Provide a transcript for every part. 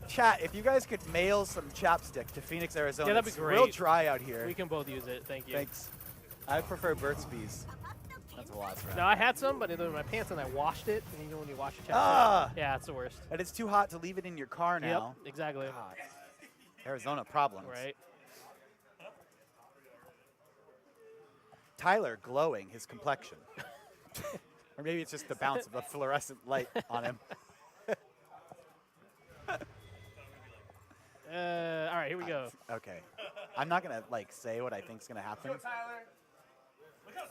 Chat, if you guys could mail some chapstick to Phoenix, Arizona, that'd be it's great. real dry out here. We can both use it. Thank you. Thanks. I prefer Burt's Bees. That's a lot. No, I had some, but it was in my pants and I washed it. And you know when you wash your chapstick? Ah! Yeah, it's the worst. And it's too hot to leave it in your car now. Yep, exactly. God. Arizona problems. Right. Tyler glowing his complexion. Or maybe it's just the bounce of the fluorescent light on him. All right, here we go. Okay. I'm not going to like say what I think's going to happen.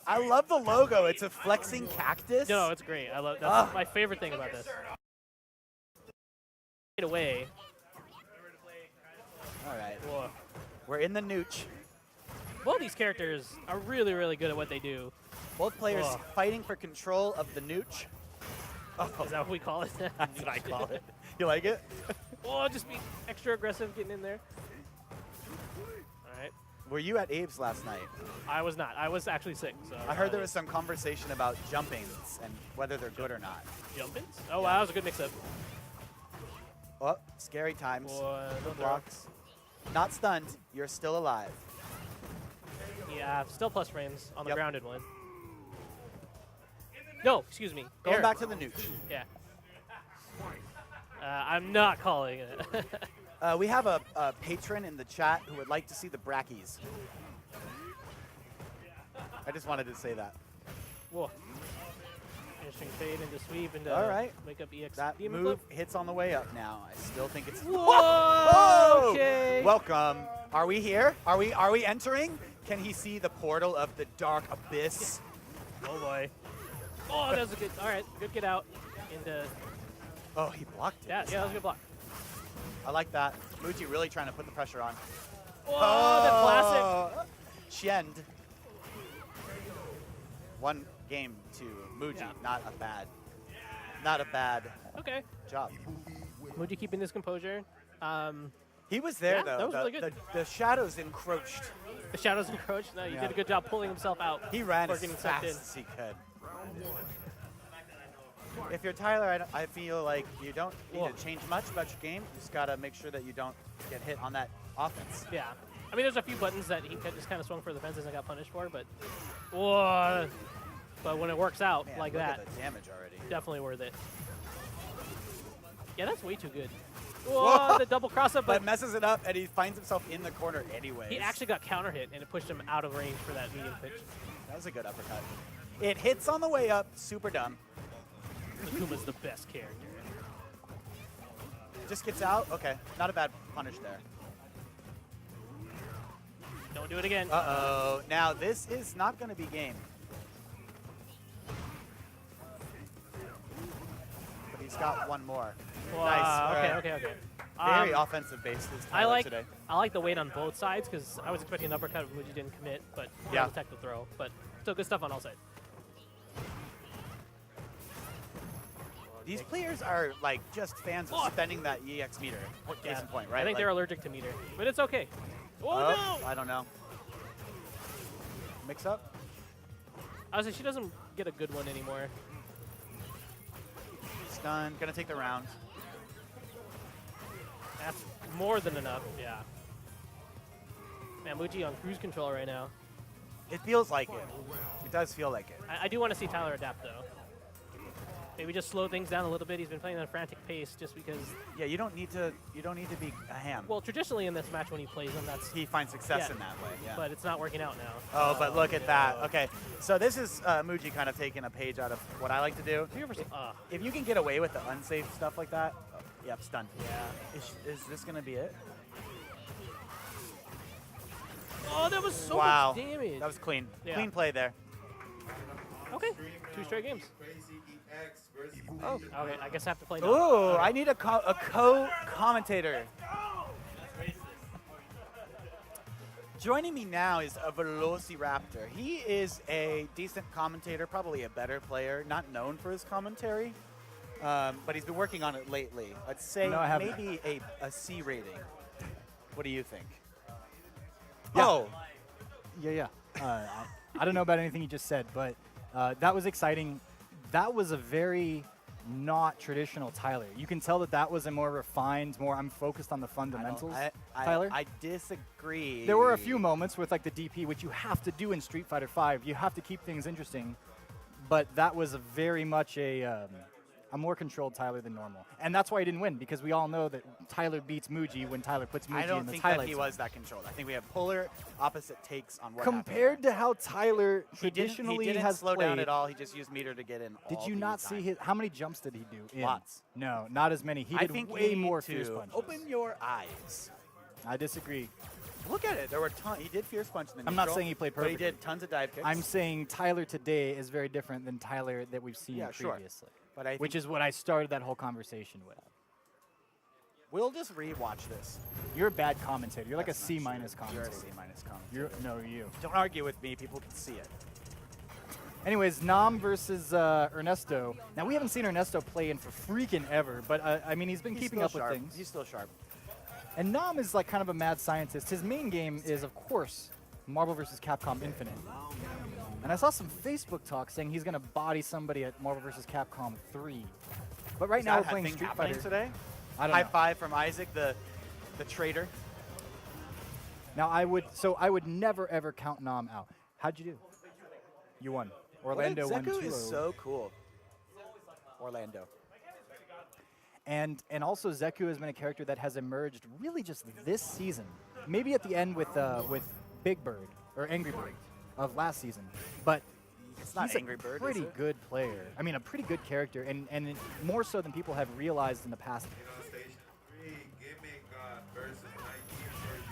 I love the logo. It's a flexing cactus. No, it's great. I love that's my favorite thing about this. Get away. All right. Whoa. We're in the nooch. Both these characters are really, really good at what they do. Both players fighting for control of the nooch. Oh. Is that what we call it? That's what I call it. You like it? Oh, just be extra aggressive getting in there. All right. Were you at Abe's last night? I was not. I was actually sick. So I heard there was some conversation about jumpings and whether they're good or not. Jumpins? Oh, wow, that was a good mix-up. Oh, scary times. No Blocks. Not stunned. You're still alive. Yeah, still plus frames on the grounded one. No, excuse me. Going back to the nooch. Yeah. I'm not calling it. We have a patron in the chat who would like to see the brackies. I just wanted to say that. Whoa. Interesting fade into sweep into All right. wake up EX. That demon move flip. hits on the way up now. I still think it's. Whoa! Okay. Welcome. Are we here? Are we entering? Can he see the portal of the dark abyss? Oh boy. Oh, that was a good. All right, good get out into. Oh, he blocked it. Yeah, that was a good block. I like that. Muji really trying to put the pressure on. Oh, the classic. Shend. One game to Muji. Yeah. Not a bad Okay. job. Muji keeping his composure. He was there, Yeah, though. that was really good. The shadows encroached. The shadows encroached. No, you did a good job pulling himself out. He ran before as getting sucked fast in. as he could. If you're Tyler, I feel like you don't need to change much about your game. You just got to make sure that you don't get hit on that offense. Yeah. I mean, there's a few buttons that he just kind of swung for the fences and got punished for, but whoa. But when it works out Man, like look that, at the damage already. definitely worth it. Yeah, that's way too good. Whoa, the double cross up, but messes it up, and he finds himself in the corner anyway. He actually got counter hit, and it pushed him out of range for that medium pitch. That was a good uppercut. It hits on the way up, super dumb. Akuma's the best character. Just gets out. Okay, not a bad punish there. Don't do it again. Uh-oh. Now, this is not going to be game. But he's got one more. Wow. Nice. Okay. Very offensive based this time today. I like the weight on both sides because I was expecting an uppercut, which he didn't commit, but detect the throw. But still good stuff on all sides. These players are like just fans of spending that EX meter. Case in point, right? I think they're allergic to meter, but it's okay. Oh, no! I don't know. Mix up? I was like, she doesn't get a good one anymore. Stun, gonna take the round. That's more than enough, yeah. Man, Muji on cruise control right now. It feels like it. It does feel like it. I do want to see Tyler adapt, though. Maybe just slow things down a little bit. He's been playing at a frantic pace just because. Yeah, you don't need to be a ham. Well, traditionally in this match when he plays him, he finds success in that way. Yeah. But it's not working out now. Oh, but look at that. Okay, so this is Muji kind of taking a page out of what I like to do. If you can get away with the unsafe stuff like that, yep, stun. Yeah. Is this gonna be it? Oh, that was so much damage. That was clean. Yeah. Clean play there. Okay, 2 straight games. Oh, okay. I guess I have to play now. Ooh, I need a co-commentator. Joining me now is a Velociraptor. He is a decent commentator, probably a better player, not known for his commentary, but he's been working on it lately. I'd say maybe a C rating. What do you think? Yeah. Oh. Yeah. I don't know about anything you just said, but that was exciting. That was a very not traditional Tyler. You can tell that that was a more refined, more I'm focused on the fundamentals, Tyler. I disagree. There were a few moments with like the DP, which you have to do in Street Fighter V. You have to keep things interesting, but that was a very much a more controlled Tyler than normal. And that's why he didn't win, because we all know that Tyler beats Muji when Tyler puts Muji in the I don't think that he was that controlled. I think we have polar opposite takes on what compared happened. to how Tyler He traditionally didn't has slow played. down at all. He just used meter to get in. Did all you the not time. see his? How many jumps did he do? In? Lots. No, not as many. He I did think way you need more to fierce punches. Open your eyes. I disagree. Look at it. There were he did fierce punch in the I'm not neutral, saying he played but he perfectly. did tons of dive kicks. I'm saying Tyler today is very different than Tyler that we've seen Yeah, sure. previously. But I Which think is what I started that whole conversation with. we'll just rewatch this. You're a bad commentator. You're like a That's not C- true. commentator. You're a C- commentator. No, you. Don't argue with me. People can see it. Anyways, Nam versus Ernesto. Now, we haven't seen Ernesto play in for freaking ever, but I mean, he's been keeping still up sharp. with things. He's still sharp. And Nam is like kind of a mad scientist. His main game is, of course, Marvel vs. Capcom Infinite. And I saw some Facebook talk saying he's going to body somebody at Marvel vs. Capcom 3. But right Is now that we're playing thing Street happening Fighter. today. I don't High know. five from Isaac, the traitor. Now I would never ever count Nam out. How'd you do? You won. Orlando won Zeku 2-0. is so cool. Orlando. And also Zeku has been a character that has emerged really just this season. Maybe at the end with Big Bird or Angry Bird of last season, but It's not he's Angry a Bird, is pretty it? good player. I mean, a pretty good character, and more so than people have realized in the past.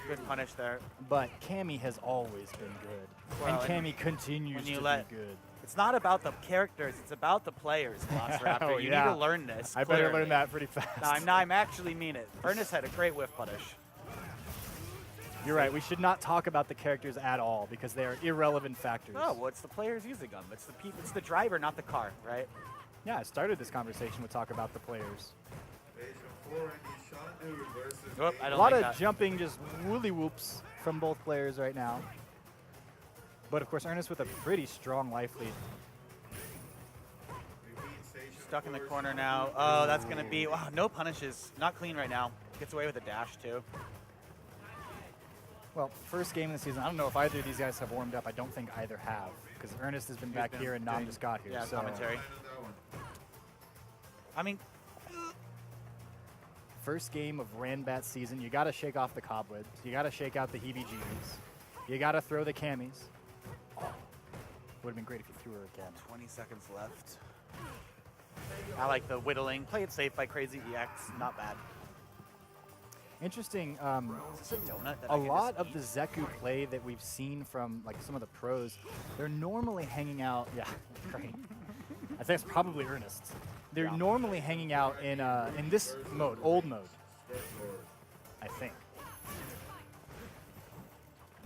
Good punish there. But Cammy has always been good, Well, and and Cammy continues when you to let- be good. It's not about the characters. It's about the players, Velociraptor. Oh, You yeah. need to learn this. I better clearly. learn that pretty fast. No, I'm actually mean it. Ernest had a great whiff punish. You're right. We should not talk about the characters at all because they are irrelevant factors. Oh, well, it's the players using them. It's the people. It's the driver, not the car, right? Yeah, I started this conversation with talk about the players. Oop, I A don't lot like of that. jumping, just woolly whoops from both players right now. But of course, Ernest with a pretty strong life lead. Stuck in the corner now. Oh, that's gonna be wow. No punishes. Not clean right now. Gets away with a dash too. Well, first game of the season. I don't know if either of these guys have warmed up. I don't think either have because Ernest has been He's back been here and Nam doing- just got here. Yeah, so commentary. I mean, first game of RanBats season. You got to shake off the cobwebs. You got to shake out the heebie-jeebies. You got to throw the cammies. Oh, would have been great if you threw her again. 20 seconds left. I like the whittling. Play it safe by Crazy EX. Not bad. Interesting. Is this a donut that A I can lot just of eat? the Zeku play that we've seen from like some of the pros, they're normally hanging out. Yeah, great. I think it's probably Ernest. They're Yeah. normally hanging out in this mode, old mode. I think.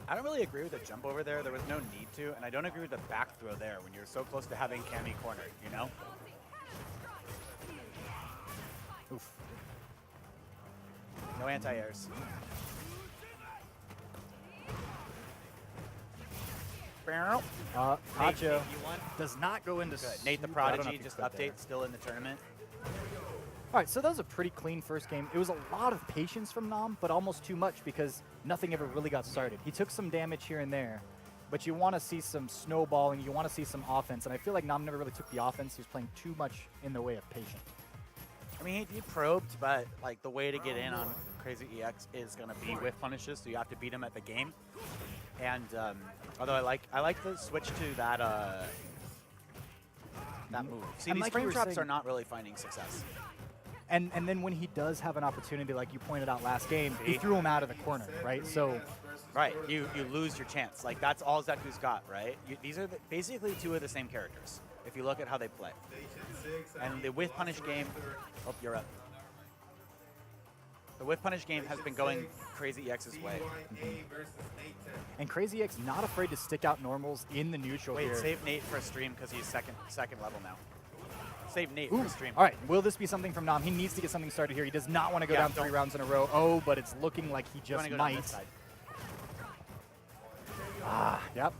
I don't really agree with the jump over there. There was no need to, and I don't agree with the back throw there when you're so close to having Cammy cornered, you know? Oof. No anti-airs. Barrel. Nate, Hacho you won. does not go into. Good. Nate the super- I don't know Prodigy if he just quit there. update, still in the tournament. All right, so that was a pretty clean first game. It was a lot of patience from Nam, but almost too much because nothing ever really got started. He took some damage here and there, but you want to see some snowballing. You want to see some offense, and I feel like Nam never really took the offense. He was playing too much in the way of patience. I mean, he probed, but like the way to get in on Crazy EX is going to be with punishes, so you have to beat him at the game. And although I like the switch to that that move. See, And these like you frame were traps saying- are not really finding success. And then when he does have an opportunity, like you pointed out last game, he See? threw him out of the corner, right? So Right, you lose your chance. Like that's all Zeku's got, right? These are basically two of the same characters. If you look at how they play. And the with punish game, oh, you're up. The with punish game has been going Crazy EX's way. and Crazy X not afraid to stick out normals in the neutral Wait, here. save Nate for a stream because he's second level now. Save Nate Ooh. for a stream. All right, will this be something from Nam? He needs to get something started here. He does not want to go Yeah, down 3 rounds in a row. Oh, but it's looking like he You just wanna go down might. this side. Ah, yep.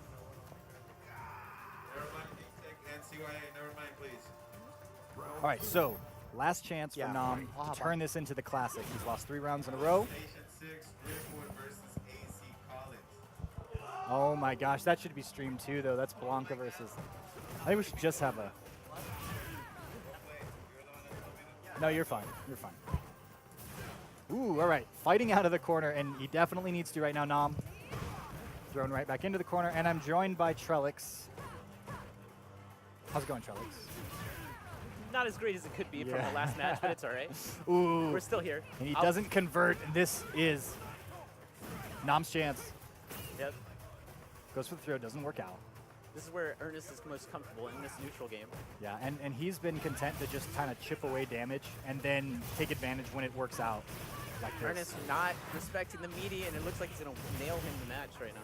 All right, so last chance for Yeah. Nam I'll to hop turn on. this into the classic. He's lost 3 rounds in a row. Nation 6, Bridgeport versus AC College. Oh my gosh, that should be streamed too, though. That's Blanca versus. I think we should just have a. No, you're fine. You're fine. Ooh, all right. Fighting out of the corner, and he definitely needs to right now, Nam. Thrown right back into the corner, and I'm joined by Trellix. How's it going, Trellix? Not as great as it could be from Yeah. the last match, but it's all right. Ooh. We're still here. And he doesn't convert, and this is Nam's chance. Yep. Goes for the throw, doesn't work out. This is where Ernest is most comfortable in this neutral game. Yeah, and he's been content to just kind of chip away damage and then take advantage when it works out. Like this. Ernest not respecting the meaty, and it looks like he's going to nail him the match right now.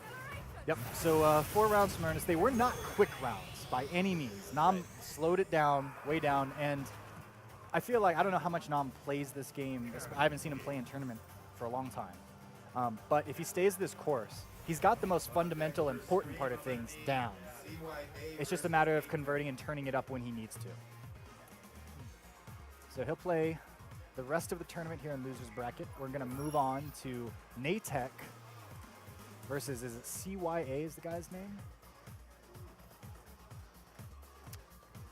Yep, so 4 rounds from Ernest. They were not quick rounds by any means. Nam slowed it down, way down, and I feel like, I don't know how much Nam plays this game. I haven't seen him play in tournament for a long time. But if he stays this course, he's got the most fundamental, important part of things down. It's just a matter of converting and turning it up when he needs to. So he'll play the rest of the tournament here in loser's bracket. We're going to move on to Natek versus, is it CYA is the guy's name?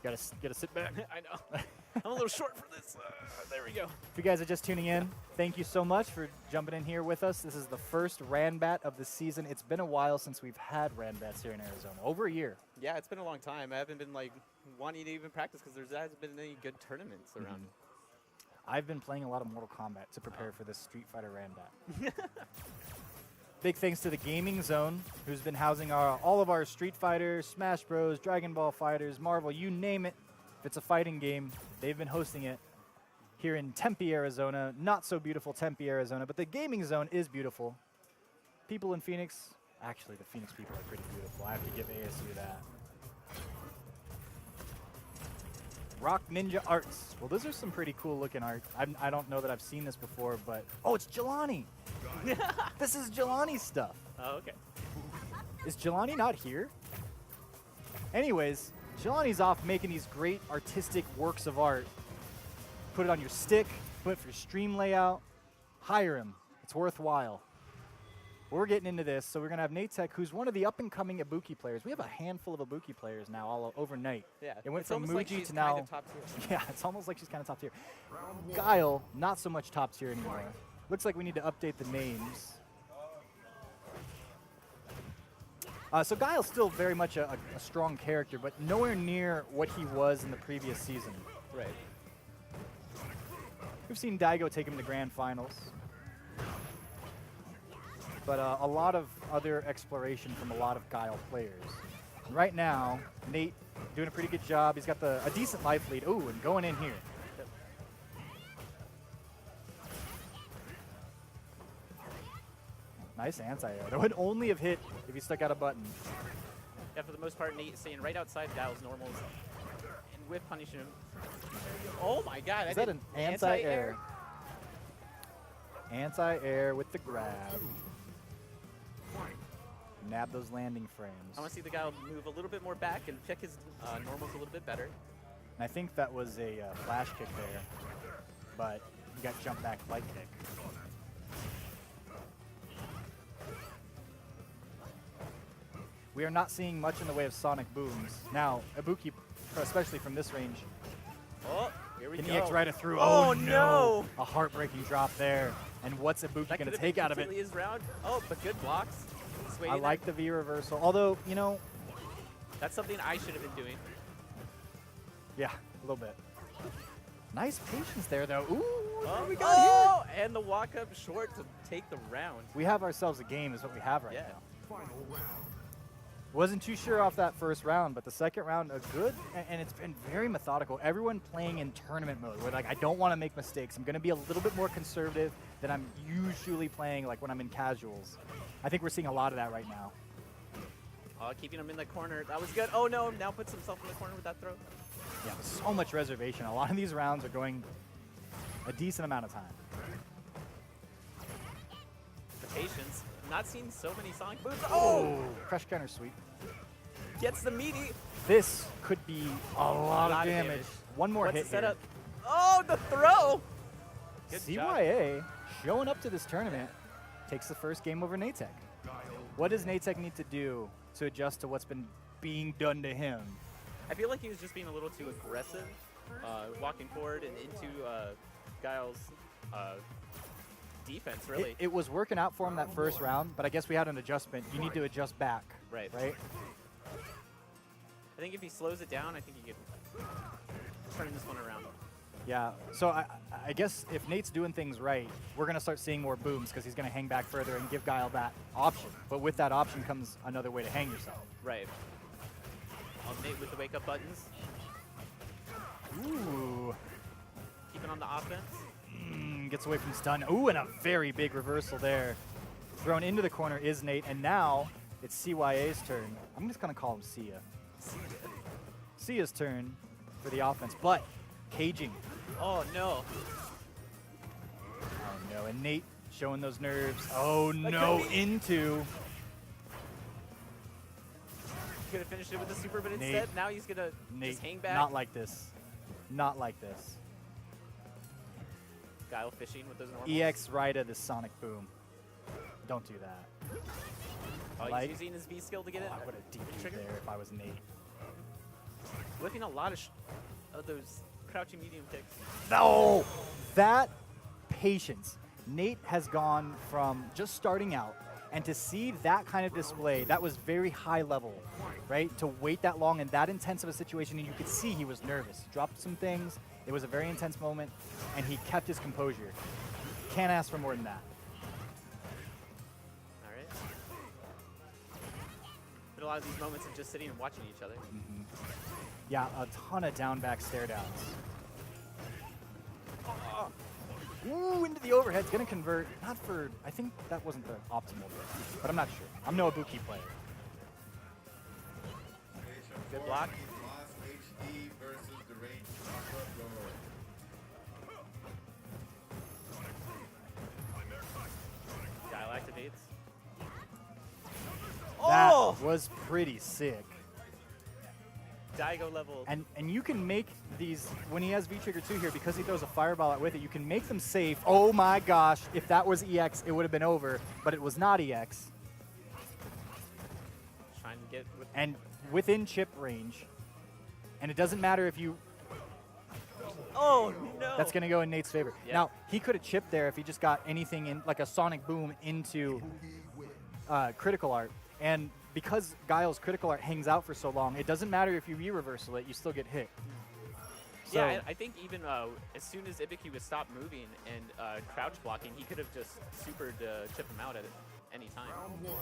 Gotta sit back. I know. I'm a little short for this. There we go. If you guys are just tuning in, thank you so much for jumping in here with us. This is the first RanBat of the season. It's been a while since we've had RanBats here in Arizona. Over a year. Yeah, it's been a long time. I haven't been like wanting to even practice because there hasn't been any good tournaments around. I've been playing a lot of Mortal Kombat to prepare for this Street Fighter RanBat. Big thanks to the Gaming Zone, who's been housing all of our Street Fighter, Smash Bros, Dragon Ball Fighters, Marvel, you name it. If it's a fighting game, they've been hosting it here in Tempe, Arizona. Not so beautiful Tempe, Arizona, but the Gaming Zone is beautiful. People in Phoenix, actually the Phoenix people are pretty beautiful. I have to give ASU that. Rock Ninja Arts. Well, those are some pretty cool looking art. I don't know that I've seen this before, but oh, it's Jelani. This is Jelani's stuff. Oh, okay. Is Jelani not here? Anyways, Jelani's off making these great artistic works of art. Put it on your stick, put it for your stream layout. Hire him. It's worthwhile. We're getting into this, so we're going to have Natek, who's one of the up-and-coming Ibuki players. We have a handful of Ibuki players now all overnight. Yeah, It went it's from almost like Muji she's to now. kinda top tier. Yeah, it's almost like she's kind of top tier. Guile, not so much top tier anymore. Looks like we need to update the names. So Guile's still very much a strong character, but nowhere near what he was in the previous season. Right. We've seen Daigo take him to grand finals. But a lot of other exploration from a lot of Guile players. And right now, Nate doing a pretty good job. He's got a decent life lead. Ooh, and going in here. Nice anti-air. That would only have hit if he stuck out a button. Yeah, for the most part, Nate staying right outside Guile's normals and whip punishing him. Oh my god. Is that an anti-air? Anti-air with the grab. Nab those landing frames. I want to see the guy move a little bit more back and check his normals a little bit better. And I think that was a flash kick there, but he got jump back light kick. We are not seeing much in the way of sonic booms. Now, Ibuki, especially from this range, Oh, here we can go. EX right it through. Oh, no! A heartbreaking drop there. And what's Ibuki That going could to have take been out of it? completely his round. Oh, but good blocks. I Swaying like the V reversal. Although, you know, That's something I should have been doing. yeah, a little bit. Nice patience there, though. Ooh, what do we got Oh, and the walk up short to take the round. We have ourselves a game is what we have right Yeah. now. Wasn't too sure off that first round, but the second round, a good, and it's been very methodical. Everyone playing in tournament mode, where like, I don't want to make mistakes. I'm going to be a little bit more conservative than I'm usually playing like when I'm in casuals. I think we're seeing a lot of that right now. Oh, keeping him in the corner. That was good. Oh, no. Now puts himself in the corner with that throw. Yeah, but so much reservation. A lot of these rounds are going a decent amount of time. The patience. Not seeing so many Sonic booms. Oh, crush counter sweep. Gets the meaty. This could be a lot of damage. One more What's hit the setup? here. Oh, the throw! Good job. CYA showing up to this tournament takes the first game over Natek. What does Natek need to do to adjust to what's been being done to him? I feel like he was just being a little too aggressive, walking forward and into Guile's defense, really. It was working out for him that first round, but I guess we had an adjustment. You need to adjust back. Right. Right? I think if he slows it down, I think he could turn this one around. Yeah. So I guess if Nate's doing things right, we're going to start seeing more booms because he's going to hang back further and give Guile that option. But with that option comes another way to hang yourself. Right. Nate with the wake-up buttons. Ooh. Keeping on the offense. Gets away from stun. Ooh, and a very big reversal there. Thrown into the corner is Nate, and now it's CYA's turn. I'm just going to call him Sia. Sia's turn for the offense, but caging. Oh, no. Oh, no, and Nate showing those nerves. Oh, no, into. Could have finished it with a super, but Nate. instead, now he's going to Nate, just hang back. not like this. Not like this. Guile fishing with those normals. EX right at the Sonic Boom. Don't do that. Oh, like- he's using his V skill to get it. I would have DP'd Trigger. there if I was Nate. Whipping a lot of those crouching medium kicks. No! That patience. Nate has gone from just starting out, and to see that kind of display, that was very high level, right? To wait that long in that intense of a situation, and you could see he was nervous. He dropped some things. It was a very intense moment, and he kept his composure. Can't ask for more than that. All right. But a lot of these moments of just sitting and watching each other. Yeah, a ton of down back stare downs. Ooh, into the overhead. It's going to convert. Not for, I think that wasn't the optimal bit, but I'm not sure. I'm no Ibuki player. Good block. Lost HD versus the range Chakra Lord. Guile activates. That Oh! was pretty sick. Daigo level. And you can make these, when he has V-Trigger 2 here, because he throws a fireball out with it, you can make them safe. Oh my gosh, if that was EX, it would have been over, but it was not EX. Trying to get with. And within chip range, and it doesn't matter if you, Oh, no. that's going to go in Nate's favor. Yeah. Now, he could have chipped there if he just got anything in, like a Sonic Boom into Critical Art. And because Guile's Critical Art hangs out for so long, it doesn't matter if you re-reversal it, you still get hit. So, Yeah, I think even as soon as Ibuki would stop moving and crouch blocking, he could have just supered chip him out at any time.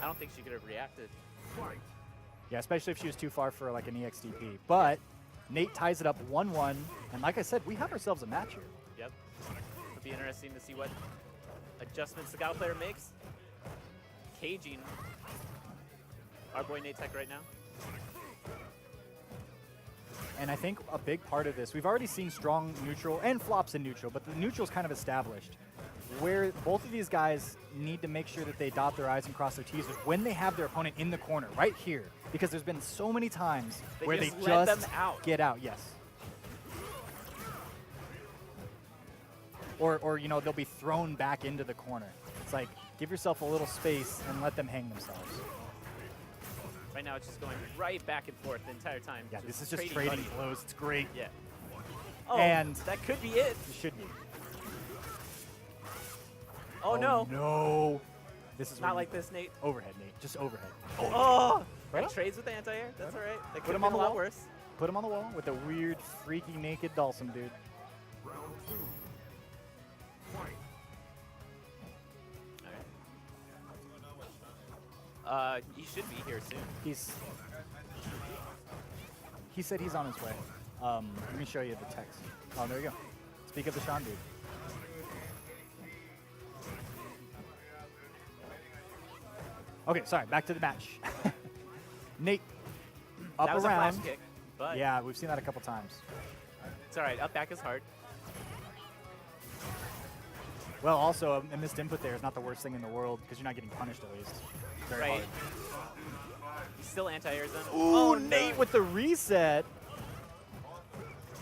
I don't think she could have reacted. yeah, especially if she was too far for like an EXDP. But Nate ties it up 1-1, and like I said, we have ourselves a match here. Yep. It'll be interesting to see what adjustments the Guile player makes. Caging our boy Nate Tech right now. And I think a big part of this, we've already seen strong neutral and flops in neutral, but the neutral's kind of established. Where both of these guys need to make sure that they dot their I's and cross their T's is when they have their opponent in the corner, right here. Because there's been so many times They where just they let just them out. get out, yes. Or you know, they'll be thrown back into the corner. It's like, give yourself a little space and let them hang themselves. Right now, it's just going right back and forth the entire time. Yeah, this is just trading buddy. blows. It's great. Yeah. Oh, And- that could be it. It should be. Oh, no. No. This is Not where like you- this, Nate. Overhead, Nate. Just overhead. Oh! Right He on. trades with the anti-air. That's all right. That Put could him have on been the a lot wall. worse. Put him on the wall with a weird, freaky, naked Dawson dude. He should be here soon. He said he's on his way. Let me show you the text. Oh, there you go. Speak of the Sean dude. Okay, sorry. Back to the match. Nate, up That was around. a flash kick, but Yeah, we've seen that a couple times. it's all right. Up back is hard. Well, also, a missed input there is not the worst thing in the world because you're not getting punished at least. Very Right. hard. He's still anti-air zone. Ooh, Oh, Nate no. with the reset.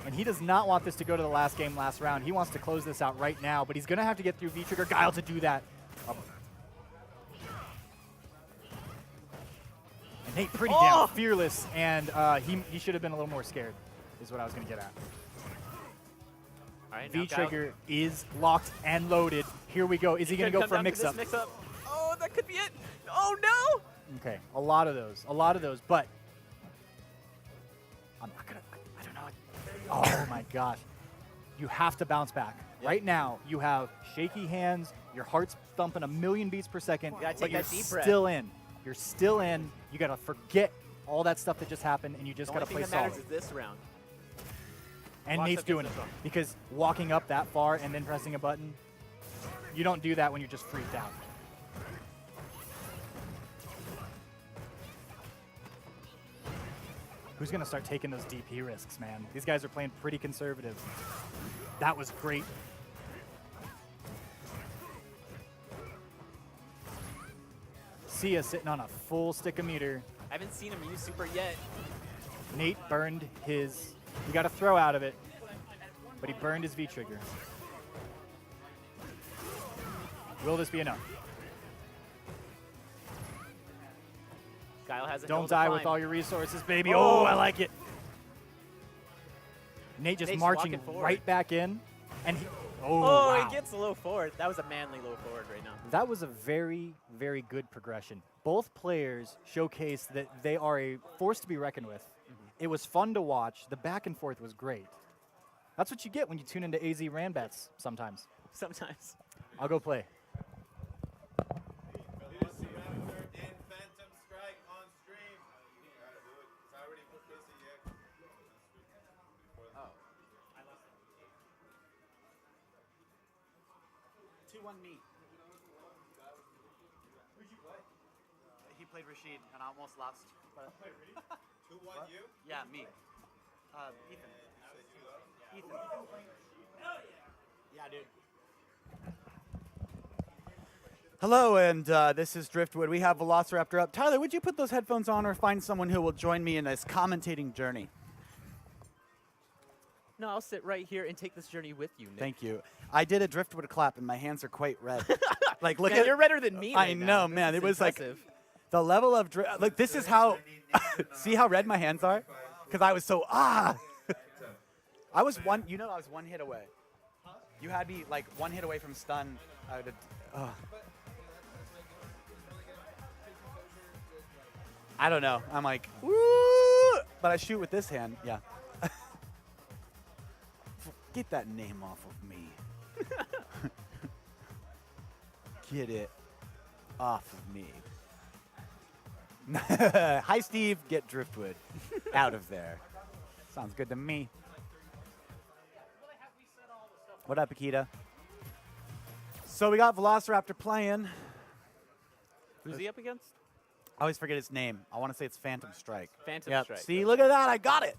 And he does not want this to go to the last game, last round. He wants to close this out right now, but he's going to have to get through V-Trigger Guile to do that. And Nate pretty damn fearless, and he should have been a little more scared, is what I was going to get at. All right, now V-Trigger is locked and loaded. Here we go. Is he going to go for a mix-up? Mix-up. Oh, that could be it. Oh, no. Okay, a lot of those, but I'm not going to, I don't know. Oh my gosh. You have to bounce back. Yep. Right now, you have shaky hands, your heart's thumping a million beats per second, gotta but take you're that deep breath. still in. You're still in. You got to forget all that stuff that just happened, and you just got to play The only thing that solid. matters is this round. And Watch Nate's that doing it gets us wrong. because walking up that far and then pressing a button, you don't do that when you're just freaked out. Who's going to start taking those DP risks, man? These guys are playing pretty conservative. That was great. Sia sitting on a full stick of meter. I haven't seen him use super yet. Nate burned his, he got a throw out of it, but he burned his V-trigger. Will this be enough? Guile has a Don't die with all your resources, baby. Oh, I like it. Nate just Nate's marching walking forward. right back in. And he, Oh, wow. he gets low forward. That was a manly low forward right now. That was a very, very good progression. Both players showcased that they are a force to be reckoned with. It was fun to watch. The back and forth was great. That's what you get when you tune into AZ RanBats sometimes. Sometimes. I'll go play. Velociraptor in Phantom Strike on stream. Gotta do it. It's already put busy yet. Oh. 2-1 me. Who'd you play? He played Rashid, and I almost lost. But 2-1 you? yeah, me. Ethan. Ethan. Yeah, dude. Hello, and this is Driftwood. We have Velociraptor up. Tyler, would you put those headphones on or find someone who will join me in this commentating journey? No, I'll sit right here and take this journey with you, Nick. Thank you. I did a Driftwood clap, and my hands are quite red. Like, look Man, at you're redder than me. I right know, now. man. This It is was like impressive. the level of look. This is how. See how red my hands are? Because I was so I was one. You know, I was one hit away. You had me like one hit away from stun. I would. I don't know. I'm like, woo! But I shoot with this hand. Yeah. Get that name off of me. Get it off of me. Hi, Steve. Get Driftwood out of there. Sounds good to me. What up, Akita? So we got Velociraptor playing. Who's he up against? I always forget his name. I want to say it's Phantom Strike. Phantom Yep. Strike. See, look at that. I got it.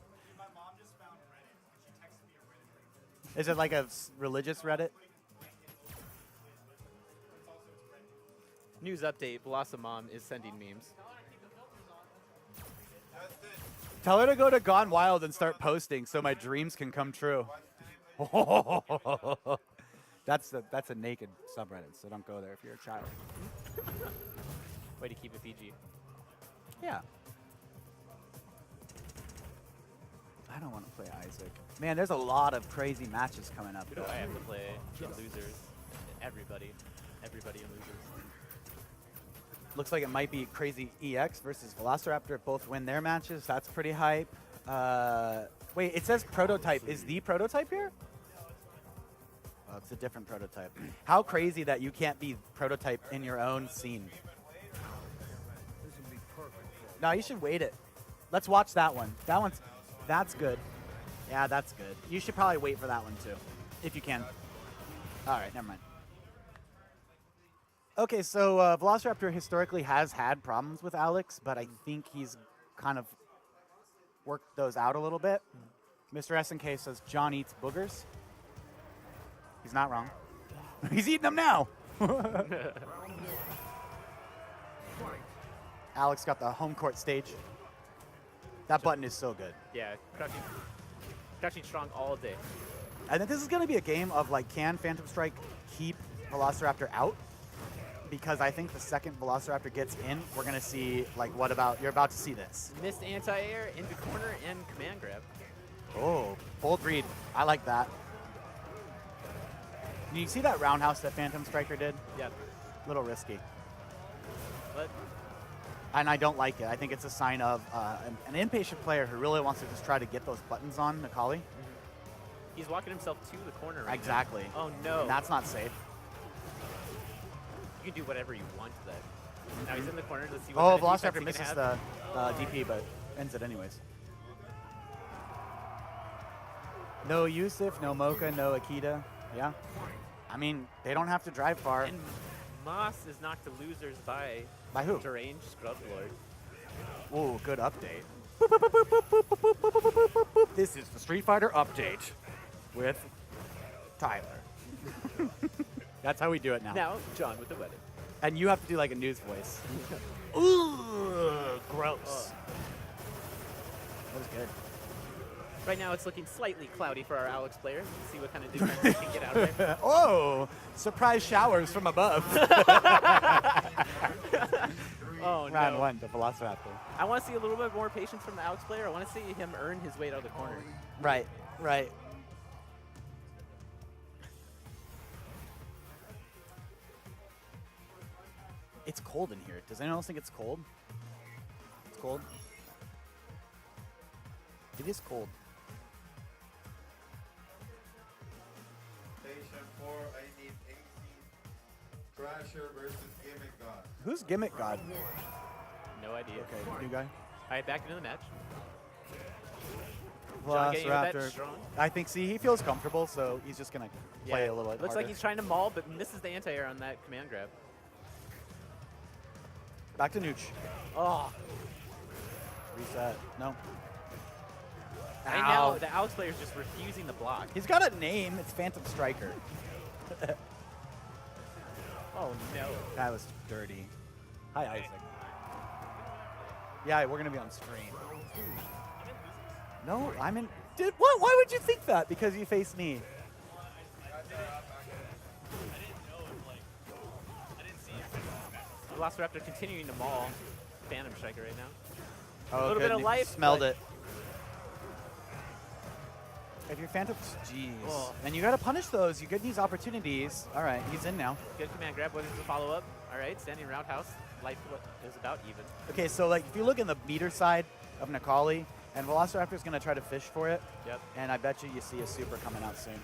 Is it like a religious Reddit? News update: Blossom is sending memes. Tell her to go to Gone Wild and start posting so my dreams can come true. That's a naked subreddit, so don't go there if you're a child. Way to keep it PG. Yeah. I don't want to play Isaac. Man, there's a lot of crazy matches coming up. Who do I have to play? The losers. Everybody in losers. Looks like it might be Crazy EX versus Velociraptor. Both win their matches. That's pretty hype. Wait, it says prototype. Is the prototype here? Oh, it's a different prototype. How crazy that you can't be prototype in your own scene. No, you should wait it. Let's watch that one. That's good. Yeah, that's good. You should probably wait for that one too, if you can. All right, never mind. Okay, so Velociraptor historically has had problems with Alex, but I think he's kind of worked those out a little bit. Mr. SNK says John eats boogers. He's not wrong. He's eating them now. Alex got the home court stage. That button is so good. Yeah, crushing. Crouching strong all day. I think this is going to be a game of like, can Phantom Strike keep Velociraptor out? Because I think the second Velociraptor gets in, we're going to see, like, what about, you're about to see this. Missed anti-air into corner and command grab. Oh, bold read. I like that. Did you see that roundhouse that Phantom Striker did? Yep. A little risky. But And I don't like it. I think it's a sign of an impatient player who really wants to just try to get those buttons on Nikali. he's walking himself to the corner right Exactly. now. Oh no. And that's not safe. You can do whatever you want to that. Now he's in the corner. Let's see Oh, what kind of defense Velociraptor he misses can have. the DP, but ends it anyways. No Yusuf, no Mocha, no Akita. Yeah. I mean, they don't have to drive far. And Moss is knocked to losers by By who? Deranged Scrub Lord. Ooh, good update. This is the Street Fighter update with Tyler. That's how we do it now. Now, John with the weather. And you have to do like a news voice. Ooh, gross. That was good. Right now, it's looking slightly cloudy for our Alex players. Let's see what kind of defense we can get out of it. Oh, surprise showers from above. Oh, Round no. one, the Velociraptor. I want to see a little bit more patience from the Alex player. I want to see him earn his way out of the corner. Right, right. It's cold in here. Does anyone else think it's cold? It's cold? It is cold. Station 4, I need AC. Thrasher versus Gimmick God. Who's Gimmick God? No idea. Okay, new guy. All right, back into the match. John getting with that Velociraptor. strong. I think, see, he feels comfortable, so he's just going to play a little bit Looks harder. like he's trying to maul, but misses the anti-air on that command grab. Back to Nooch. Oh, Reset. No. right now the Alex player is just refusing the block. He's got a name. It's Phantom Striker. Oh no. That was dirty. Hi, Isaac. Yeah, we're going to be on stream. No, I'm in. Dude, what? Why would you think that? Because you face me. Velociraptor continuing to maul Phantom Striker right now. Oh, little good. bit of You life, Smelled but- it. If you're Phantom, jeez. Oh. And you got to punish those. You get these opportunities. All right, he's in now. Good command grab. What is the follow-up? All right, standing roundhouse. Life is about even. Okay, so like if you look in the meter side of Nikali, and Velociraptor's going to try to fish for it, Yep. and I bet you see a super coming out soon.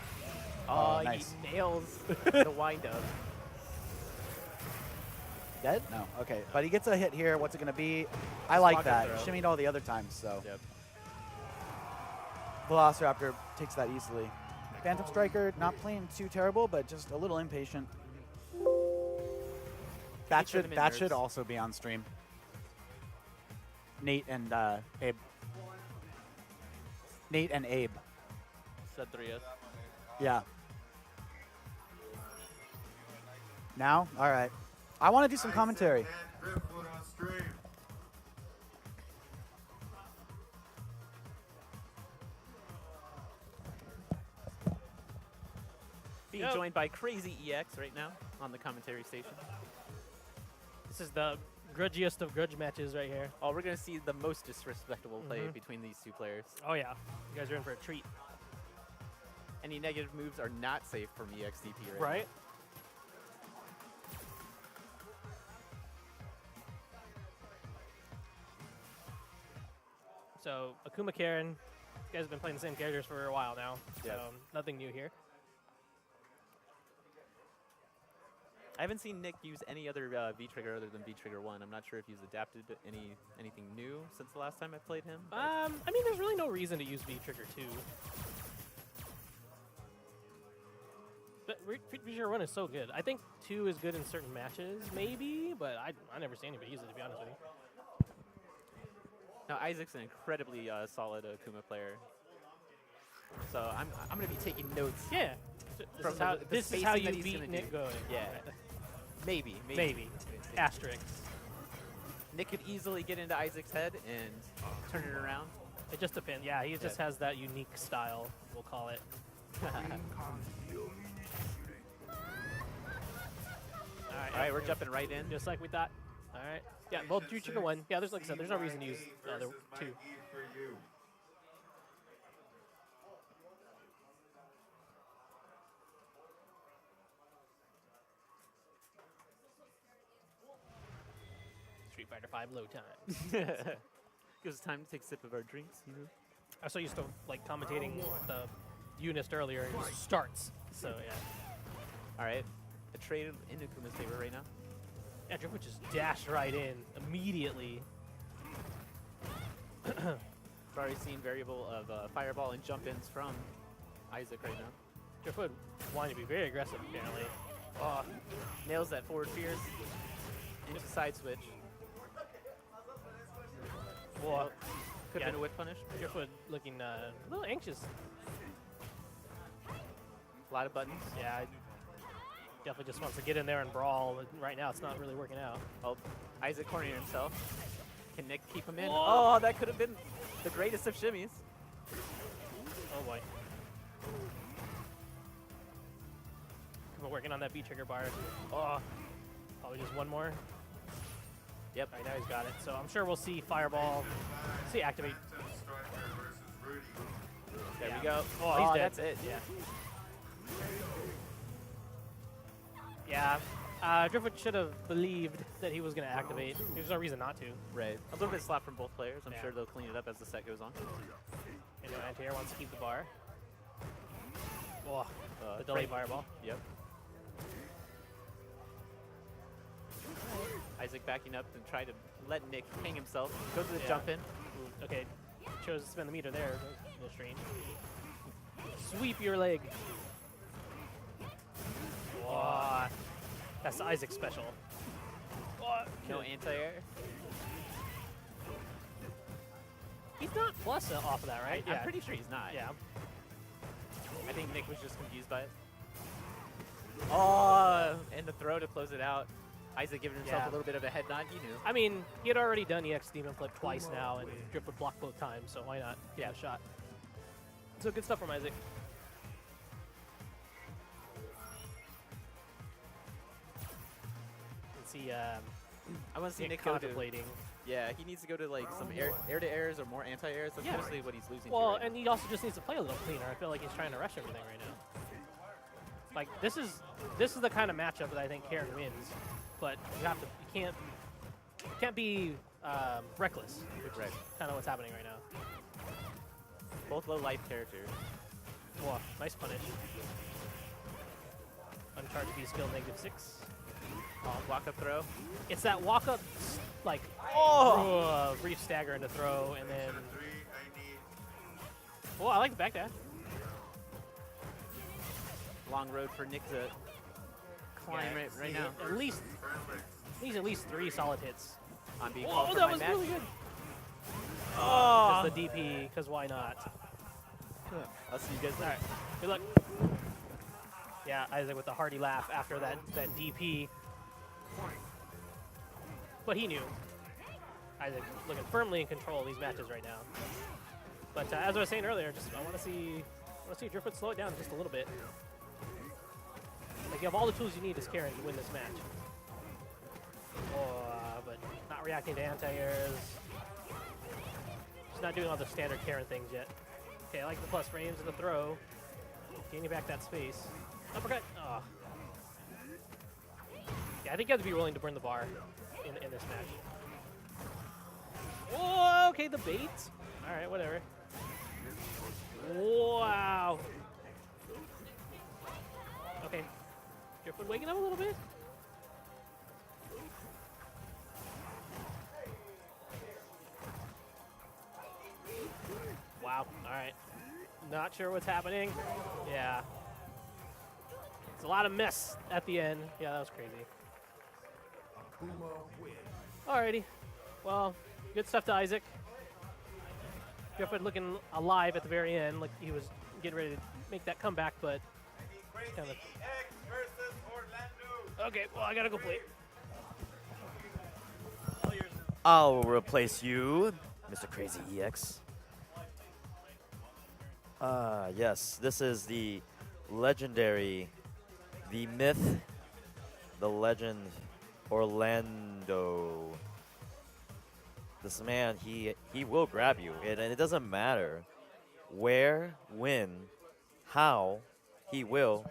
Oh, nice. he nails the wind-up. Dead? No. Okay, but he gets a hit here. What's it going to be? I like pocket that. throw. Shimmied all the other times, so. Yep. Velociraptor takes that easily. Phantom Striker, not playing too terrible, but just a little impatient. That Keep him in should nerves. also be on stream. Nate and Abe. Nate and Abe. Said 3S. Yeah. Now? All right. I want to do some commentary. Isaac and Driftwood on stream. Being joined by Crazy EX right now on the commentary station. This is the grudgiest of grudge matches right here. Oh, we're going to see the most disrespectful play Mhm. between these two players. Oh yeah, you guys are in for a treat. Any negative moves are not safe from EXDP right now. Right? So, Akuma Karen, you guys have been playing the same characters for a while now, so Yeah. nothing new here. I haven't seen Nick use any other V-Trigger other than V-Trigger 1. I'm not sure if he's adapted to anything new since the last time I played him. but- I mean, there's really no reason to use V-Trigger 2. But V-Trigger 1 is so good. I think 2 is good in certain matches, maybe, but I never see anybody use it, to be honest with you. Now, Isaac's an incredibly solid Akuma player. So I'm going to be taking notes. Yeah. From This the is how spacing you that he's beat gonna Nick do. going. Yeah. Maybe. Maybe. Asterisk. Nick could easily get into Isaac's head and turn it around. It just depends. Yeah, he just has that unique style, we'll call it. All right, we're jumping right in. Just like we thought. All right. Yeah, both Drew Chicken one. Yeah, there's like I said, there's no reason to use the other two. Street Fighter 5 low time. Gives us time to take a sip of our drinks, you know. I so used to like commentating the Unist earlier. It just starts. So yeah. All right, a trade in Akuma's favor right now. Yeah, Driftwood just dashed right in immediately. We've already seen variable of fireball and jump ins from Isaac right now. Driftwood wanting to be very aggressive apparently. Oh, nails that forward fierce into side switch. Whoa. Could have been a whip punish. Driftwood looking a little anxious. A lot of buttons. Yeah, definitely just wants to get in there and brawl. Right now, it's not really working out. Oh, Isaac cornering himself. Can Nick keep him in? Whoa. Oh, that could have been the greatest of shimmies. Oh boy. Come on, working on that B trigger bar. Oh, probably just one more. Yep, right now he's got it. So I'm sure we'll see Fireball. See activate. There we go. Oh, he's dead. That's it. Yeah. Yeah. Driftwood should have believed that he was going to activate. There's no reason not to. Right. A little bit slap from both players. I'm Yeah. sure they'll clean it up as the set goes on. And anti-air wants to keep the bar. Oh, the delay Fireball. Yep. Isaac backing up and try to let Nick hang himself. Go to the Yeah. jump in. Ooh, okay, chose to spin the meter there. No strain. Sweep your leg. Whoa. That's the Isaac special. Whoa. No anti-air. He's not plus off of that, right? I'm pretty sure he's not. Yeah. I think Nick was just confused by it. Oh, and the throw to close it out. Isaac giving himself Yeah. a little bit of a head nod. He knew. I mean, he had already done EX Demon Flip twice now, and Driftwood blocked both times, so why not give it a shot? So good stuff from Isaac. Let's see, I want to see Nick Nick go to. contemplating. Yeah, he needs to go to like some air-to-airs or more anti-airs. That's Yeah. mostly what he's losing. Well, to right and he also just needs to play a little cleaner. I feel like he's trying to rush everything right now. Like this is the kind of matchup that I think Karen wins, but you have to you can't be reckless, which Right. is kind of what's happening right now. Both low-life characters. Whoa, nice punish. Uncharged B skill -6. Walk-up throw. It's that walk up like brief stagger into throw, and then oh, I like the back dash. Long road for Nick to climb right now. At least needs at least 3 solid hits. I'm being Oh, called for that my was match. really good. Oh, Just the DP, because why not? I'll see you guys All later. right, good luck. Yeah, Isaac with a hearty laugh after that DP. But he knew. Isaac looking firmly in control of these matches right now. But as I was saying earlier, just I want to see Driftwood slow it down just a little bit. Like you have all the tools you need as Karen to win this match. But not reacting to anti-airs. Just not doing all the standard Karen things yet. Okay, I like the plus frames and the throw. Gaining back that space. Uppercut. Oh. Yeah, I think you have to be willing to burn the bar in this match. Oh, okay, the bait. All right, whatever. Wow. Okay. Driftwood waking up a little bit. Wow. All right. Not sure what's happening. Yeah. It's a lot of mess at the end. Yeah, that was crazy. Alrighty. Well, good stuff to Isaac. Driftwood looking alive at the very end, like he was getting ready to make that comeback, but kind of. EX versus Orlando. Okay, well, I gotta go play. I'll replace you, Mr. Crazy EX. Yes, this is the legendary, the myth, the legend, Orlando. This man, he will grab you, and it doesn't matter where, when, how, he will.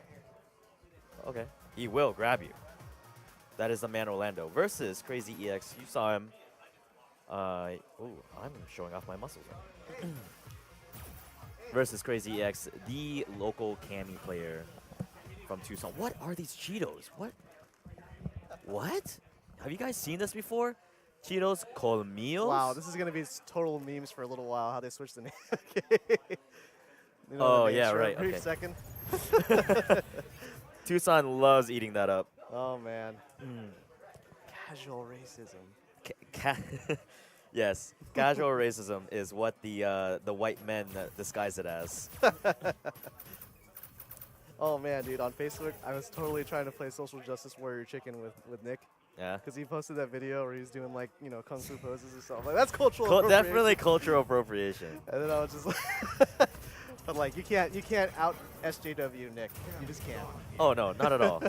Okay, he will grab you. That is the man Orlando versus Crazy EX. You saw him. Ooh, I'm showing off my muscles. Versus Crazy EX, the local Cami player from Tucson. What are these Cheetos? What? Have you guys seen this before? Cheetos Colmillos? Wow, this is going to be total memes for a little while, how they switched the name. You Oh, the names yeah, for a right, brief okay. second. Tucson loves eating that up. Oh, man. Casual racism. Yes, casual racism is what the white men disguise it as. Oh, man, dude, on Facebook, I was totally trying to play Social Justice Warrior Chicken with Nick. Yeah. Because he posted that video where he's doing, like, you know, kung fu poses and stuff. Like, that's cultural appropriation. Definitely cultural appropriation. And then I was just like, but, like, you can't out SJW Nick. You just can't. Oh, no, not at all.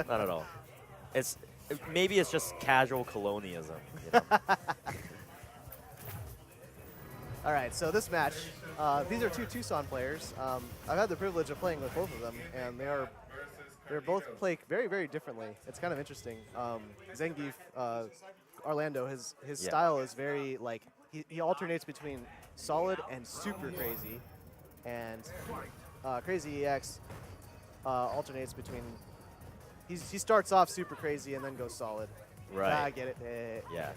Not at all. Maybe it's just casual colonialism. You know? All right, so this match, these are two Tucson players. I've had the privilege of playing with both of them, and they're both play very, very differently. It's kind of interesting. Zangief, Orlando, his style is very, like, he alternates between solid and super crazy, and Crazy EX alternates between, he starts off super crazy and then goes solid. Right. I get it. Yeah.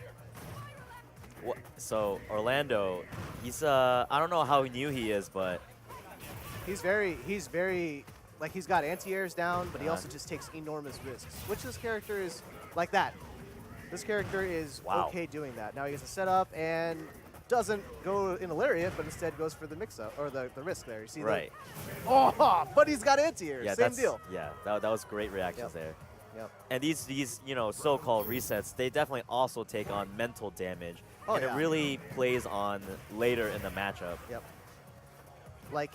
So Orlando, he's I don't know how new he is, but He's very, like, he's got anti-airs down, but he also just takes enormous risks, which this character is like that. This character is okay doing that. Now he gets a setup and doesn't go in a lariat, but instead goes for the mix-up, or the risk there. You see right. Oh, but he's got anti-airs. Yeah, Same deal. Yeah, that was great reactions there. Yep. And these you know so-called resets, they definitely also take on mental damage, and it really plays on later in the matchup. Yep. Like,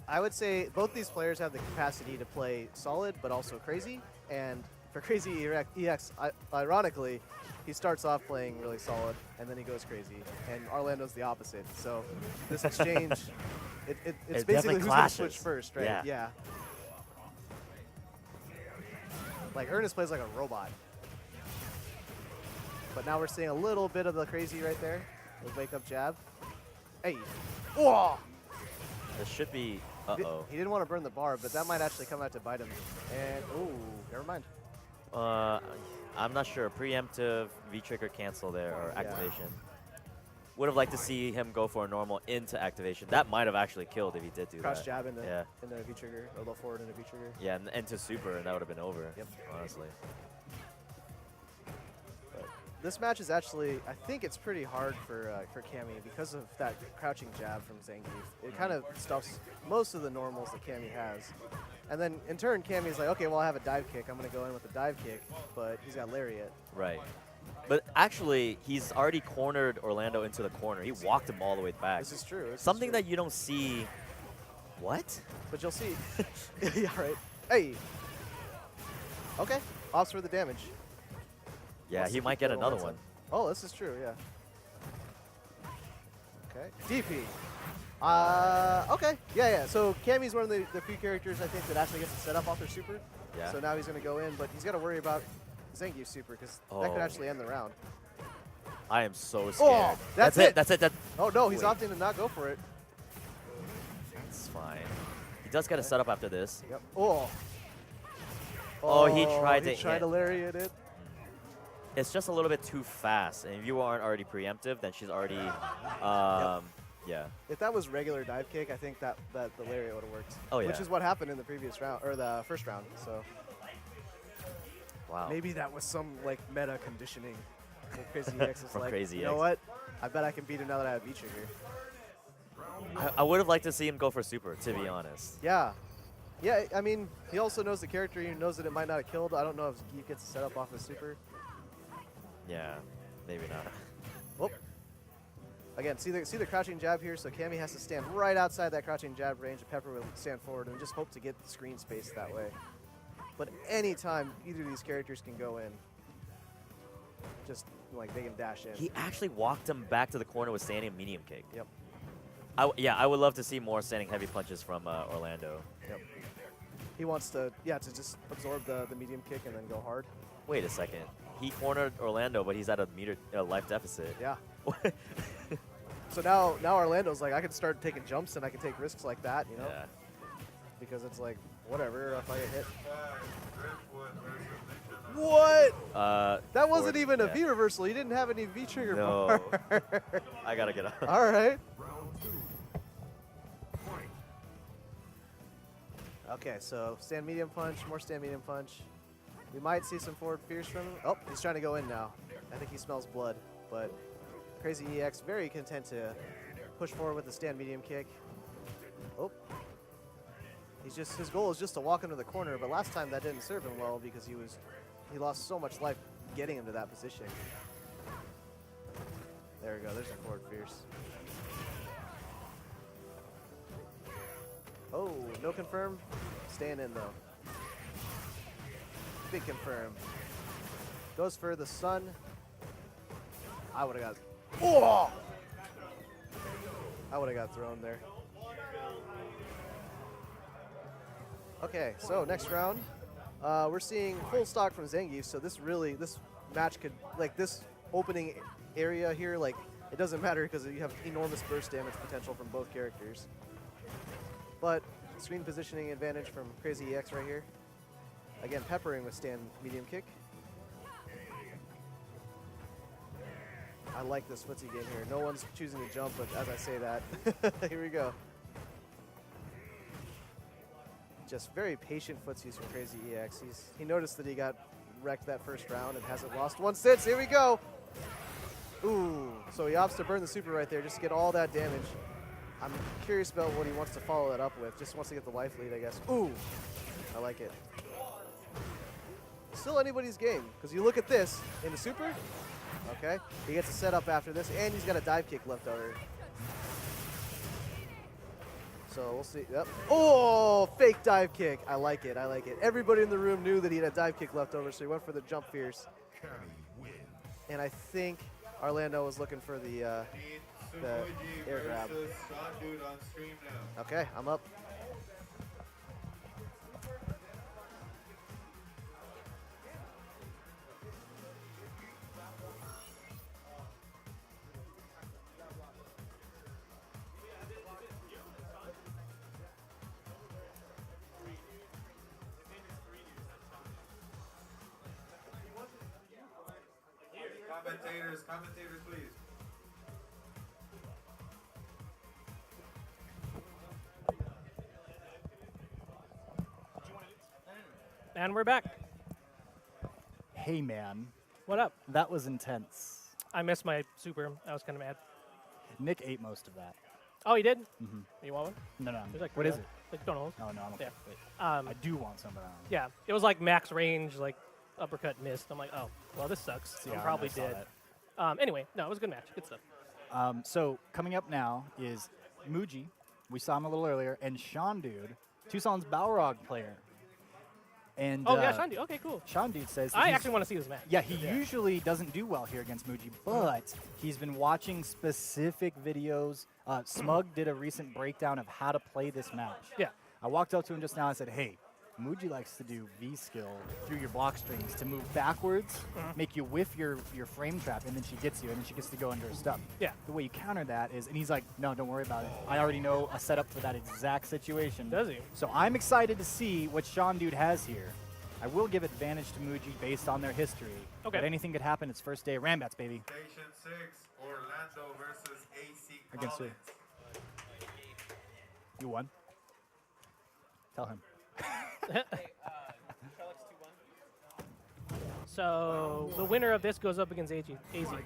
I would say both these players have the capacity to play solid, but also crazy. And for Crazy EX, ironically, he starts off playing really solid, and then he goes crazy. And Orlando's the opposite. So this exchange, it's basically who's going to switch first, right? Yeah. Like, Ernest plays like a robot. But now we're seeing a little bit of the crazy right there. The wake-up jab. Hey. Whoa! This should be, uh-oh. He didn't want to burn the bar, but that might actually come out to bite him. And, ooh, never mind. I'm not sure. Preemptive, V-trigger cancel there, or activation. Would have liked to see him go for a normal into activation. That might have actually killed if he did do Crouch that. jab into V-trigger, or low forward into V-trigger. Yeah, and into super, and that would have been over, honestly. But this match is actually, I think it's pretty hard for Cammy because of that crouching jab from Zangief. It kind of stuffs most of the normals that Cammy has. And then, in turn, Cammy's like, okay, well, I have a dive kick. I'm going to go in with a dive kick, but he's got lariat. Right. But actually, he's already cornered Orlando into the corner. He walked him all the way back. This is true. Something that you don't see. What? But you'll see. Yeah, right. Hey. Okay. Opts for the damage. Yeah, he might get another one. Oh, this is true, yeah. Okay. DP. Okay. Yeah. So Cammy's one of the few characters, I think, that actually gets to set up off their super. Yeah. So now he's going to go in, but he's got to worry about Zangief's super, because that could actually end the round. I am so scared. Oh, that's it. That's it. Oh, no, he's Wait. opting to not go for it. That's fine. He does get a setup after this. Yep. Oh. Oh, he tried to lariat it. It's just a little bit too fast. And if you aren't already preemptive, then she's already, yeah. If that was regular dive kick, I think that the lariat would have worked. Oh, yeah. Which is what happened in the previous round, or the first round, so. Wow. Maybe that was some, like, meta conditioning. Crazy EX is From like, Crazy you know X. what? I bet I can beat him now that I have V-trigger. I would have liked to see him go for super, to be honest. Yeah. Yeah, I mean, he also knows the character. He knows that it might not have killed. I don't know if he gets set up off his super. Yeah, maybe not. Whoop. Again, see the crouching jab here, so Cammy has to stand right outside that crouching jab range, and Pepper will stand forward and just hope to get the screen space that way. But anytime either of these characters can go in, just like they can dash in. He actually walked him back to the corner with standing medium kick. Yep. Yeah, I would love to see more standing heavy punches from Orlando. Yep. He wants to just absorb the medium kick and then go hard. Wait a second. He cornered Orlando, but he's at a life deficit. Yeah. So now Orlando's like, I can start taking jumps and I can take risks like that, you know? Yeah. Because it's like, whatever, if I get hit. Driftwood versus Ninja. What? That wasn't forward, even a yeah. V reversal. You didn't have any V trigger No. bar. I gotta get up. All right. Okay, so stand medium punch, more stand medium punch. We might see some forward fierce from him. Oh, he's trying to go in now. I think he smells blood, but Crazy EX very content to push forward with the stand medium kick. Oh. His goal is just to walk into the corner, but last time that didn't serve him well because he lost so much life getting into that position. There we go, there's a forward fierce. Oh, no confirm. Staying in though. Big confirm. Goes for the sun. I would have got. Oh! I would have got thrown there. Okay, so next round, we're seeing full stock from Zangief. So this match could, like this opening area here, like it doesn't matter because you have enormous burst damage potential from both characters. But screen positioning advantage from Crazy EX right here. Again, peppering with stand medium kick. I like this footsie game here. No one's choosing to jump, but as I say that, here we go. Just very patient footsies from Crazy EX. He noticed that he got wrecked that first round and hasn't lost one since. Here we go. Ooh, so he opts to burn the super right there just to get all that damage. I'm curious about what he wants to follow that up with. Just wants to get the life lead, I guess. Ooh, I like it. Still anybody's game, because you look at this in the super. Okay, he gets a setup after this, and he's got a dive kick left over. So we'll see. Yep. Oh, fake dive kick. I like it. I like it. Everybody in the room knew that he had a dive kick left over, so he went for the jump fierce. And I think Orlando was looking for the air grab. Sean Dude on stream now. Okay, I'm up. Commentators, please. And we're back. Hey, man. What up? That was intense. I missed my super. I was kind of mad. Nick ate most of that. Oh, he did? Mm-hmm. You want one? No. There's like What is it? Like donuts. Oh, no, I'm okay. Yeah. Wait. Um, I do want some, but I don't. yeah, it was like max range, like uppercut missed. I'm like, oh, well, this sucks. Yeah, I'm I probably saw dead. that. Anyway, no, it was a good match. Good stuff. So coming up now is Muji. We saw him a little earlier, and Sean Dude, Tucson's Balrog player. And Oh, yeah, Shandu. Okay, cool. Sean Dude says that I he's- actually want to see this match. Yeah, he usually doesn't do well here against Muji, but he's been watching specific videos. Smug did a recent breakdown of how to play this match. Yeah. I walked up to him just now and said, hey, Muji likes to do V-skill through your block strings to move backwards, make you whiff your frame trap, and then she gets you, and then she gets to go under her stuff. Yeah. The way you counter that is, and he's like, no, don't worry about it. I already know a setup for that exact situation. Does he? So I'm excited to see what Sean Dude has here. I will give advantage to Muji based on their history. Okay. But anything could happen. It's first day of RanBats, baby. Station 6, Orlando versus AC Against who? Collins. You won. Tell him. So the winner of this goes up against AZ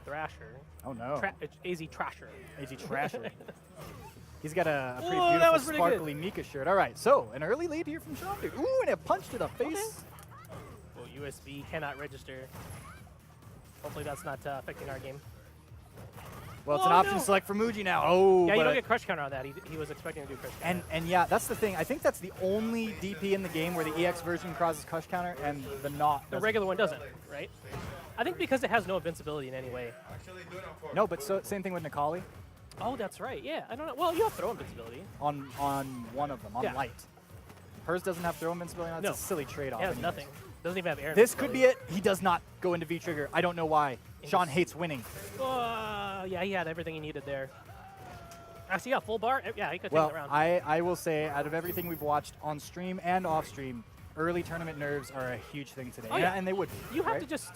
Thrasher. Oh, no. AZ Trasher. AG Trasher. He's got a pretty Ooh, that beautiful, was pretty good. sparkly Mika shirt. All right, so an early lead here from Sean Dude. Ooh, and a punch to the face. Well, USB cannot register. Hopefully that's not affecting our game. Well, it's an Oh, option no. select for Muji now. Oh, Yeah, you but don't get crush counter on that. He was expecting to do crush counter. and yeah, that's the thing. I think that's the only DP in the game where the EX version causes crush counter and the not. The doesn't. regular one doesn't, right? I think because it has no invincibility in any way. Actually, do it on court. No, but so same thing with Nikali Oh, that's right. Yeah, I don't know. Well, you have throw invincibility. on one of them on Yeah. light. Hers doesn't have throw invincibility. That's No. a silly trade-off. It has anyways. nothing. Doesn't even have air. This could be invincibility. it. He does not go into V trigger. I don't know why. Sean hates winning. Yeah, he had everything he needed there. Actually, yeah, full bar. Yeah, he could Well, take it around. I will say, out of everything we've watched on stream and off stream, early tournament nerves are a huge thing today. Oh, yeah. And they would be. You have right? to just,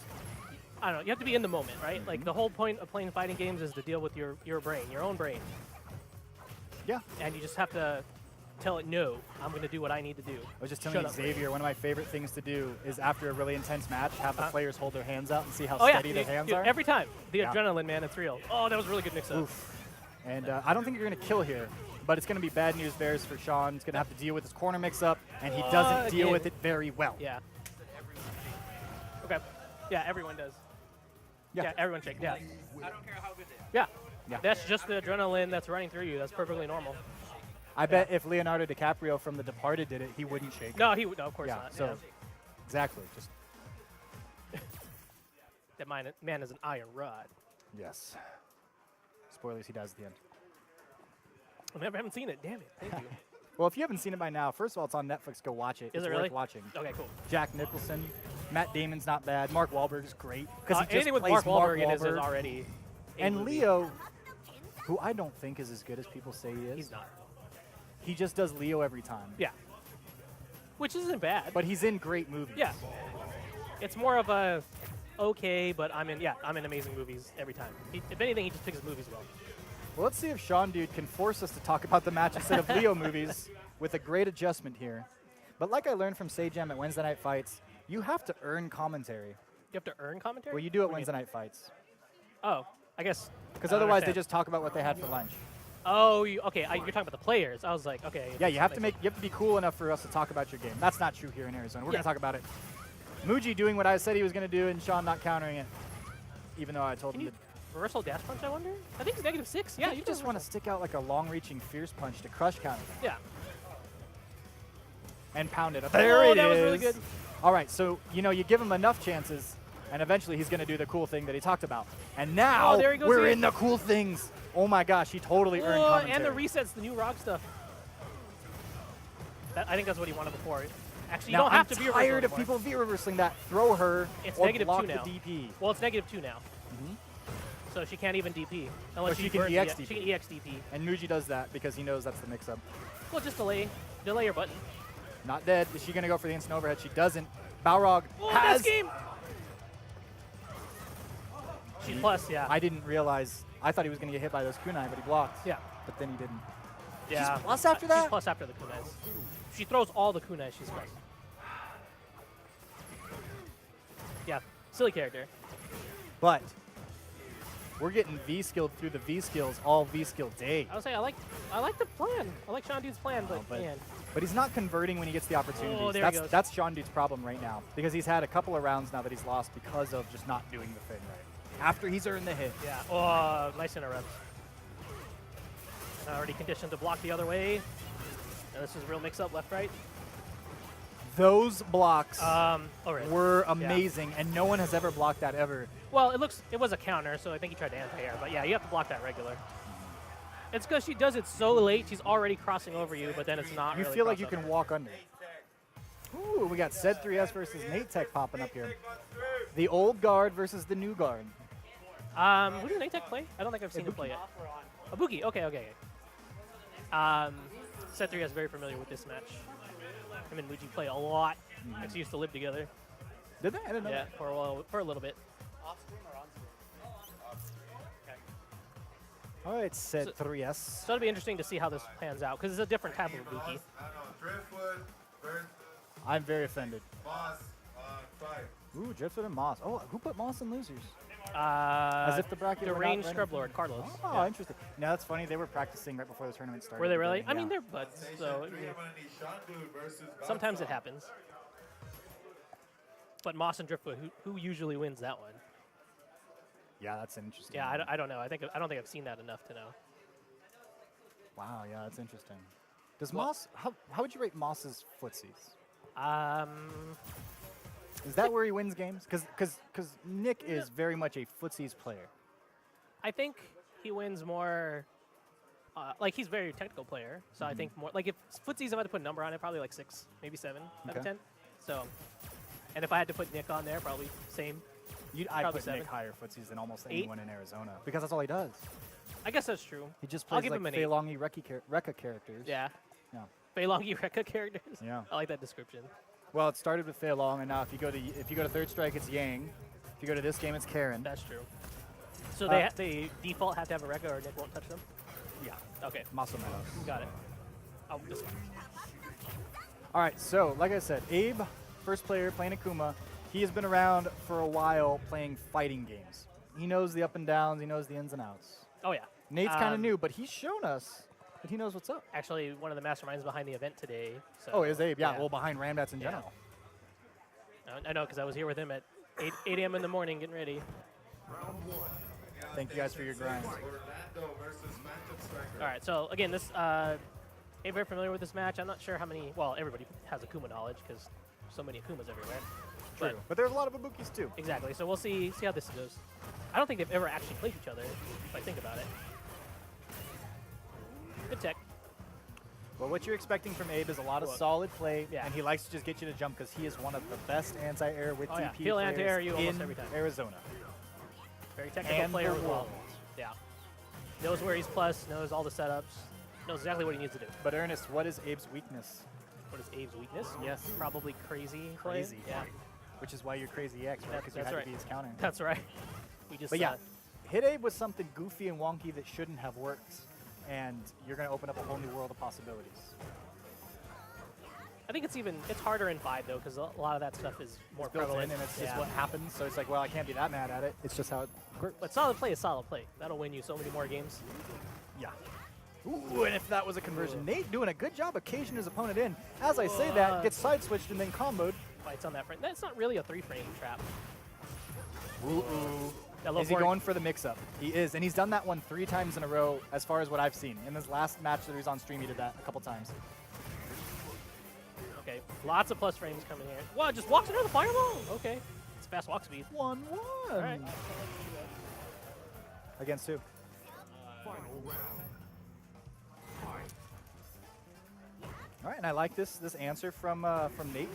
I don't know, you have to be in the moment, right? Like, the whole point of playing fighting games is to deal with your brain, your own brain. Yeah. And you just have to tell it, no, I'm going to do what I need to do. I was just telling Shut you, up. Xavier, one of my favorite things to do is after a really intense match, have the players hold their hands out and see how Oh, yeah. steady their hands Dude, are. every time. The Yeah. adrenaline, man, it's real. Oh, that was a really good mix-up. Oof. And I don't think you're going to kill here, but it's going to be bad news bears for Sean. He's going to have to deal with his corner mix-up, and he doesn't deal again. with it very well. Yeah. Okay. Yeah, everyone does. Yeah. Yeah, everyone shake. Yeah. I don't care how good they are. Yeah. Yeah. That's just the adrenaline that's running through you. That's perfectly normal. I bet if Leonardo DiCaprio from The Departed did it, he wouldn't shake. No, no, of course Yeah, not. so Yeah. exactly. Just That man is an iron rod. yes. Spoilers, he dies at the end. I haven't seen it. Damn it. Thank you. Well, if you haven't seen it by now, first of all, it's on Netflix. Go watch it. Is it's it worth really? watching. Okay, cool. Jack Nicholson, Matt Damon's not bad. Mark Wahlberg's great because he just Anything with plays Mark Wahlberg in is already. a And movie. Leo, who I don't think is as good as people say he is. He's not. He just does Leo every time. Yeah. Which isn't bad. But he's in great movies. yeah. It's more of a okay, but I'm in amazing movies every time. If anything, he just picks his movies well. Well, let's see if Sean Dude can force us to talk about the match instead of Leo movies with a great adjustment here. But like I learned from Sajam at Wednesday Night Fights, you have to earn commentary. You have to earn commentary? Well, you do at What Wednesday mean? Night Fights. Oh, I guess. Because I don't otherwise they understand. just talk about what they had for lunch. Oh, okay. You're talking about the players. I was like, okay. Yeah, you have to be cool enough for us to talk about your game. That's not true here in Arizona. We're Yeah. going to talk about it. Muji doing what I said he was going to do and Sean not countering it. Even though I told Can him you to. reversal dash punch, I wonder? I think it's -6. Yeah, Yeah, you just want to stick out like a long-reaching fierce punch to crush counter that. Yeah. And pound it up. Oh, There it is. that was really good. All right, so you give him enough chances, and eventually he's going to do the cool thing that he talked about. And now Oh, there he goes we're in. in the cool things. Oh my gosh, he totally earned Oh, commentary. and the resets, the new rock stuff. I think that's what he wanted before. Actually, you Now don't have I'm to be tired of anymore. people V-reversing that. Throw her It's or -2 block now. the DP. Well, it's -2 now. So she can't even DP unless she can burns EX the, DP. She can EX DP. And Muji does that because he knows that's the mix-up. Well, just delay your button. Not dead. Is she going to go for the instant overhead? She doesn't. Balrog Oh, has... that's game. She's plus, yeah. I didn't realize. I thought he was going to get hit by those kunai, but he blocked. Yeah. But then he didn't. Yeah. She's plus after She's that? plus after the kunais. If she throws all the kunais, she's plus. Yeah, silly character. But we're getting V-skilled through the V-skills all V-skill day. I would say I like the plan. I like Sean Dude's plan, but but- man. But he's not converting when he gets the opportunities. Oh, there he goes. That's Sean Dude's problem right now because he's had a couple of rounds now that he's lost because of just not doing the thing right. After he's earned the hit. Yeah. Oh, nice interrupt. Already conditioned to block the other way. And this is real mix-up, left-right. Those blocks Alright. were amazing, and no one has ever blocked that ever. Well, it was a counter, so I think he tried to anti-air. But yeah, you have to block that regular. It's because she does it so late, she's already crossing over you, but then it's not You really feel like you crossover. can walk under. Ooh, we got Zed 3S versus Nate Tech popping up here. The old guard versus the new guard. Who did Nate Tech play? I don't think I've seen him play yet. Ibuki, okay. Set 3 is very familiar with this match. Him and Muji play a lot. Actually used to live together. Did they? I didn't know Yeah, that. for a little bit. All right, Zed So- 3S. So it'll be interesting to see how this plans out, because it's a different type of Ibuki. I don't know. Driftwood versus I'm very offended. Boss fight. Ooh, Driftwood and Moss. Oh, who put Moss in losers? As if the bracket were not deranged ready. Scrub Lord, Carlos. Oh, Yeah. interesting. No, that's funny. They were practicing right before the tournament started. Were they really? Yeah. I mean, they're buds, so I mean, sometimes it happens. But Moss and Driftwood, who usually wins that one? Yeah, that's interesting. Yeah, I don't know. I don't think I've seen that enough to know. Wow, yeah, that's interesting. Does Well- Moss, how would you rate Moss's footsies? Um, Is that where he wins games? Because Nick is very much a footsies player. I think he wins more. Like he's a very technical player, so I think more like if footsies, if I had to put a number on it, probably like 6, maybe 7 out of Okay. 10. So, and if I had to put Nick on there, probably same. I Probably put Nick 7. higher footsies than almost 8? anyone in Arizona because that's all he does. I guess that's true. He just I'll plays give like him an 8. Fei Longy Rekka characters. Yeah. Yeah. Fei Long Eureka characters. Yeah. I like that description. Well, it started with Fei Long, and now if you go to Third Strike, it's Yang. If you go to this game, it's Karen. That's true. So Uh, they default have to have a Rekka or Nick won't touch them? Yeah. Okay, Maso Meadows. got it. Oh, this one. All right, so like I said, Abe, first player playing Akuma, he has been around for a while playing fighting games. He knows the up and downs, he knows the ins and outs. Oh, yeah. Nate's kind of Um, new, but he's shown us that he knows what's up. Actually, one of the masterminds behind the event today. So, Oh, is Abe? Yeah, well, behind RanBats in Yeah. general. I know, because I was here with him at 8 a.m. in the morning getting ready. Thank you guys for your grind. Orlando versus Phantom Striker. All right, so again, this Abe very familiar with this match. I'm not sure how many. Well, everybody has Akuma knowledge because so many Akumas everywhere. True. But there's a lot of Ibukis too. Exactly. So we'll see how this goes. I don't think they've ever actually played each other, if I think about it. Good tech. Well, what you're expecting from Abe is a lot of Look. solid play, Yeah. and he likes to just get you to jump because he is one of the best anti-air with Oh, yeah. TP He'll players anti-air you almost in every time. Arizona. Very technical And player the as well. world. Yeah. Knows where he's plus, knows all the setups, knows exactly what he needs to do. But Ernest, what is Abe's weakness? What is Abe's weakness? Yes. Probably crazy. play. Crazy. Yeah. Which is why you're Crazy X, right? Because you That's had right. to be his counter. That's right. We just. But yeah, hit Abe with something goofy and wonky that shouldn't have worked, and you're going to open up a whole new world of possibilities. I think it's harder in 5 though, because a lot of that stuff is more It's built prevalent. in, and it's just Yeah. what happens. So it's like, well, I can't be that mad at it. It's just how it works. But solid play is solid play. That'll win you so many more games. Yeah. Ooh, and if that was a conversion, Nate doing a good job occasioning his opponent in. As I say that, gets side switched and then comboed. Fights on that frame. That's not really a 3-frame trap. Ooh. That low Is he forward- going for the mix-up? He is, and he's done that one 3 times in a row as far as what I've seen. In this last match that he was on stream, he did that a couple times. Okay, lots of plus frames coming here. What? Just walks into the fireball? Okay. It's fast walk speed. 1-1. All right. Against who? All right, and I like this answer from Nate.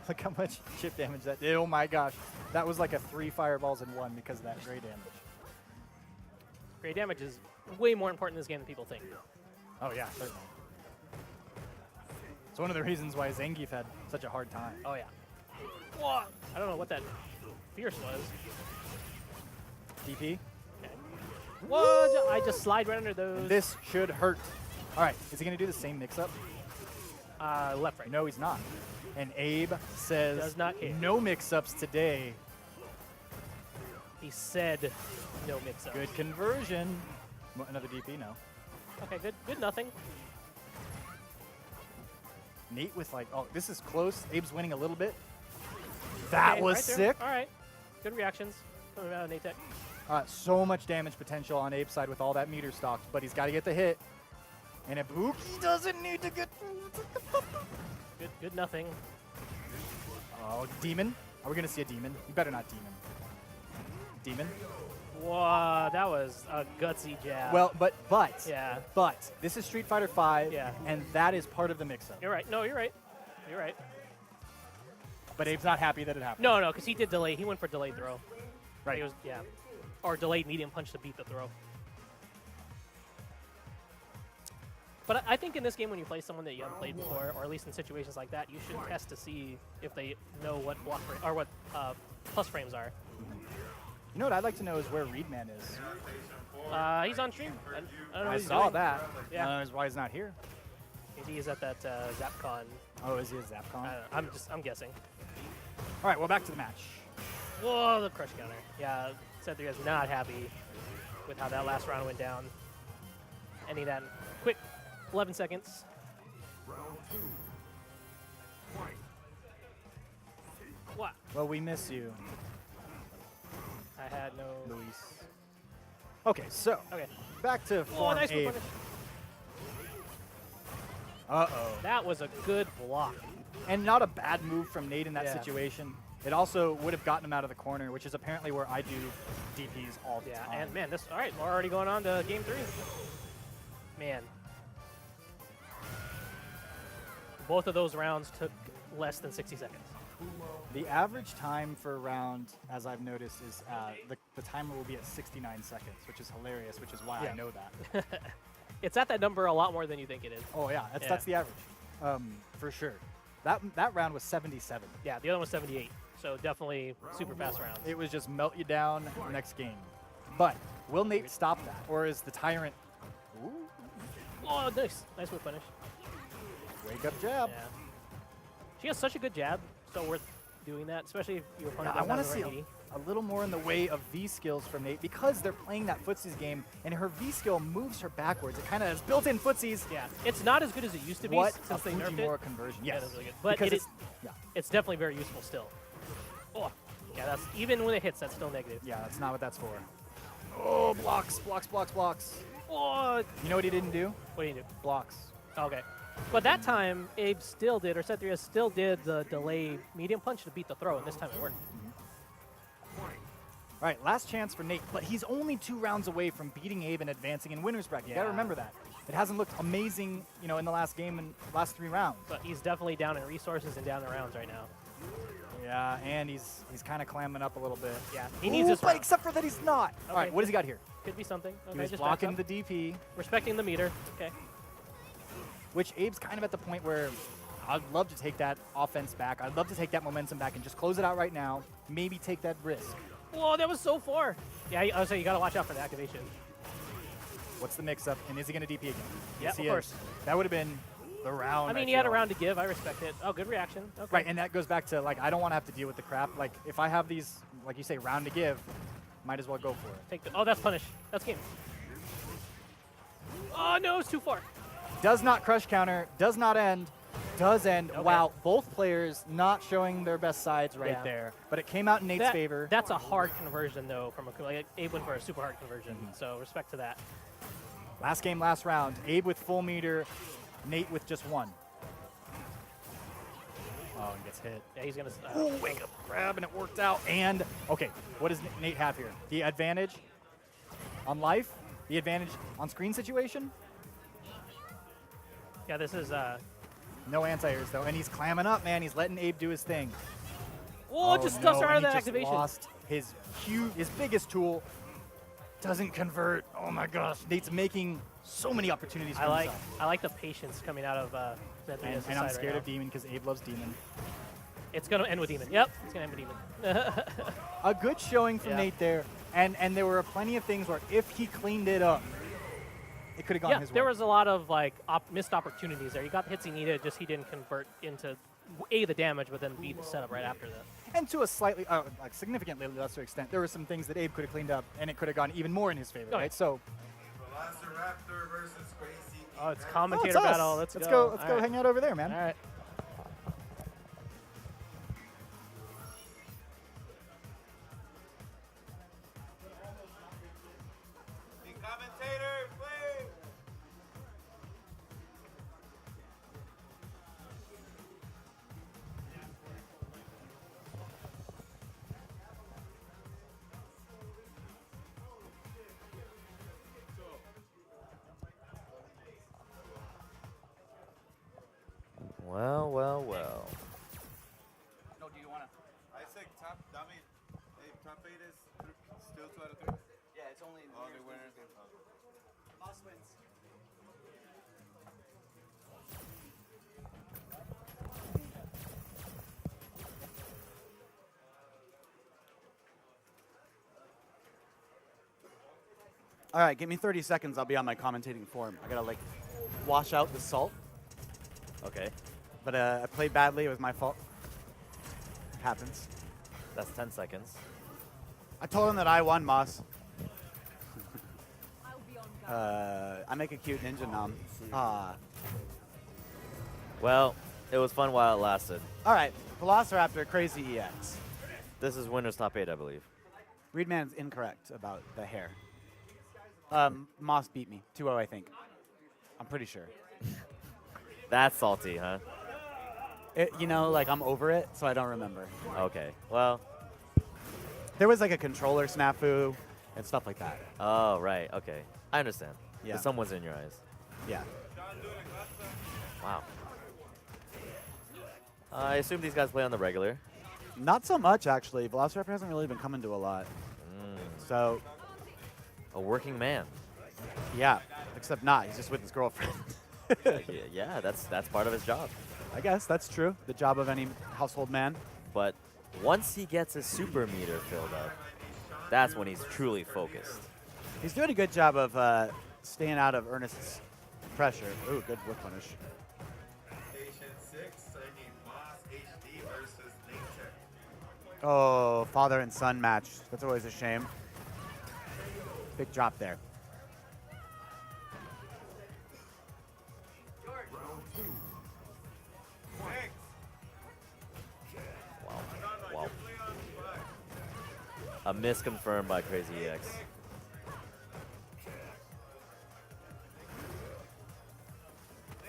Look how much chip damage that did. Oh my gosh. That was like a 3 fireballs in 1 because of that gray damage. Great damage is way more important in this game than people think. Oh yeah, certainly. It's one of the reasons why Zangief had such a hard time. Oh, yeah. Whoa. I don't know what that fierce was. DP. Okay. Whoa, I just slide right under those. This should hurt. All right, is he going to do the same mix-up? Left, right. No, he's not. And Abe says Does not care. no mix-ups today. He said no mix-up. Good conversion. Another DP, no. Okay, good nothing. Nate with like, oh, this is close. Abe's winning a little bit. That Okay, was right there. sick. All right. Good reactions coming out of Nate Tech. So much damage potential on Abe's side with all that meter stocks, but he's got to get the hit. And Ibuki doesn't need to get... Good nothing. Oh, Demon? Are we going to see a Demon? You better not Demon. Demon? Whoa, that was a gutsy jab. Well, but yeah, this is Street Fighter V, Yeah. and that is part of the mix-up. you're right. No, you're right. You're right. But Abe's not happy that it happened. No, because he did delay. He went for delayed throw. Right. He was, yeah. Or delayed medium punch to beat the throw. But I think in this game, when you play someone that you haven't played before, or at least in situations like that, you should test to see if they know what block frame, or what plus frames are. You know what I'd like to know is where Reedman is. He's on stream. I don't know what I he's saw doing. that. Yeah. I don't know why he's not here. Maybe he's at that ZapCon. Oh, is he a Zapcon? I'm guessing. All right, well, back to the match. Whoa, the crush counter. Yeah, said that he was not happy with how that last round went down. Ending that in quick 11 seconds. What? Well, we miss you. I had no. Luis. Okay, so Okay. back to Oh, form nice Abe. whip punish. Uh-oh. That was a good block. And not a bad move from Nate in that Yeah. situation. It also would have gotten him out of the corner, which is apparently where I do DPs all the Yeah, time. and man, this. All right, we're already going on to game 3. Man. Both of those rounds took less than 60 seconds. The average time for a round, as I've noticed, is the timer will be at 69 seconds, which is hilarious, which is why Yeah. I know that. It's at that number a lot more than you think it is. Oh, yeah, that's the average, for sure. That round was 77. Yeah, the other one was 78. So definitely super fast rounds. It was just melt you down next game. But will Nate stop that, or is the Tyrant... Ooh, Oh, nice. Nice whip punish. wake up jab. Yeah. She has such a good jab, so worth doing that, especially if your opponent Yeah, I doesn't want to have see the right a little more in the way of V skills from Nate because they're playing that footsies game, and her V skill moves her backwards. It kind of has built-in footsies. Yeah, it's not as good as it used to be What since a they nerfed Fujimura it. conversion. Yeah, Yes, that's really good. But because it is, yeah, it's definitely very useful still. Oh, yeah, that's even when it hits, that's still negative. yeah, that's not what that's for. Oh, blocks, blocks, blocks, blocks. Oh, You know what he didn't do? what do you do? Blocks. Okay. But that time, Abe still did, or Set3S still did the delay medium punch to beat the throw, and this time it worked. All right, last chance for Nate, but he's only 2 rounds away from beating Abe and advancing in winner's bracket. You gotta Yeah. remember that. It hasn't looked amazing, you know, in the last game and last 3 rounds. But he's definitely down in resources and down in rounds right now. Yeah, and he's kind of clamming up a little bit. Yeah, he needs this but round. except for that he's not. All right, Okay. what does he got here? Could be something. He Okay, was just back blocking up. the DP, Respecting the meter. Okay. which Abe's kind of at the point where I'd love to take that offense back. I'd love to take that momentum back and just close it out right now. Maybe take that risk. Whoa, that was so far. Yeah, I was saying you got to watch out for the activation. What's the mix-up, and is he going to DP again? Yeah, Yes, he of course. is. That would have been the round. I mean, he had a feel. round to give. I respect it. Oh, good reaction. Okay. Right, and that goes back to, like, I don't want to have to deal with the crap. Like, if I have these, like you say, round to give, might as well go for it. Take the. Oh, that's punish. That's game. Oh no, it's too far. Does not crush counter, does not end, does end. Okay. Wow, both players not showing their best sides right Yeah. there. But it came out in Nate's favor. That's a hard conversion though. From a like Abe went for a super hard conversion. Mm-hmm. So respect to that. Last game, last round. Abe with full meter, Nate with just 1. Oh, and gets hit. Yeah, he's gonna. Oh, wake up grab, and it worked out. And, okay, what does Nate have here? The advantage on life, the advantage on screen situation. Yeah, this is. No anti-airs, though, and he's clamming up, man. He's letting Abe do his thing. Oh, just stuffs no, her out of and that he just activation. lost his biggest tool. Doesn't convert. Oh my gosh, Nate's making so many opportunities for himself. I like the patience coming out of Zedria's And I'm side scared right of Demon because Abe loves Demon. now. It's gonna end with Demon. Yep, it's gonna end with Demon. A good showing from Yeah. Nate there, and there were plenty of things where if he cleaned it up, it could have gone Yeah, his way. there was a lot of like missed opportunities there. He got the hits he needed, just he didn't convert into A, the damage, but then B, the setup right after that. And to a slightly, like significantly lesser extent, there were some things that Abe could have cleaned up, and it could have gone even more in his favor, Oh, yeah. right? So, Velociraptor versus Crazy. Oh, it's oh, commentator it's us. battle. Let's go. Let's All go right. hang out over there, man. All right. The commentator, please. Well, well, well. No, do you want to? I said top. I mean, hey, top 8 is still 2 out of 3. Yeah, it's only Only winners. Moss wins. All right, give me 30 seconds. I'll be on my commentating form. I gotta like wash out the salt, Okay, but I played badly. It was my fault. Happens. that's 10 seconds. I told him that I won, Moss. I make a cute ninja nom. Ah. Well, it was fun while it lasted. All right, Velociraptor, Crazy EX. This is winner's top 8, I believe. Reedman's incorrect about the hair. Moss beat me 2-0, I think. I'm pretty sure. That's salty, huh? You know, like I'm over it, so I don't remember. Okay. Well. There was like a controller snafu and stuff like that. Oh, right. Okay. I understand. Yeah. Someone's in your eyes. Yeah. Wow. I assume these guys play on the regular. Not so much, actually. Velociraptor hasn't really been coming to a lot. So, A working man. yeah. Except not. He's just with his girlfriend. Yeah, that's part of his job. I guess that's true. The job of any household man. But once he gets his super meter filled up, that's when he's truly focused. He's doing a good job of staying out of Ernest's pressure. Ooh, good whip punish. Station 6, Sergey Moss HD versus Nature. Oh, father and son match. That's always a shame. Big drop there. Wow. A miss confirmed by Crazy EX.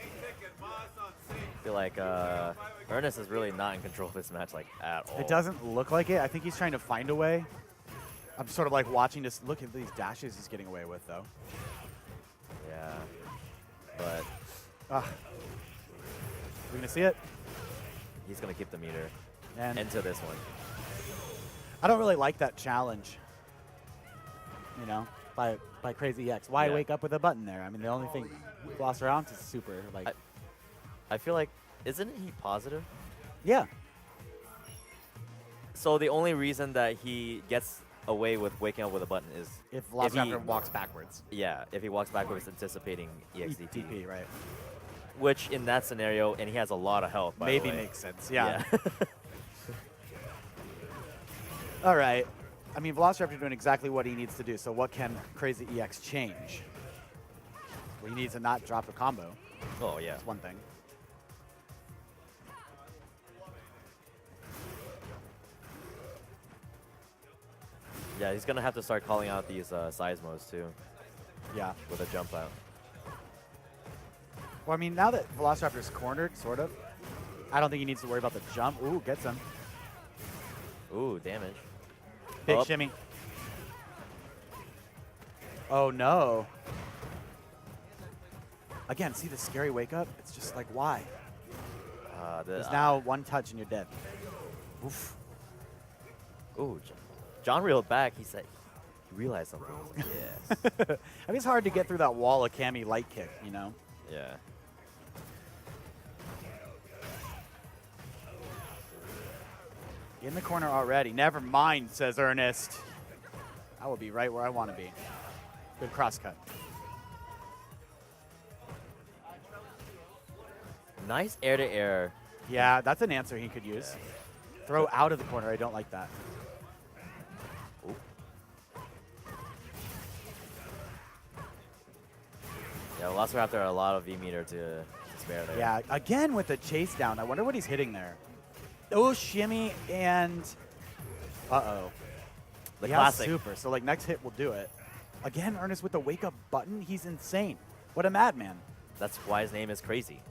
I feel like Ernest is really not in control of this match like at all. It doesn't look like it. I think he's trying to find a way. I'm sort of like watching this. Look at these dashes he's getting away with, though. Yeah. But We're going to see it. he's going to keep the meter And into this one. I don't really like that challenge, you know, by Crazy X. Why Yeah. wake up with a button there? I mean, the only thing Velociraptor is super, like, I feel like, isn't he positive? yeah. So the only reason that he gets away with waking up with a button is If he- Velociraptor walks backwards. yeah, if he walks backwards anticipating EXDP. DP, right. Which in that scenario, and he has a lot of health, by Maybe the way. makes sense, yeah. Yeah. All right. I mean, Velociraptor doing exactly what he needs to do, so what can Crazy EX change? Well, he needs to not drop a combo. Oh, yeah. That's one thing. Yeah, he's going to have to start calling out these seismos, too, Yeah. with a jump out. Well, I mean, now that Velociraptor's cornered, sort of, I don't think he needs to worry about the jump. Ooh, gets him. Ooh, damage. Big Up. shimmy. Oh, no. Again, see the scary wake up? It's just like, why? There's now one touch and you're dead. Oof. Ooh, John reeled back. He said he realized something. Yes. I mean, it's hard to get through that wall of Cammy light kick, you know? Yeah. In the corner already. Never mind, says Ernest. I will be right where I want to be. Good cross cut. Nice air-to-air. Yeah, that's an answer he could use. Throw out of the corner. I don't like that. Ooh. Yeah, Velociraptor a lot of V-meter to spare there. Yeah, again with the chase down. I wonder what he's hitting there. Oh, shimmy and... Uh-oh. The He has classic. super, so like next hit will do it. Again, Ernest with the wake-up button. He's insane. What a madman. That's why his name is Crazy.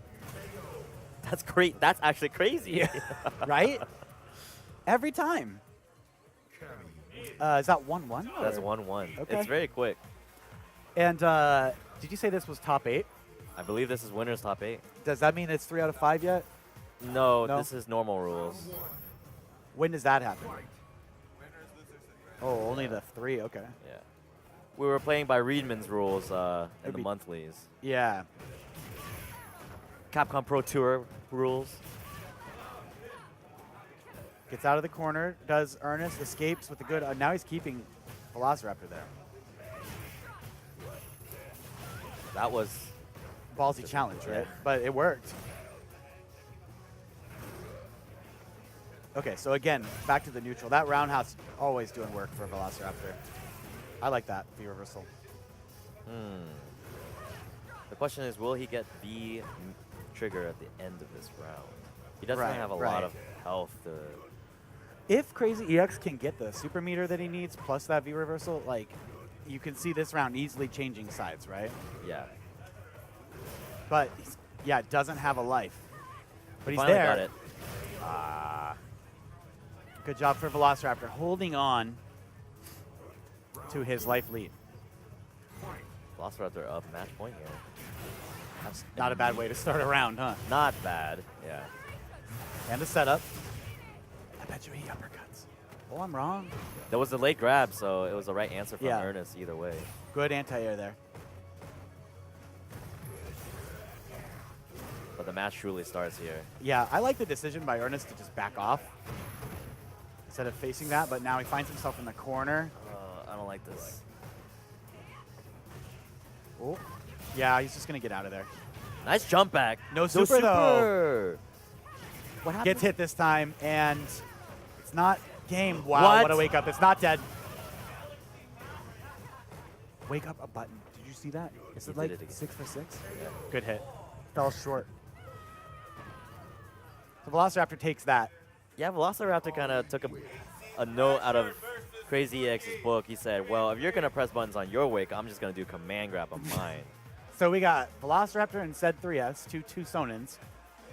That's great. That's actually crazy. Right? Every time. Is that 1-1? That's or- 1-1. Okay. It's very quick. And did you say this was top 8? I believe this is winner's top 8. Does that mean it's 3 out of 5 yet? No, No? this is normal rules. When does that happen? Oh, only the 3. Okay. Yeah. We were playing by Reedman's rules in It'd the be- monthlies. Yeah. Capcom Pro Tour rules. Gets out of the corner. Does Ernest. Escapes with the good. Now he's keeping Velociraptor there. That was Ballsy challenge, right? Yeah. But it worked. Okay, so again, back to the neutral. That roundhouse always doing work for Velociraptor. I like that V reversal. The question is, will he get the trigger at the end of this round? He doesn't Right, have a right. lot of health to. If Crazy EX can get the super meter that he needs plus that V reversal, like, you can see this round easily changing sides, right? Yeah. But, yeah, doesn't have a life. But he's Finally there. got it. Good job for Velociraptor holding on to his life lead. Velociraptor up match point here. That's not a bad way to start a round, huh? Not bad. Yeah. And the setup. I bet you he uppercuts. Oh, I'm wrong. There was a late grab, so it was the right answer from Yeah. Ernest either way. Good anti-air there. But the match truly starts here. Yeah, I like the decision by Ernest to just back off instead of facing that, but now he finds himself in the corner. I don't like this. Oh, yeah, he's just going to get out of there. Nice jump back. No super, though. What happened? Gets hit this time, and it's not game. Wow, what a wake up. It's not dead. Wake up a button. Did you see that? Is He it like did it again. 6 for 6? Yeah. Good hit. Fell short. So Velociraptor takes that. Yeah, Velociraptor kind of took a note out of Crazy EX's book. He said, well, if you're going to press buttons on your wake, I'm just going to do command grab on mine. So we got Velociraptor and Zed3S, two Sonins.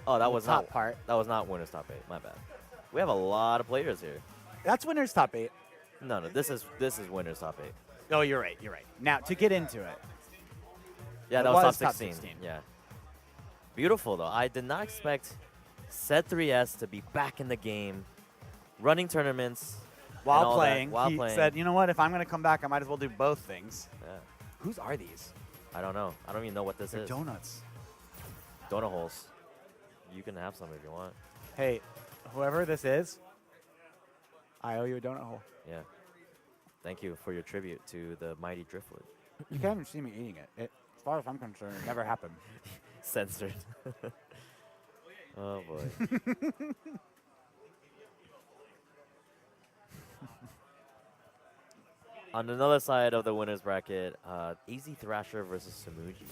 Oh, that was top not part. That was not winner's top 8. My bad. We have a lot of players here. That's winner's top 8. No, this is winner's top 8. Oh, you're right. You're right. Now, to get into it. Yeah, It that was was top top 16. 16. Yeah. Beautiful, though. I did not expect Zed3S to be back in the game, running tournaments. and While all that, playing, while he playing. said, you know what? If I'm going to come back, I might as well do both things. Yeah. Whose are these? I don't know. I don't even know what this They're is. donuts. Donut holes. You can have some if you want. Hey, whoever this is, I owe you a donut hole. Yeah. Thank you for your tribute to the mighty Driftwood. You can't even see me eating it. As far as I'm concerned, it never happened. Censored. Oh, boy. On another side of the winner's bracket, Easy Thrasher versus Samuji.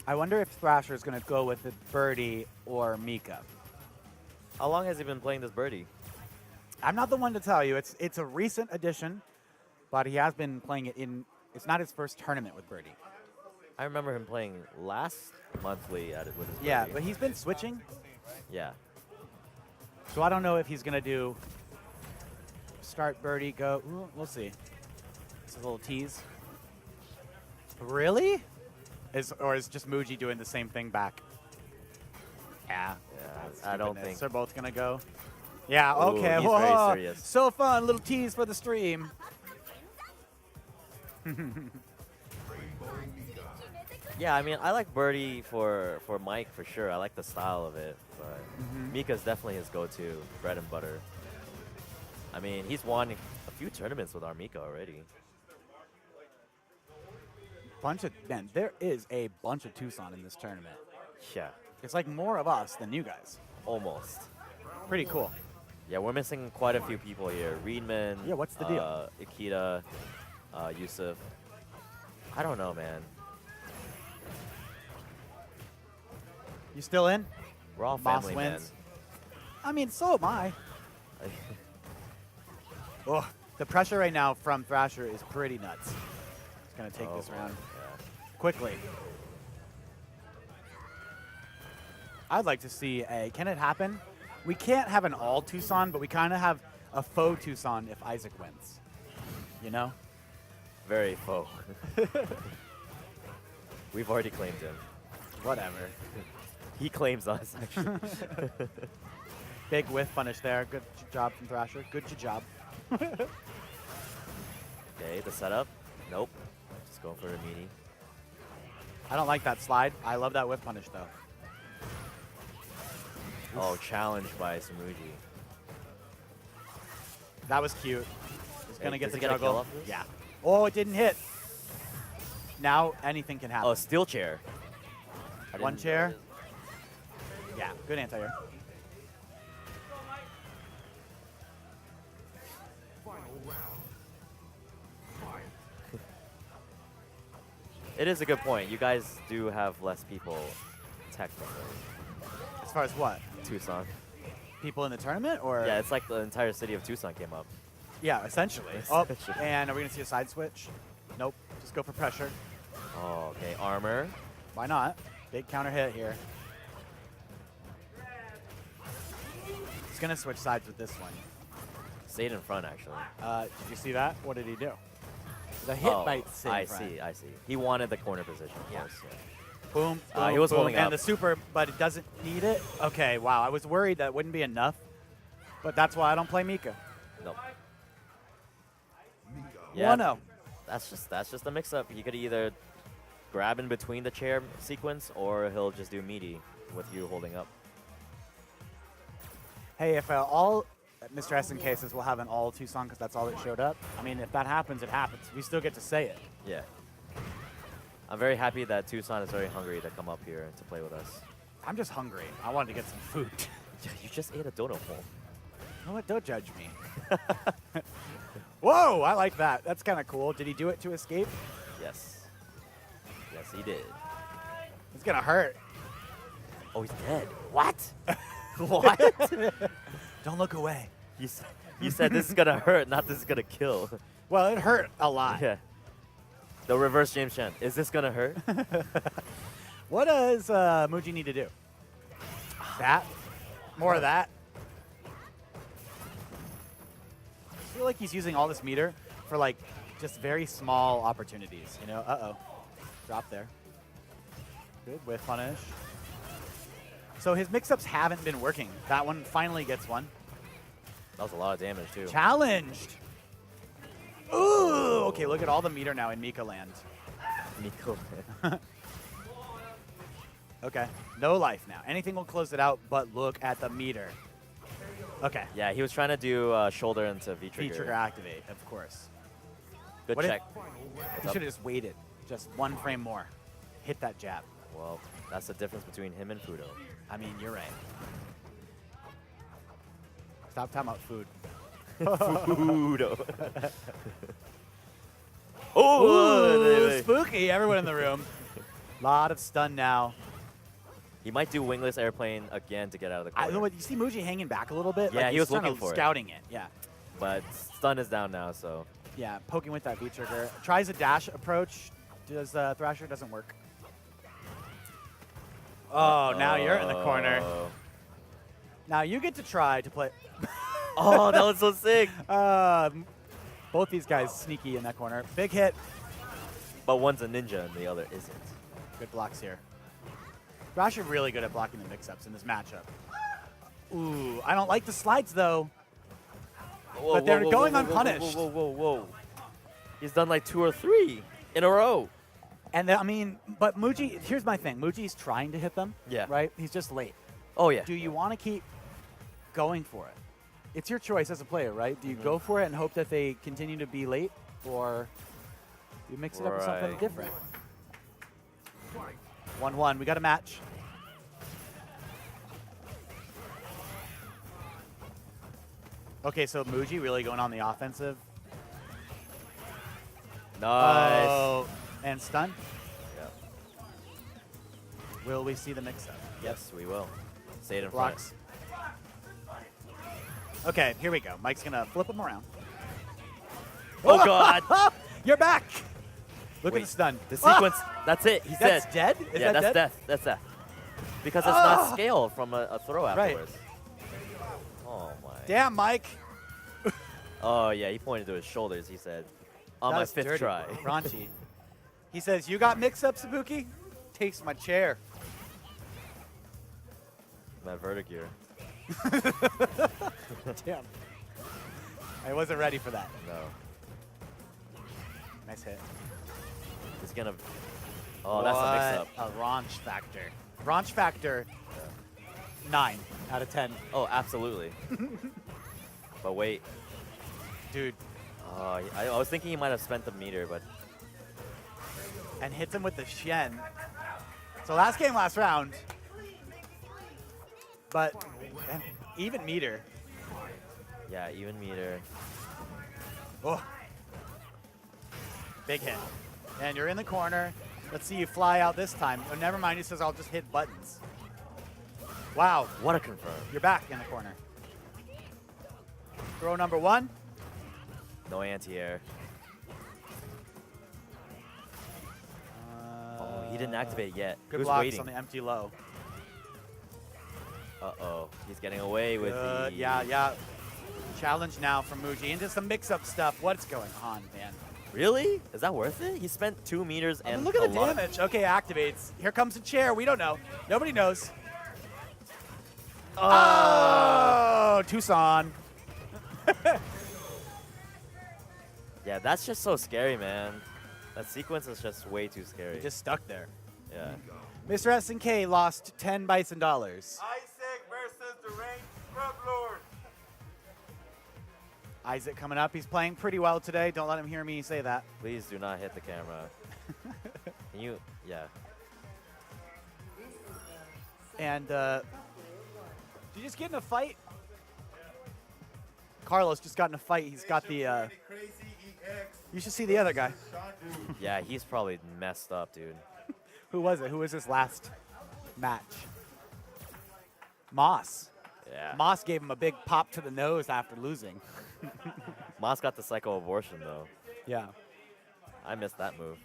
I wonder if Thrasher is going to go with the Birdie or Mika. How long has he been playing this birdie? I'm not the one to tell you. It's a recent addition, but he has been playing it in. It's not his first tournament with Birdie. I remember him playing last monthly at it with his Yeah, birdie. but he's been switching, Yeah. so I don't know if he's going to do start Birdie, go. Ooh, we'll see. It's a little tease. Really? Or is just Muji doing the same thing back? Yeah. Yeah, I don't think. They're both going to go. Yeah, Ooh, okay. he's Whoa, very serious. So fun. Little tease for the stream. Yeah, I mean, I like birdie for Mike for sure. I like the style of it, but Mika's definitely his go-to bread and butter. I mean, he's won a few tournaments with our Mika already. Man, there is a bunch of Tucson in this tournament. Yeah, It's like more of us than you guys. almost. Pretty cool. Yeah, we're missing quite a few people here. Reedman. Yeah, what's the deal? Ikeda, Yusuf. I don't know, man. You still in? We're all Boss family, man. wins. I mean, so am I. Oh, the pressure right now from Thrasher is pretty nuts. He's going to take this boy, round yeah. quickly. I'd like to see a, can it happen? We can't have an all Tucson, but we kind of have a faux Tucson if Isaac wins. You know? Very faux. We've already claimed him. Whatever. He claims us, actually. Big whiff punish there. Good job from Thrasher. Good job. Okay, the setup. Nope. Just going for a meaty. I don't like that slide. I love that whiff punish, though. Oh, challenged by Samuji. That was cute. He's going to Hey, get does the he get a juggle. kill off this? Yeah. Oh, it didn't hit. Now anything can happen. Oh, steel chair. I One didn't- chair. Yeah, good anti-air. It is a good point. You guys do have less people technically. As far as what? Tucson. people in the tournament, or Yeah, it's like the entire city of Tucson came up. yeah, essentially. Oh, Essentially. and are we gonna see a side switch? Nope. Just go for pressure. Oh, okay. Armor. Why not? Big counter hit here. He's gonna switch sides with this one. Stayed in front, actually. Did you see that? What did he do? The hit Oh, bite stayed I in front. see, I see. He wanted the corner position, of course. Yeah. Boom, boom, He was boom, holding and up. the super, but it doesn't need it. Okay, wow. I was worried that wouldn't be enough, but that's why I don't play Mika. Nope. 1-0. That's just a mix-up. He could either grab in between the chair sequence, or he'll just do meaty with you holding up. Hey, if all Mr. Essen cases will have an all Tucson because that's all that showed up. I mean, if that happens, it happens. We still get to say it. Yeah. I'm very happy that Tucson is very hungry to come up here to play with us. I'm just hungry. I wanted to get some food. You just ate a donut hole. You know what? Don't judge me. Whoa, I like that. That's kind of cool. Did he do it to escape? Yes. Yes, he did. It's going to hurt. Oh, he's dead. What? What? Don't look away. You said this is going to hurt, not this is going to kill. Well, it hurt a lot. Yeah. The reverse James Chan. Is this going to hurt? What does Muji need to do? That? More of that? I feel like he's using all this meter for like just very small opportunities, you know? Uh-oh. Drop there. Good whiff punish. So his mix-ups haven't been working. That one finally gets one. That was a lot of damage, too. Challenged. Ooh, okay, look at all the meter now in Mika land. Nico. Okay, no life now. Anything will close it out, but look at the meter. Okay. Yeah, he was trying to do shoulder into V-trigger. V-trigger activate, of course. Good What if- check. He should have just waited. Just one frame more. Hit that jab. Well, that's the difference between him and Fudo. I mean, you're right. Stop talking about food. Fudo. Ooh, spooky. Everyone in the room. Lot of stun now. He might do wingless airplane again to get out of the I corner. know what you see Muji hanging back a little bit. Yeah, like he was he's kinda looking for it. scouting it. Yeah. But stun is down now, so. Yeah, poking with that V-trigger. Tries a dash approach. Does Thrasher doesn't work. Oh, now you're in the corner. Oh. Now you get to try to play. Oh, that was so sick. Both these guys sneaky in that corner. Big hit. But one's a ninja and the other isn't. Good blocks here. Thrasher really good at blocking the mix-ups in this matchup. Ooh, I don't like the slides though. Whoa, But they're going whoa, unpunished. Whoa, whoa, whoa, whoa. He's done like 2 or 3 in a row. And I mean, but Muji, here's my thing. Muji's trying to hit them. Yeah. Right? He's just late. Oh, yeah. Do you want to keep going for it? It's your choice as a player, right? Do you go for it and hope that they continue to be late, or do you mix it up with something Right. different? 1-1. We got a match. Okay, so Muji really going on the offensive. Nice. Oh, and stun. Yep. Will we see the mix-up? Yes, we will. Stayed in Blocks. Okay, here we go. Mike's going to flip him around. front. Oh, God. You're back. Look Wait, at the stun. The sequence, that's it. He That's said. dead? Is Yeah, that that's dead? death. That's death. Because it's not scaled from a throw Right. afterwards. Oh, my. Damn, Mike. Oh, yeah, he pointed to his shoulders. He said, on That's my 5th dirty. try. Raunchy. He says, you got mix-up, Sabuki? Takes my chair. My vertigear. Damn. I wasn't ready for that. No. Nice hit. He's going to. Oh, that's a mix up. A raunch factor. Raunch factor, 9 out of 10. Oh, absolutely. But wait. Dude. I was thinking he might have spent the meter, but. And hits him with the Shen. So last game, last round. But even meter. Yeah, even meter. Oh. Big hit. And you're in the corner. Let's see you fly out this time. Oh, never mind. He says, I'll just hit buttons. Wow. What a confirm. You're back in the corner. Throw number 1. No anti-air. Oh, he didn't activate yet. Good he was blocks waiting. on the empty low. Uh-oh. He's getting away with the... Yeah. Challenge now from Muji into some mix-up stuff. What's going on, man? Really? Is that worth it? He spent 2 meters I mean, and look at a the lot of- damage. Okay, activates. Here comes a chair. We don't know. Nobody knows. Oh, Tucson. Yeah, that's just so scary, man. That sequence is just way too scary. He just stuck there. Yeah. Mr. SNK lost $10 Bison. Isaac versus the Range Scrub Lord. Isaac coming up. He's playing pretty well today. Don't let him hear me say that. Please do not hit the camera. Can you? Yeah. And did you just get in a fight? Carlos just got in a fight. He's got the. Crazy EX. You should see the other guy. Yeah, he's probably messed up, dude. Who was it? Who was his last match? Moss. Yeah. Moss gave him a big pop to the nose after losing. Moss got the psycho abortion though. Yeah. I missed that move.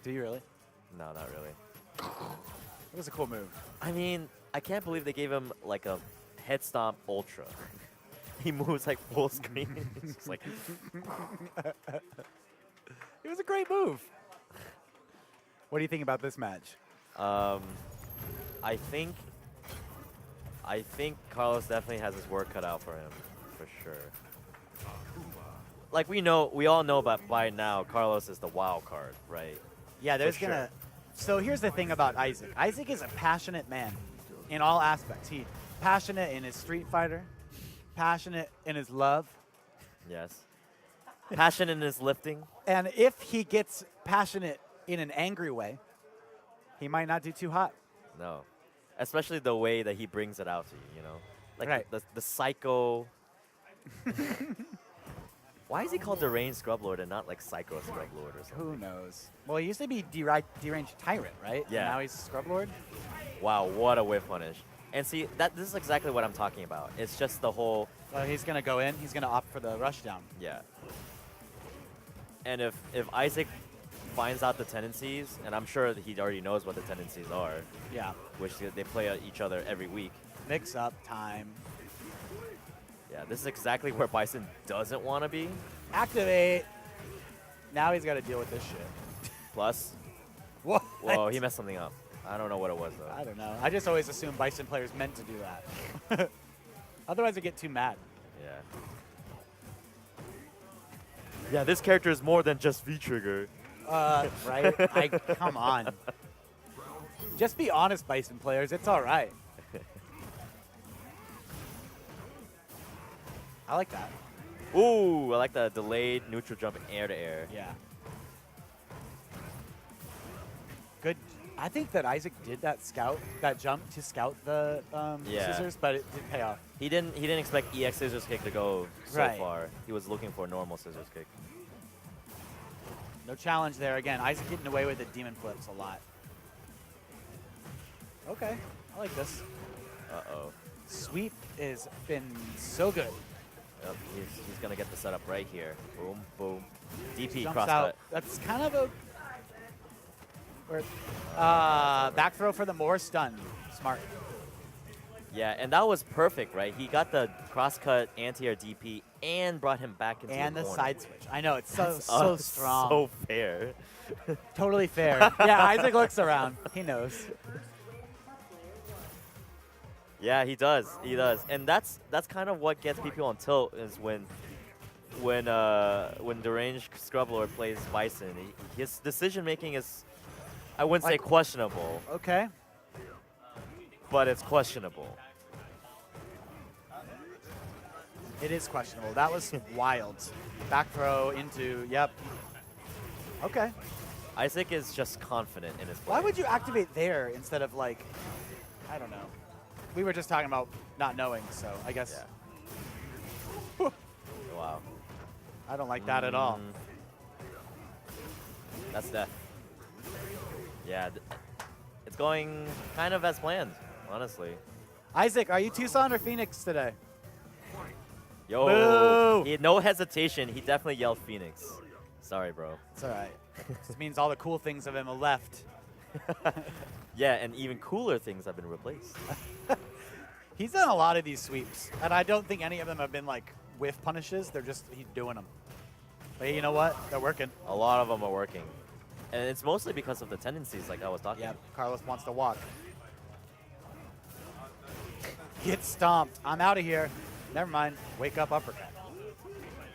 Do you really? No, not really. It was a cool move. I mean, I can't believe they gave him like a head stomp ultra. He moves like full screen. It's just like It was a great move. What do you think about this match? I think Carlos definitely has his work cut out for him, for sure. Like we all know by now, Carlos is the wild card, right? Yeah, there's For gonna. So here's the thing about Isaac. Isaac is a passionate man in all aspects. He's passionate in his Street Fighter, passionate in his love, Yes. Passion in his lifting. and if he gets passionate in an angry way, he might not do too hot. No. Especially the way that he brings it out to you, you know? Like Right. the psycho. Why is he called Deranged Scrub Lord and not like Psycho Scrub Lord or something? Who knows? Well, he used to be deranged tyrant, right? Yeah. And now he's Scrub Lord. Wow, what a whiff punish. And see, this is exactly what I'm talking about. It's just the whole, Well, he's gonna go in. He's gonna opt for the rush down. yeah. And if Isaac finds out the tendencies, and I'm sure that he already knows what the tendencies are, Yeah. which they play at each other every week. Mix up time. Yeah, this is exactly where Bison doesn't want to be. Activate. Now he's got to deal with this shit. Plus, What? whoa, he messed something up. I don't know what it was though. I don't know. I just always assume Bison players meant to do that. Otherwise, I get too mad. Yeah. Yeah, this character is more than just V-Trigger. Right? Come on. Just be honest, Bison players. It's all right. I like that. Ooh, I like the delayed neutral jump air to air. Yeah. Good. I think that Isaac did that jump to scout the Yeah. scissors, but it did pay off. He didn't expect EX scissors kick to go so Right. far. He was looking for a normal scissors kick. No challenge there again. Isaac getting away with the demon flips a lot. Okay, I like this. Uh-oh. Sweep has been so good. Yep, he's gonna get the setup right here. Boom, boom. DP Jumps cross out. cut. That's kind of a back throw for the more stun. Smart. Yeah, and that was perfect, right? He got the cross cut anti-air DP and brought him back into And the the corner. side switch. I know, it's so That's, so strong. So fair. Totally fair. Yeah, Isaac looks around. He knows. Yeah, he does. He does. And that's kind of what gets people on tilt is when Deranged Scrub Lord plays Bison. His decision making is, I wouldn't say Like- questionable, Okay. but it's questionable. It is questionable. That was wild. Back throw into, yep. Okay. Isaac is just confident in his play. Why would you activate there instead of like, I don't know. We were just talking about not knowing, so I guess Yeah. Wow. I don't like that at all. That's death. Yeah, it's going kind of as planned, honestly. Isaac, are you Tucson or Phoenix today? Yo, Boo! he had no hesitation. He definitely yelled Phoenix. Sorry, bro. It's all right. This means all the cool things of him are left. Yeah, and even cooler things have been replaced. He's done a lot of these sweeps, and I don't think any of them have been like whiff punishes. They're just he's doing them. But hey, you know what? They're working. A lot of them are working. And it's mostly because of the tendencies like I was talking Yep. about. Carlos wants to walk. Get stomped. I'm out of here. Never mind. Wake up uppercut.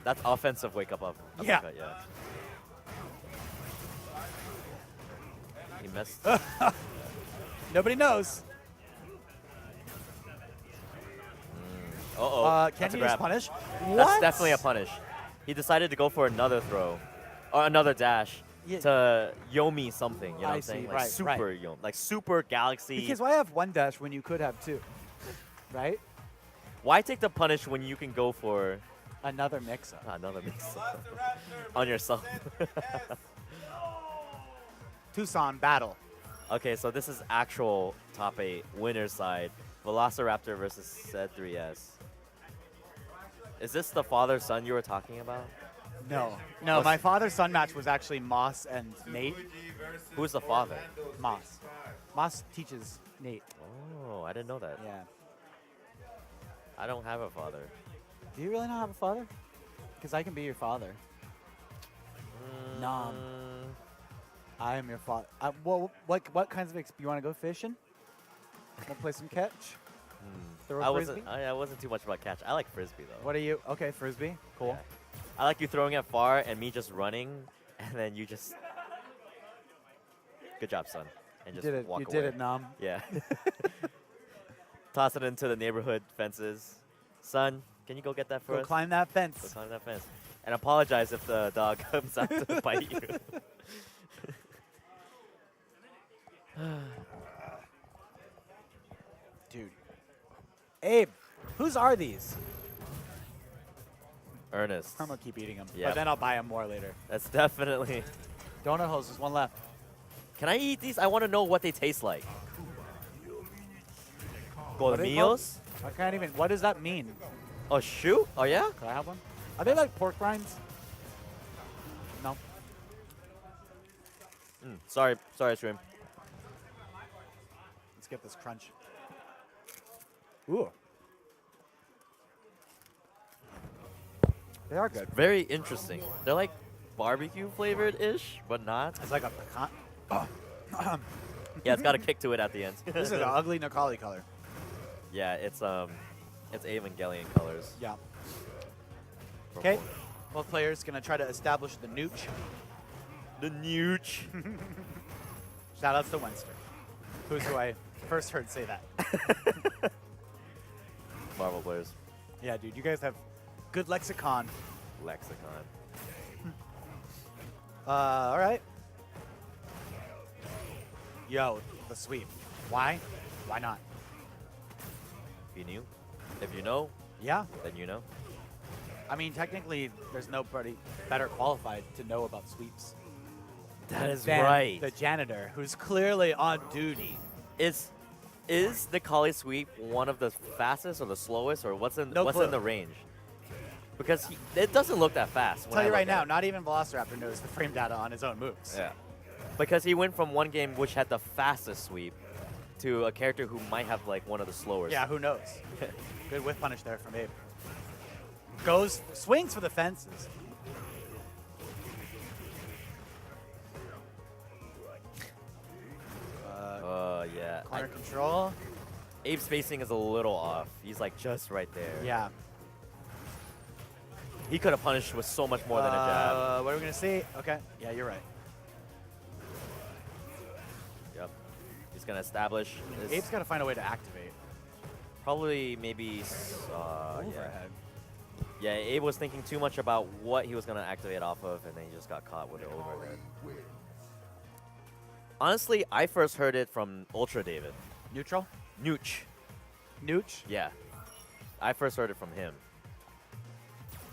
That's offensive wake up Yeah. uppercut, yeah. He missed. Nobody knows. Uh-oh. Can That's a he just grab. punish? That's What? definitely a punish. He decided to go for another throw. Or another dash. Yeah. To Yomi something, you know what I I'm saying? see, Like right, super right. Yomi. Like super galaxy. Because why have one dash when you could have two? Right? Why take the punish when you can go for Another mix-up. another mix on yourself? Tucson battle. Okay, so this is actual top 8 winner side. Velociraptor versus Said 3S. Is this the father-son you were talking about? No. No, my father-son match was actually Moss and Nate. Who's the father? Moss. Moss teaches Nate. Oh, I didn't know that. Yeah. I don't have a father. Do you really not have a father? Because I can be your father. Nom. I am your father. Well, what kinds of you want to go fishing? Want to play some catch? Throw a I frisbee? wasn't too much about catch. I like frisbee though. What are you? Okay, frisbee. Cool. Yeah. I like you throwing it far and me just running, and then you just. Good job, son. And You just did it. walk You away. did it, Nom. Yeah. Toss it into the neighborhood fences. Son, can you go get that for Go us? climb that Go fence. climb that fence. And apologize if the dog comes out to bite you. Dude. Abe, whose are these? Ernest. I'm gonna keep eating them, Yeah. but then I'll buy them more later. That's definitely. Donut holes, there's one left. Can I eat these? I want to know what they taste like. What are they called? Golmillos? I can't even. What does that mean? Oh, shoot. Oh, yeah? Could I have one? Are they like pork rinds? No. Sorry, stream. Let's get this crunch. Ooh. They are good. Very interesting. They're like barbecue flavored-ish, but not. It's like a pecan. Yeah, it's got a kick to it at the end. This is an ugly Necalli color. Yeah, it's Evangelion colors. Yeah. Purple. Okay. Both players gonna try to establish the nooch. The nooch. Shout outs to Wenster, who's who I first heard say that. Marvel players. Yeah, dude, you guys have good lexicon. Lexicon. All right. Yo, the sweep. Why? Why not? If you knew. If you know, Yeah. then you know. I mean, technically, there's nobody better qualified to know about sweeps That is than right. the janitor, who's clearly on duty. Is the Kali sweep one of the fastest or the slowest, or what's in No clue. the range? Because it doesn't look that fast. I'll tell you right now, not even Velociraptor knows the frame data on his own moves. Yeah. Because he went from one game which had the fastest sweep to a character who might have like one of the slowest. Yeah, who knows? Good whiff punish there from Abe. Swings for the fences. Yeah. Corner control. Abe's spacing is a little off. He's like just right there. Yeah. He could have punished with so much more than a jab. What are we going to see? Okay. Yeah, you're right. Yep. He's going to establish this. Abe's got to find a way to activate. Probably maybe. Yeah. Overhead. Yeah, Abe was thinking too much about what he was going to activate off of, and then he just got caught with it overhead. Honestly, I first heard it from Ultra David. Neutral? Nooch. Nooch? Yeah. I first heard it from him.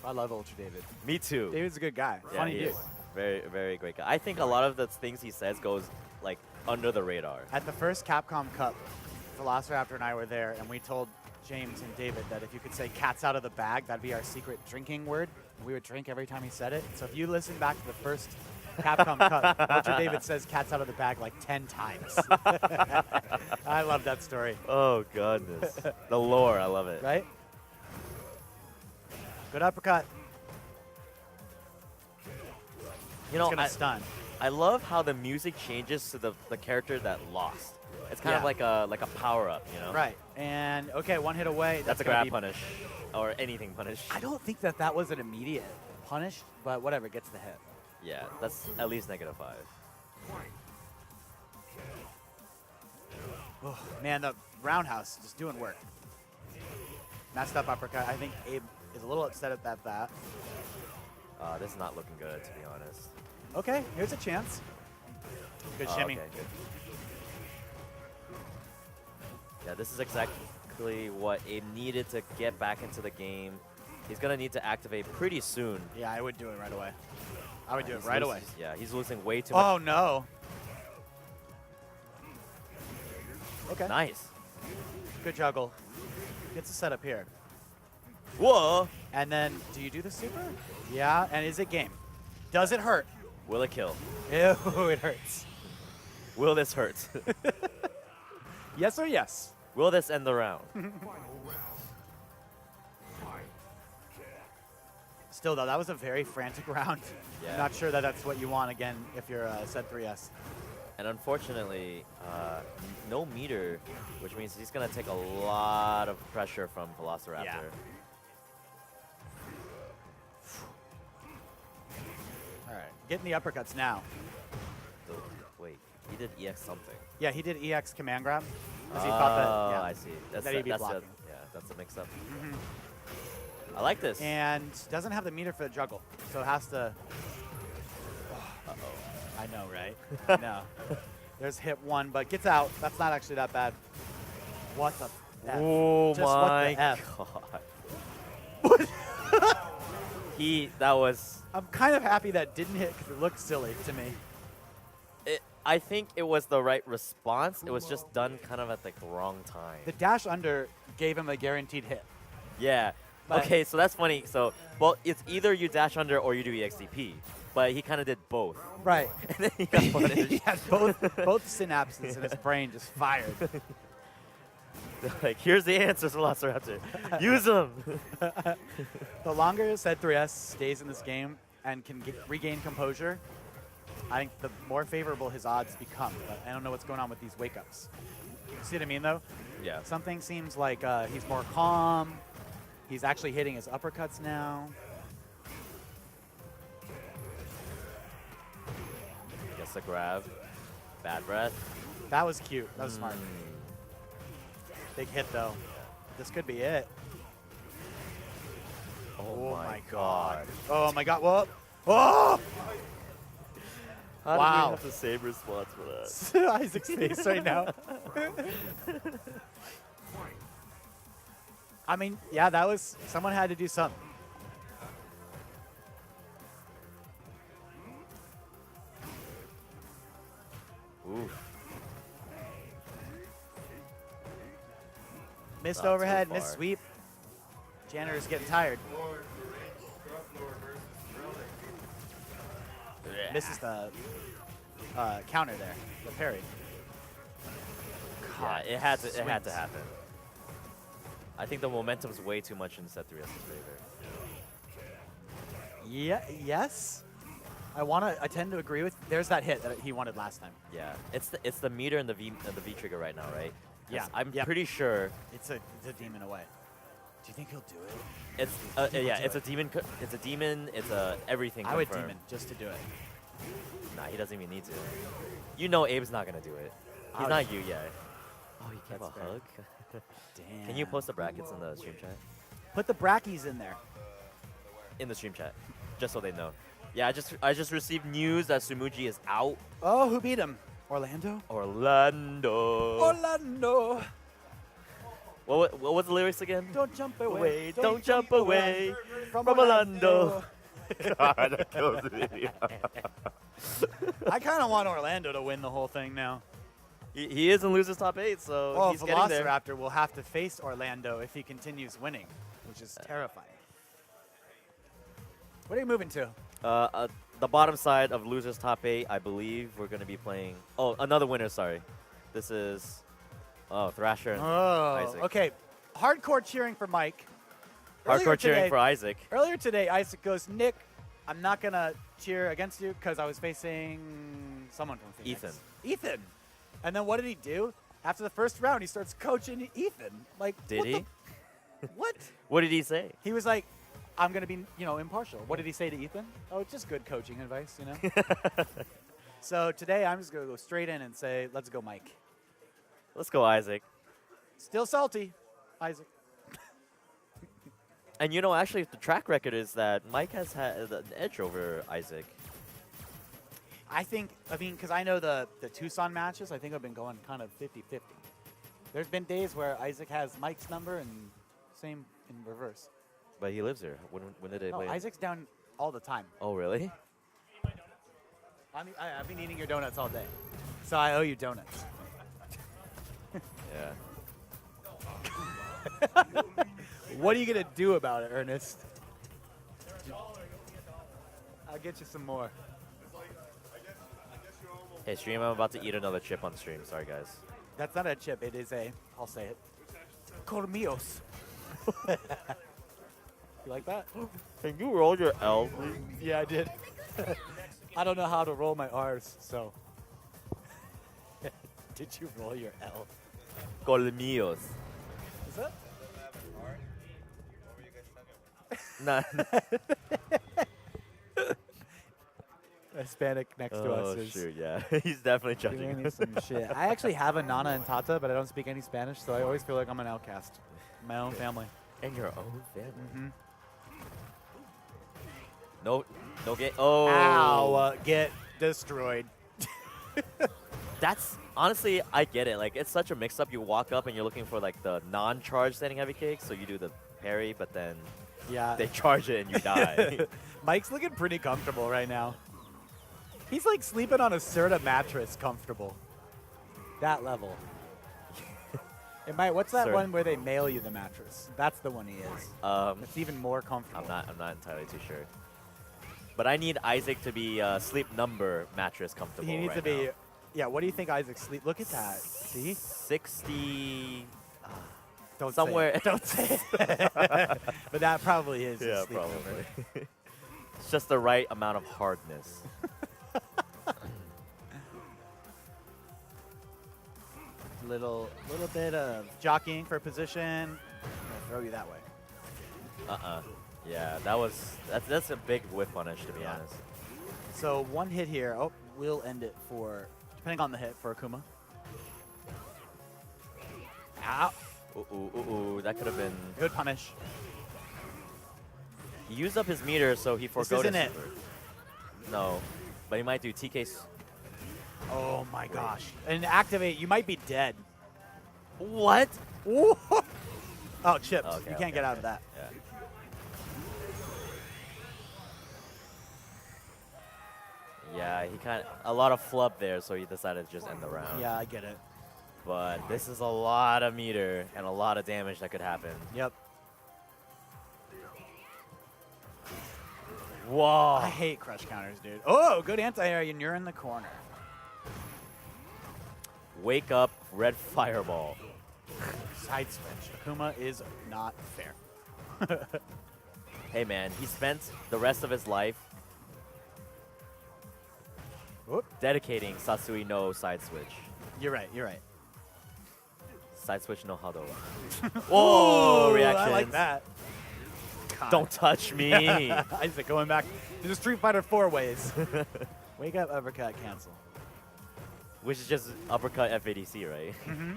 I love Ultra David. Me too. David's a good guy. Yeah, Funny he dude. is. Very, very great guy. I think a lot of the things he says goes like under the radar. At the first Capcom Cup, Velociraptor and I were there, and we told James and David that if you could say "cats out of the bag," that'd be our secret drinking word. We would drink every time he said it. So if you listen back to the first Capcom cut, Ultra David says "cats out of the bag" like 10 times. I love that story. Oh, goodness. The lore, I love it. Right? Good uppercut. You know, It's gonna stun. I love how the music changes to the character that lost. It's kind of Yeah. like a power-up, you know? Right. And okay, one hit away. That's a gonna grab be- punish. Or anything punish. I don't think that was an immediate punish, but whatever, gets the hit. Yeah, that's at least -5. Oh, man, the roundhouse just doing work. Messed up uppercut. I think Abe is a little upset at that. This is not looking good, to be honest. Okay, here's a chance. Good Oh, shimmy. okay, good. Yeah, this is exactly what Abe needed to get back into the game. He's going to need to activate pretty soon. Yeah, I would do it right away. I would do it He's right losing- away. Yeah, he's losing way too much. Oh, no. Okay. Nice. Good juggle. Gets a setup here. Whoa! And then, do you do the super? Yeah, and is it game? Does it hurt? Will it kill? Ew, it hurts. Will this hurt? Yes or yes? Will this end the round? Still, though, that was a very frantic round. Yeah. I'm not sure that that's what you want again if you're Set 3S. And unfortunately, no meter, which means he's going to take a lot of pressure from Velociraptor. Yeah. All right, getting the uppercuts now. So, wait, he did EX something. Yeah, he did EX command grab. 'cause he Oh, thought that, yeah. I see. That's that he'd be that's a, blocking. yeah, that's a mix-up. I like this. And doesn't have the meter for the juggle, so has to. Uh-oh. I know, right? No. There's hit one, but gets out. That's not actually that bad. What the F? Oh Just what my the F? god. That was, I'm kind of happy that didn't hit because it looked silly to me. I think it was the right response. It was just done kind of at the wrong time. The dash under gave him a guaranteed hit. Yeah. But- Okay, so that's funny. So, well, it's either you dash under or you do EXDP. But he kind of did both. Right. And then he got He punished. had both synapses in his brain just fired. Like, here's the answers, Velociraptor. Use them. The longer Set 3S stays in this game and can regain composure, I think the more favorable his odds become. But I don't know what's going on with these wake-ups. See what I mean, though? Yeah. Something seems like he's more calm. He's actually hitting his uppercuts now. Gets the grab. Bad breath. That was cute. That was smart. Big hit, though. This could be it. Oh, my god. Oh, my God. Whoa. Oh! How do Wow. we have the same response for that? Isaac's face right now. I mean, yeah, that was, someone had to do something. Oof. Missed Not too overhead, missed far. sweep. Janitor's getting tired. Lord, Scruff Lord versus Relic. Misses the counter there, the parry. Yeah, God, it had to swings. happen. I think the momentum's way too much in Set 3S's favor. Yeah, yes. I tend to agree with. There's that hit that he wanted last time. Yeah, it's the meter and the V trigger right now, right? 'Cause Yeah, I'm yep. pretty sure It's a demon away. Do you think he'll do it? it's yeah, it's a demon. It's a demon. It's a everything. I would confirmed. demon just to do it. Nah, he doesn't even need to. You know, Abe's not gonna do it. He's Oh, not you yet. Oh, he gave a That's fair. hug. Damn. Can you post the brackets in the stream chat? Put the brackies in there. In the stream chat, just so they know. Yeah, I just received news that Sumuji is out. Oh, who beat him? Orlando? Orlando. Orlando! What was the lyrics again? Don't jump away. Don't jump away from Orlando. God, that kills me. I kind of want Orlando to win the whole thing now. He is in losers top 8, so Oh, he's getting there. Velociraptor will have to face Orlando if he continues winning, which is terrifying. What are you moving to? The bottom side of losers top 8, I believe we're going to be playing. Oh, another winner, sorry. This is Thrasher and Oh, Isaac. okay. Hardcore cheering for Mike. Earlier Hardcore cheering today- for Isaac. Earlier today, Isaac goes, Nick, I'm not going to cheer against you because I was facing someone from Phoenix. Ethan. And then what did he do? After the first round, he starts coaching Ethan. Like, Did what he? the- what? What did he say? He was like, I'm going to be, impartial. What did he say to Ethan? Oh, it's just good coaching advice, So today, I'm just going to go straight in and say, let's go, Mike. Let's go, Isaac. Still salty, Isaac. And actually, the track record is that Mike has had an edge over Isaac. Because I know the Tucson matches, I think I've been going kind of 50-50. There's been days where Isaac has Mike's number and same in reverse. But he lives here. When did they No, play? Isaac's down all the time. Oh, really? I've been eating your donuts all day, so I owe you donuts. Yeah. What are you gonna do about it, Ernest? I'll get you some more. Hey, stream, I'm about to eat another chip on stream. Sorry, guys. That's not a chip. It is I'll say it. Colmillos. You like that? Can you roll your L, please? Yeah, I did. I don't know how to roll my R's, so. Did you roll your L? Colmillos. Is that? Nah. Hispanic next to us is shoot, yeah. He's definitely doing judging. me some shit. I actually have a Nana and Tata, but I don't speak any Spanish, so I always feel like I'm an outcast. In my own family. In your own family. Mm-hmm. No get. Oh. Ow! Get destroyed. That's honestly, I get it. Like, it's such a mix-up. You walk up and you're looking for like the non-charge standing heavy kick, so you do the parry, but then Yeah. they charge it and you die. Mike's looking pretty comfortable right now. He's like sleeping on a Serta mattress comfortable. That level. What's that Sir. one where they mail you the mattress? That's the one he is. It's even more comfortable. I'm not entirely too sure. But I need Isaac to be sleep number mattress comfortable. He needs right to be. now. Yeah, what do you think Isaac's sleep? Look at that. See? 60. Don't Somewhere. Say it. Don't say it. But that probably is. his Yeah, sleep number. probably. It's just the right amount of hardness. Little bit of jockeying for position. I'm gonna throw you that way. Yeah, that's a big whiff punish, to be honest. So one hit here. Oh, we'll end it for, depending on the hit, for Akuma. Ow. Ooh, that could have been. Good punish. He used up his meter, so he forgot isn't his it. super. No, but he might do TK's. Oh my gosh. And activate, you might be dead. What? Ooh. Oh, chips. Okay, You can't get out of that. Yeah. Yeah, he a lot of flub there, so he decided to just end the round. Yeah, I get it. But this is a lot of meter and a lot of damage that could happen. Yep. Whoa. I hate crush counters, dude. Oh, good anti-air, and you're in the corner. Wake up, red fireball. Side switch. Akuma is not fair. Hey man, he spent the rest of his life Whoop. dedicating Satsui no side switch. You're right, you're right. Side switch no hado. Whoa, Ooh, reactions. I like that. God. Don't touch me. Isaac going back to the Street Fighter 4 ways. Wake up, uppercut, cancel. Which is just uppercut FADC, right? Mm-hmm.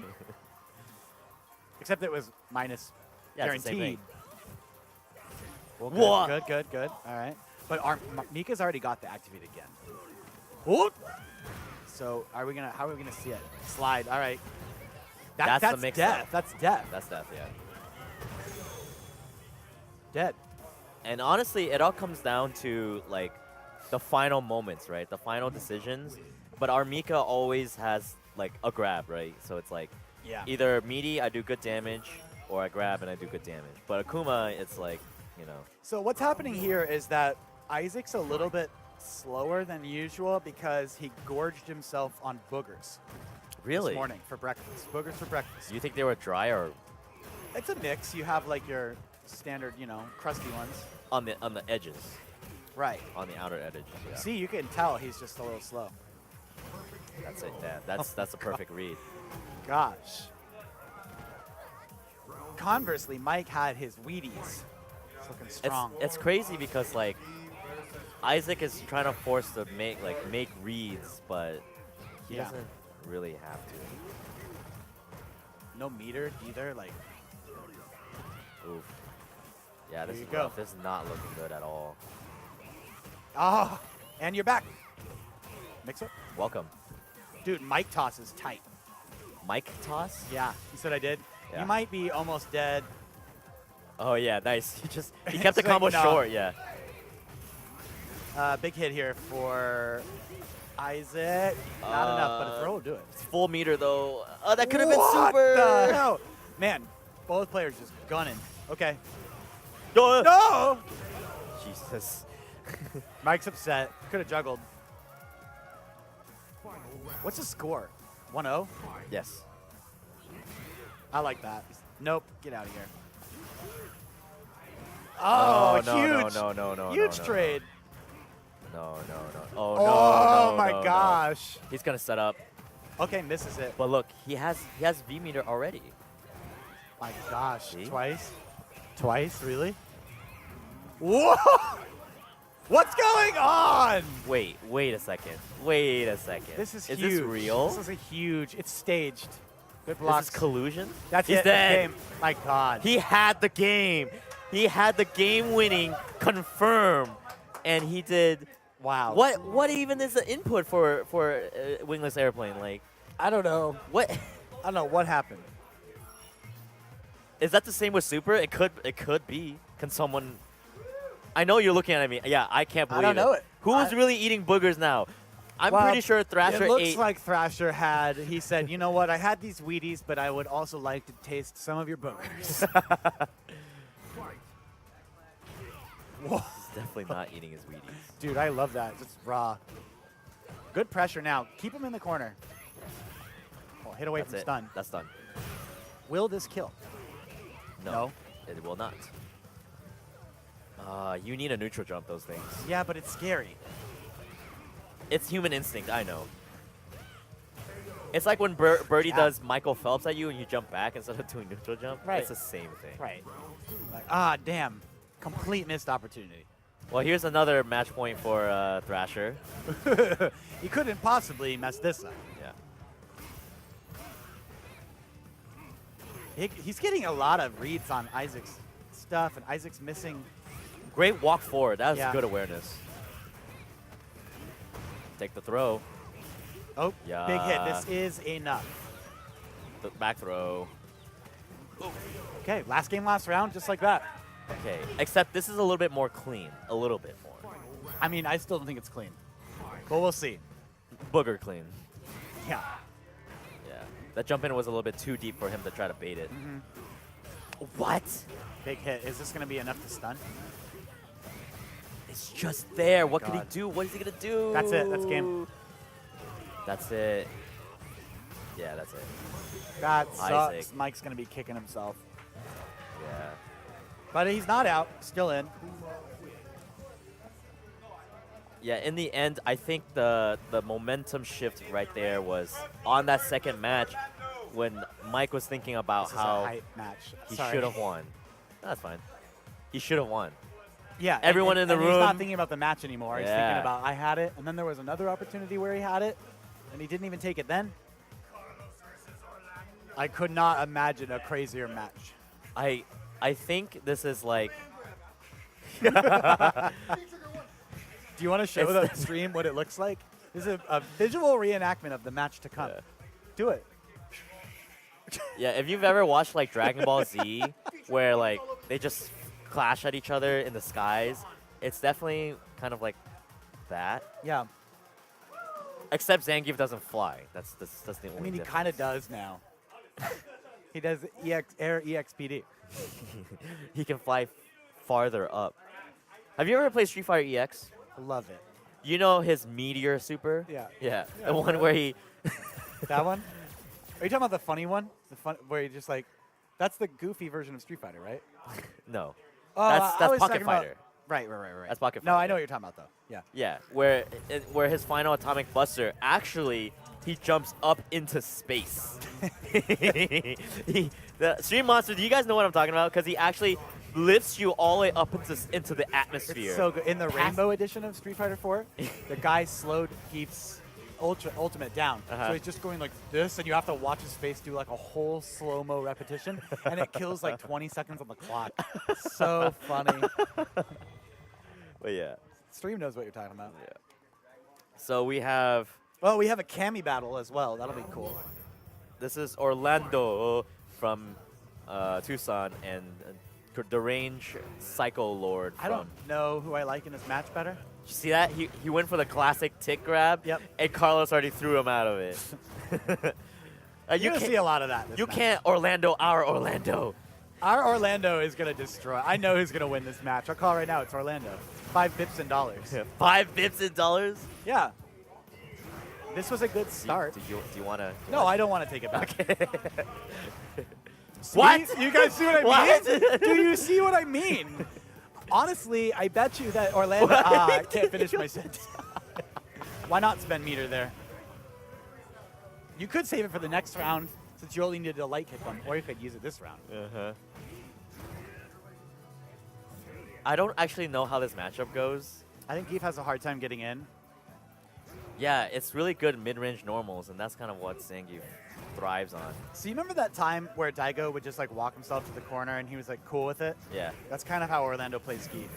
Except it was minus Yeah, it's the same guaranteed. thing. Well, Whoa. good. All right. But Mika's already got the activate again. Whoop. So how are we gonna see it? Slide. All right. That's the that's mix-up. death. That's death. That's death, yeah. Dead. And honestly, it all comes down to like the final moments, right? The final decisions. But our Mika always has like a grab, right? So it's like Yeah. either meaty, I do good damage, or I grab and I do good damage. But Akuma, it's like, you know. So what's happening here is that Isaac's a little bit slower than usual because he gorged himself on boogers Really? this morning for breakfast. Boogers for breakfast. Do you think they were dry or It's a mix. You have like your standard, crusty ones. on the edges, Right. on the outer edges? Yeah. See, you can tell he's just a little slow. That's it. That's a perfect read. Gosh. Conversely, Mike had his Wheaties. It's looking strong. It's crazy because like Isaac is trying to force to make reads, but he Yeah. doesn't really have to. No meter either. Like, Oof. Yeah, this There is you go. rough. This is not looking good at all. oh, and you're back. Mix up. Welcome. Dude, Mike toss is tight. Mike toss? Yeah, you said I did. Yeah. You might be almost dead. Oh yeah, nice. He kept the It's like, combo no. short, yeah. Big hit here for Isaac. Not enough, but a throw will do it. It's full meter though. Oh, that could have been What super. the hell? Man, both players just gunning. Okay. No. No! Jesus. Mike's upset. Could have juggled. What's the score? 1-0? Yes. I like that. Nope. Get out of here. Oh, no, huge. no, Huge no. trade. No. Oh, Oh, no, my no. gosh. He's gonna set up. Okay, misses it. But look, he has V meter already. My gosh. See? Twice? Twice? Really? Whoa! What's going on? Wait a second. Wait a second. This is Is huge. this real? This is a huge. It's staged. Good This blocks. is collusion? That's He's it. That's dead. game. My God. He had the game. He had the game winning confirm, and he did. Wow. What even is the input for wingless airplane? Like I don't know. what? I don't know what happened. Is that the same with Super? It could be. Can someone? I know you're looking at me. Yeah, I can't I believe don't know it. Who's really eating boogers now? I'm Well, pretty sure Thrasher It looks ate. like Thrasher had. He said, "You know what? I had these Wheaties, but I would also like to taste some of your boogers." Whoa. He's definitely not eating his Wheaties. Dude, I love that. Just raw. Good pressure now. Keep him in the corner. Oh, hit away That's from it. stun. That's done. Will this kill? No, it will not. You need a neutral jump those things. Yeah, but it's scary. It's human instinct, I know. It's like when Birdie Yeah. does Michael Phelps at you and you jump back instead of doing neutral jump. Right. It's the same thing. Right. Like, damn. Complete missed opportunity. Well, here's another match point for Thrasher. He couldn't possibly mess this up. Yeah. He's getting a lot of reads on Isaac's stuff, and Isaac's missing. Great walk forward. That was Yeah. good awareness. Take the throw. Oh, Yeah. big hit. This is enough. The back throw. Okay, last game, last round, just like that. Okay. Except this is a little bit more clean. A little bit more. I mean, I still don't think it's clean, but we'll see. Booger clean. Yeah. Yeah. That jump in was a little bit too deep for him to try to bait it. Mm-hmm. What? Big hit. Is this going to be enough to stun? It's just there. What could he God. do? What is he going to do? That's it. That's game. That's it. Yeah, that's it. That sucks. Isaac. Mike's going to be kicking himself. Yeah. But he's not out. Still in. Yeah, in the end, I think the momentum shift right there was on that second match when Mike was thinking about This is a how hype match. he Sorry. should have won. No, that's fine. He should have won. Yeah. Everyone in the and He's not room- thinking about the match anymore. He's Yeah. thinking about, I had it, and then there was another opportunity where he had it, and he didn't even take it then. I could not imagine a crazier match. I think this is like Do you want to show It's- the stream what it looks like? This is a visual reenactment of the match to come. Yeah. Do it. yeah, if you've ever watched like Dragon Ball Z where like they just clash at each other in the skies, it's definitely kind of like that. Yeah. Except Zangief doesn't fly. That's the only I mean, he difference. kind of does now. He does air EXPD. He can fly farther up. Have you ever played Street Fighter EX? Love it. You know his Meteor Super? Yeah. Yeah. Yeah, The one where he. That one? Are you talking about the funny one? The fun where you just like, that's the goofy version of Street Fighter, right? No. Oh, That's I was Pocket talking about- Fighter. Right. That's Pocket No, I Fighter. know what you're talking about though. Yeah. Yeah, where his final atomic buster actually he jumps up into space. The Stream Monster, do you guys know what I'm talking about? Because he actually lifts you all the way up into the atmosphere. It's so good. In the Rainbow edition of Street Fighter 4, the guy slowed Keith's ultimate down. So he's just going like this, and you have to watch his face do like a whole slow-mo repetition, and it kills like 20 seconds on the clock. So funny. But yeah. Stream knows what you're talking about. Yeah. So we have Well, we have a Cammy battle as well. That'll be cool. this is Orlando from Tucson and the Range Psycho Lord. I don't know who I like in this match better. You see that? He went for the classic tick grab. Yep. And Carlos already threw him out of it. You're gonna see a lot of that. This You match. can't Orlando our Orlando. Our Orlando is gonna destroy. I know who's gonna win this match. I'll call right now. It's Orlando. 5 bips in dollars. 5 bips in dollars. Yeah. This was a good start. Do you want to? No, I don't want to take it back. See? What? You guys see what I What? mean? Do you see what I mean? Honestly, I bet you that Orlando. I can't finish my sentence. Why not spend meter there? You could save it for the next round since you only needed a light kick one, or you could use it this round. Uh-huh. I don't actually know how this matchup goes. I think Keith has a hard time getting in. Yeah, it's really good mid-range normals, and that's kind of what Zangief thrives on. So you remember that time where Daigo would just like walk himself to the corner and he was like cool with it? Yeah. That's kind of how Orlando plays Keith.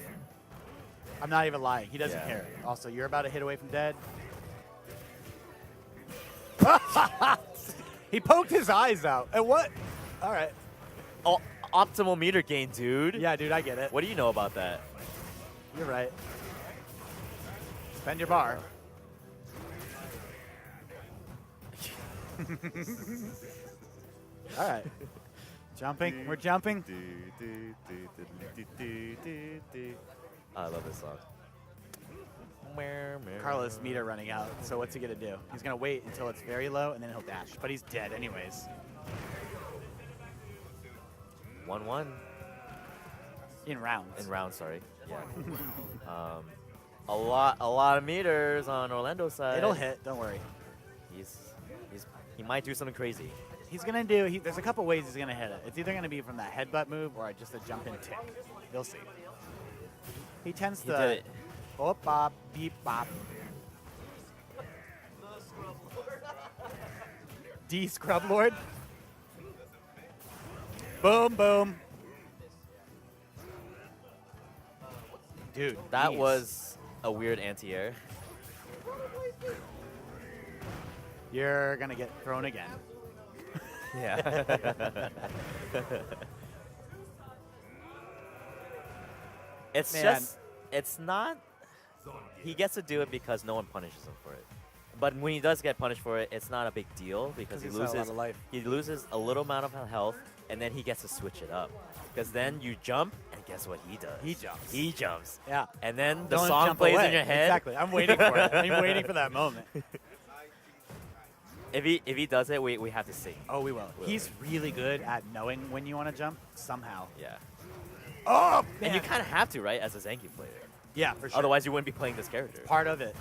I'm not even lying. He doesn't Yeah. care. Also, you're about a hit away from dead. He poked his eyes out. And what? All right. Oh, optimal meter gain, dude. Yeah, dude, I get it. What do you know about that? You're right. Spend your bar. All right. Jumping. We're jumping. I love this song. Carlos' meter running out. So what's he going to do? He's going to wait until it's very low, and then he'll dash. But he's dead anyways. 1-1 In rounds. in round. Sorry. Yeah. A lot of meters on Orlando's side. It'll hit. Don't worry. He might do something crazy. He's going to do, there's a couple ways he's going to hit it. It's either going to be from that headbutt move or just a jump in tick. You'll see. He tends He to, did it. bop, bop, beep, bop. D Scrub Lord. Boom, boom. Dude, That jeez. was a weird anti-air. You're going to get thrown again. Yeah. It's Man. just, it's not, he gets to do it because no one punishes him for it. But when he does get punished for it, it's not a big deal because he he's had a lot loses, of life. he loses a little amount of health, and then he gets to switch it up. Because then you jump, and guess what he does? He jumps. He jumps. Yeah. And then the Don't song jump plays away. in your head. Exactly. I'm waiting for it. I'm waiting for that moment. If he does it, we have to sing. Oh, we will. He's really good at knowing when you want to jump somehow. Yeah. Oh, And you kind of have to, right, as a Zangief player. Yeah, for sure. Otherwise, you wouldn't be playing this character. Part of it.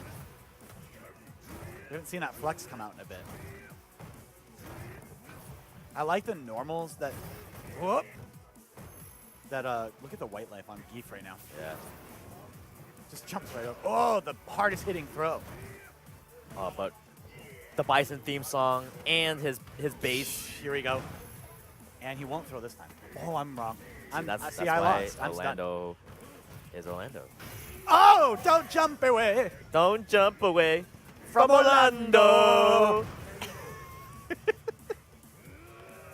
We haven't seen that flex come out in a bit. I like the normals that. Whoop. That look at the white life on Geef right now. Yeah. Just jumps right up. Oh, the hardest hitting throw. But the Bison theme song and his bass. Here we go. And he won't throw this time. Oh, I'm wrong. That's I why lost. I'm stunned. Orlando is Orlando. Oh, don't jump away Don't jump away from Orlando.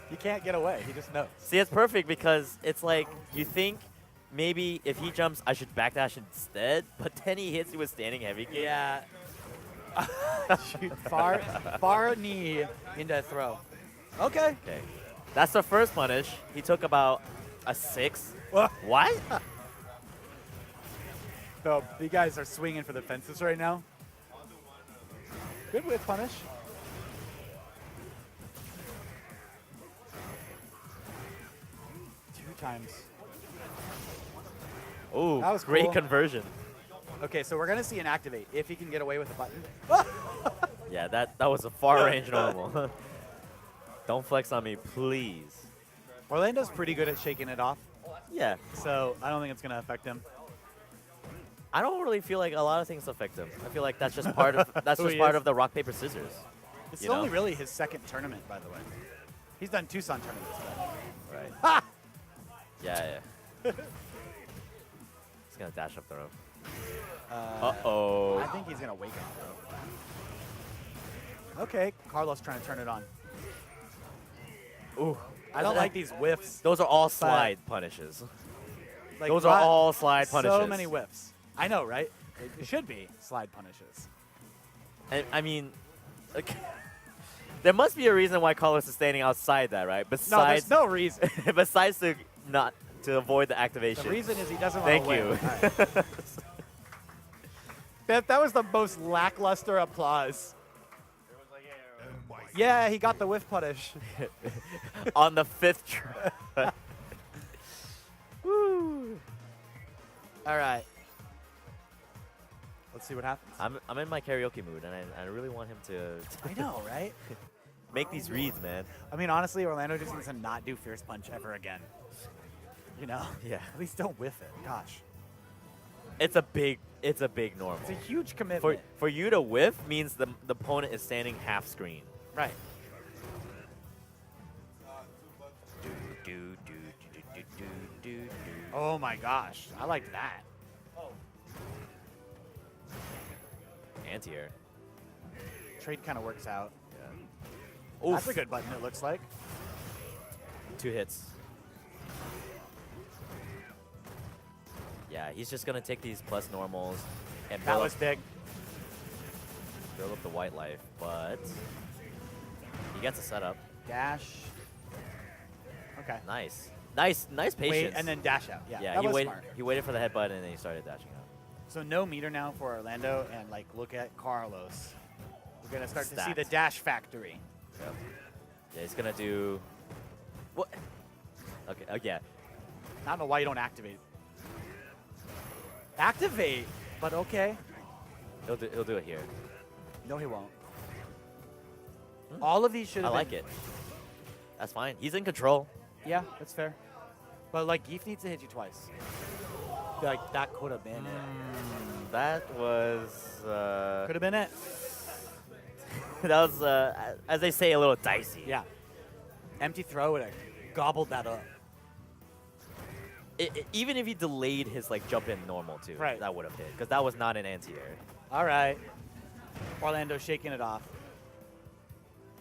He can't get away. He just knows. See, it's perfect because it's like you think maybe if he jumps, I should backdash instead, but then he hits you with standing heavy kick. Yeah. Shoot, far knee into throw. Okay. Okay. That's the first punish. He took about a 6. Well, What? so you guys are swinging for the fences right now. Good whip punish. Two times. Ooh, That was great cool. conversion. Okay, so we're gonna see an activate if he can get away with the button. Yeah, that was a far range normal. Don't flex on me, please. Orlando's pretty good at shaking it off, Yeah, so I don't think it's gonna affect him. I don't really feel like a lot of things affect him. I feel like that's just part of Who he part is. of the rock paper scissors. This You is only know? really his second tournament, by the way. He's done Tucson tournaments. But. Right. Ha! Yeah. He's gonna dash up the rope. I Uh-oh. think he's gonna wake up though. Okay, Carlos trying to turn it on. Ooh. I don't like these whiffs. Those are all slide punishes. Like, Those are lot- all slide punishes. So many whiffs. I know, right? It should be slide punishes. And, I mean, like, there must be a reason why Carlos is standing outside that, right? No, Besides, there's no reason. besides to avoid the activation. The reason is he doesn't want Thank to you. win. All right. That was the most lackluster applause. Yeah, he got the whiff punish. On the 5th try. Woo. All right. Let's see what happens. I'm in my karaoke mood, and I really want him to I know, right? make these reads, man. I mean, honestly, Orlando just needs to not do Fierce Punch ever again. You know? Yeah. At least don't whiff it. Gosh. It's a big normal. It's a huge commitment. For you to whiff means the opponent is standing half screen. Right. Oh my gosh. I like that. Anti-air. Trade kind of works out. Oof. That's a good button, it looks like. 2 hits. Yeah, he's just gonna take these plus normals and That was big. build up the white life, but he gets a setup. Dash. Okay. Nice patience. Wait, and then dash out. Yeah, yeah, that he was waited. smart. He waited for the headbutt and then he started dashing out. So no meter now for Orlando, and like look at Carlos. We're gonna start to see the Stacked. dash factory. Yep. Yeah, he's gonna do. What? Okay. Oh yeah. I don't know why you don't activate. Activate, but okay. He'll do it here. No, he won't. All of these should I have. like it. That's fine. He's in control. Yeah, that's fair. But like, Geef needs to hit you twice. Feel like that could have been it. That was. Could have been it. That was, as they say, a little dicey. Yeah. Empty throw would have gobbled that up. Even if he delayed his like jump in normal too, Right. that would have hit because that was not an anti-air. All right. Orlando shaking it off.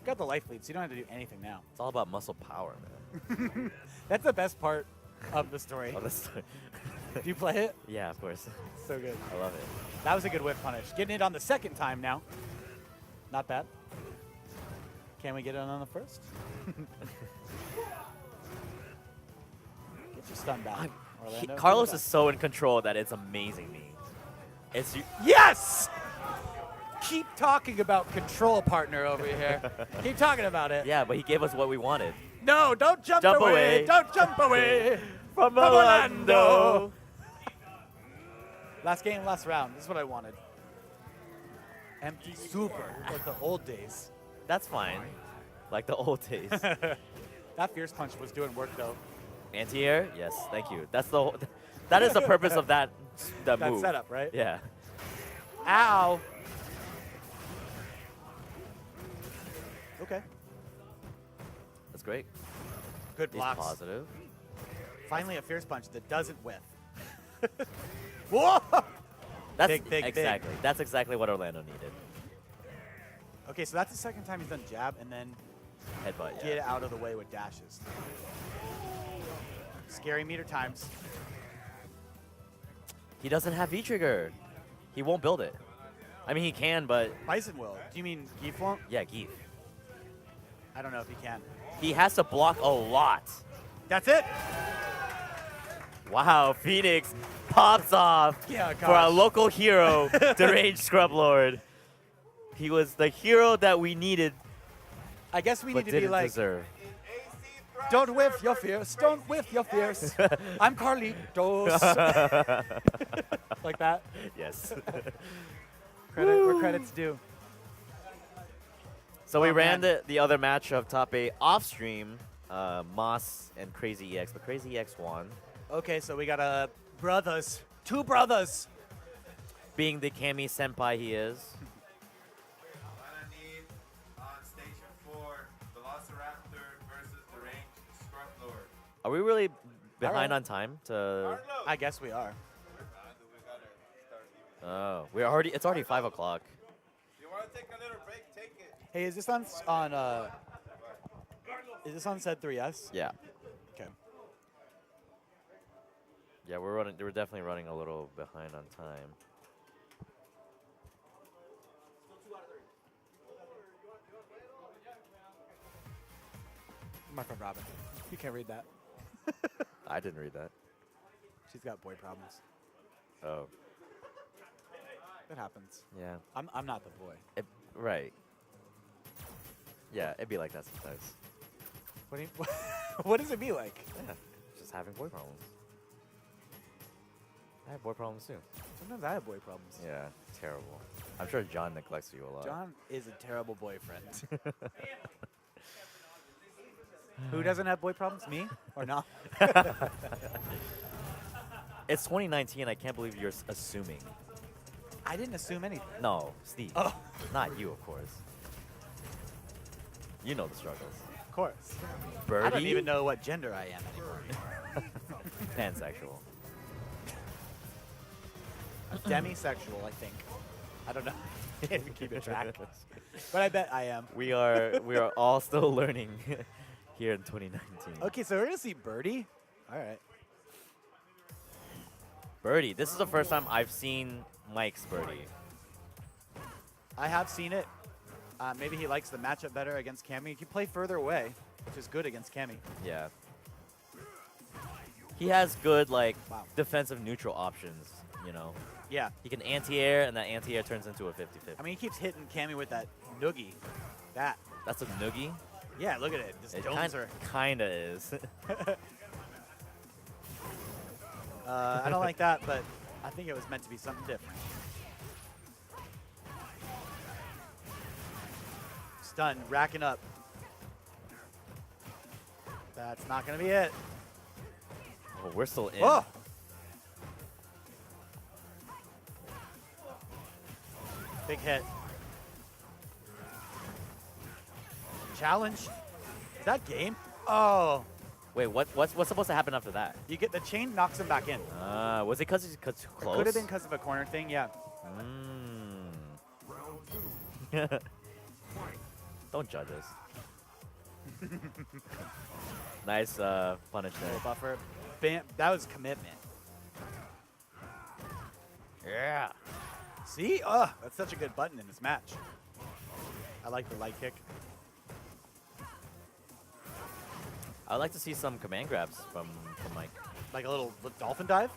Got the life lead, so you don't have to do anything now. It's all about muscle power, man. That's the best part of the story. Oh, this- Do you play it? yeah, of course. So good. I love it. That was a good whip punish. Getting it on the second time now. Not bad. Can we get it on the first? Get your stun back, Orlando. Carlos Get is it so in control that it's amazing me. It's back. Yes! Keep talking about control, partner, over here. Keep talking about it. yeah, but he gave us what we wanted. No, don't jump, Jump away. away. Don't jump away. From Orlando. Last game, last round. This is what I wanted. Empty super, like the old days. That's fine. Like the old days. That Fierce Punch was doing work, though. Anti-air? Yes, thank you. That's the whole, that is the purpose of that That move. setup, right? Yeah. Ow. Okay. That's great. Good He's blocks. positive. Finally, a Fierce Punch that doesn't whiff. Whoa! That's Big, big, big. exactly. That's exactly what Orlando needed. Okay, so that's the second time he's done jab and then Headbutt. get Yeah. out of the way with dashes. Scary meter times. He doesn't have V trigger. He won't build it. I mean, he can, but Bison will. Do you mean Geef won't? yeah, Geef. I don't know if he can. He has to block a lot. That's it. Wow, Phoenix pops off Yeah, for our gosh. local hero, Deranged Scrub Lord. He was the hero that we needed, I guess we but need to be didn't like, deserve. don't whiff your fears, don't whiff your fears. I'm Carlitos. Like that. Yes. Credit where credit's due. So we Oh, ran man. the other match of top 8 off stream, Moss and Crazy EX, but Crazy EX won, Okay, so we got brothers. 2 brothers. being the Kami senpai he is. What I need on station 4, Velociraptor versus the Range Scrub Lord. Are we really behind right. on time to? Carlo! I guess we are. We gotta start leaving. Oh, we're already. It's already 5 o'clock. You wanna take a little break? Take it. Hey, is this on is this on Set 3S? Yeah. Okay. Yeah, we're running. We're definitely running a little behind on time. My friend Robin. You can't read that. I didn't read that. She's got boy problems. Oh, It happens. yeah. I'm not the boy. Right. Yeah, it'd be like that sometimes. What do you, what does it be like? Yeah, just having boy problems. I have boy problems too. Sometimes I have boy problems. Yeah, terrible. I'm sure John neglects you a lot. John is a terrible boyfriend. Who doesn't have boy problems? Me or not? It's 2019. I can't believe you're assuming. I didn't assume anything. No, Steve. Oh, Not you, of course. You know the struggles. of course. Birdie? I don't even know what gender I am anymore. Pansexual. Demisexual, I think. I don't know. Can't even keep it track. But I bet I am. We are all still learning here in 2019. Okay, so we're gonna see Birdie. All right. Birdie. This is the first time I've seen Mike's Birdie. I have seen it. Maybe he likes the matchup better against Cammy. He can play further away, which is good against Cammy. Yeah. He has good like Wow. defensive neutral options, you know. Yeah. He can anti-air, and that anti-air turns into a 50-50. I mean, he keeps hitting Cammy with that noogie. That. That's a noogie. Yeah, look at it. Just It domes her. kinda is. I don't like that, but I think it was meant to be something different. Stun, racking up. That's not going to be it. Oh, we're still in. Oh! Big hit. Challenge. Is that game? Oh. Wait, what's supposed to happen after that? You get the chain knocks him back in. Was it because he's too close? Could have been because of a corner thing, yeah. Mm. Don't judge us. Nice punish there. Little buffer. Bam. That was commitment. Yeah. See? Ugh, that's such a good button in this match. I like the light kick. I'd like to see some command grabs from Mike. Like a little dolphin dive.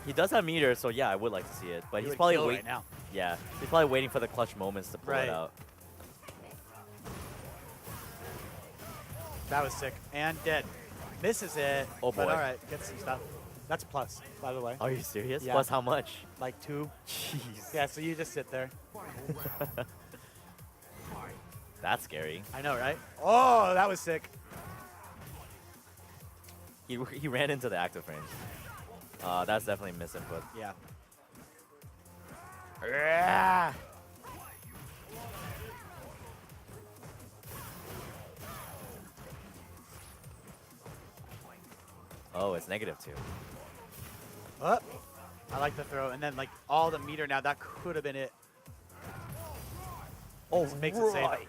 He does have meter, so yeah, I would like to see it. But He he's would probably kill waiting. right now. Yeah, he's probably waiting for the clutch moments to pull Right. it out. That was sick. And dead. Misses it. Oh, But boy. all right, get some stuff. That's plus, by the way. Are you serious? Yeah. Plus how much? Like 2. Jeez. Yeah, so you just sit there. That's scary. I know, right? Oh, that was sick. He ran into the active range. That's definitely misinput. Yeah. Yeah. Oh, it's -2. Up. I like the throw. And then, like, all the meter now. That could have been it. Oh, This makes it safe.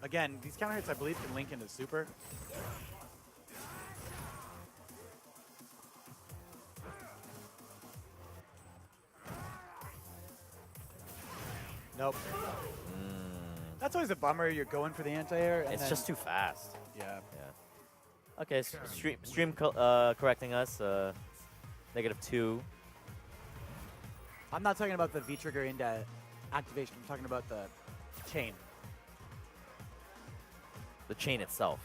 Again, these counter hits, I believe, can link into super. Nope. That's always a bummer. You're going for the anti-air. And It's then- just too fast. Yeah. Yeah. Okay, stream correcting us. -2. I'm not talking about the V-trigger into activation. I'm talking about the chain. The chain itself.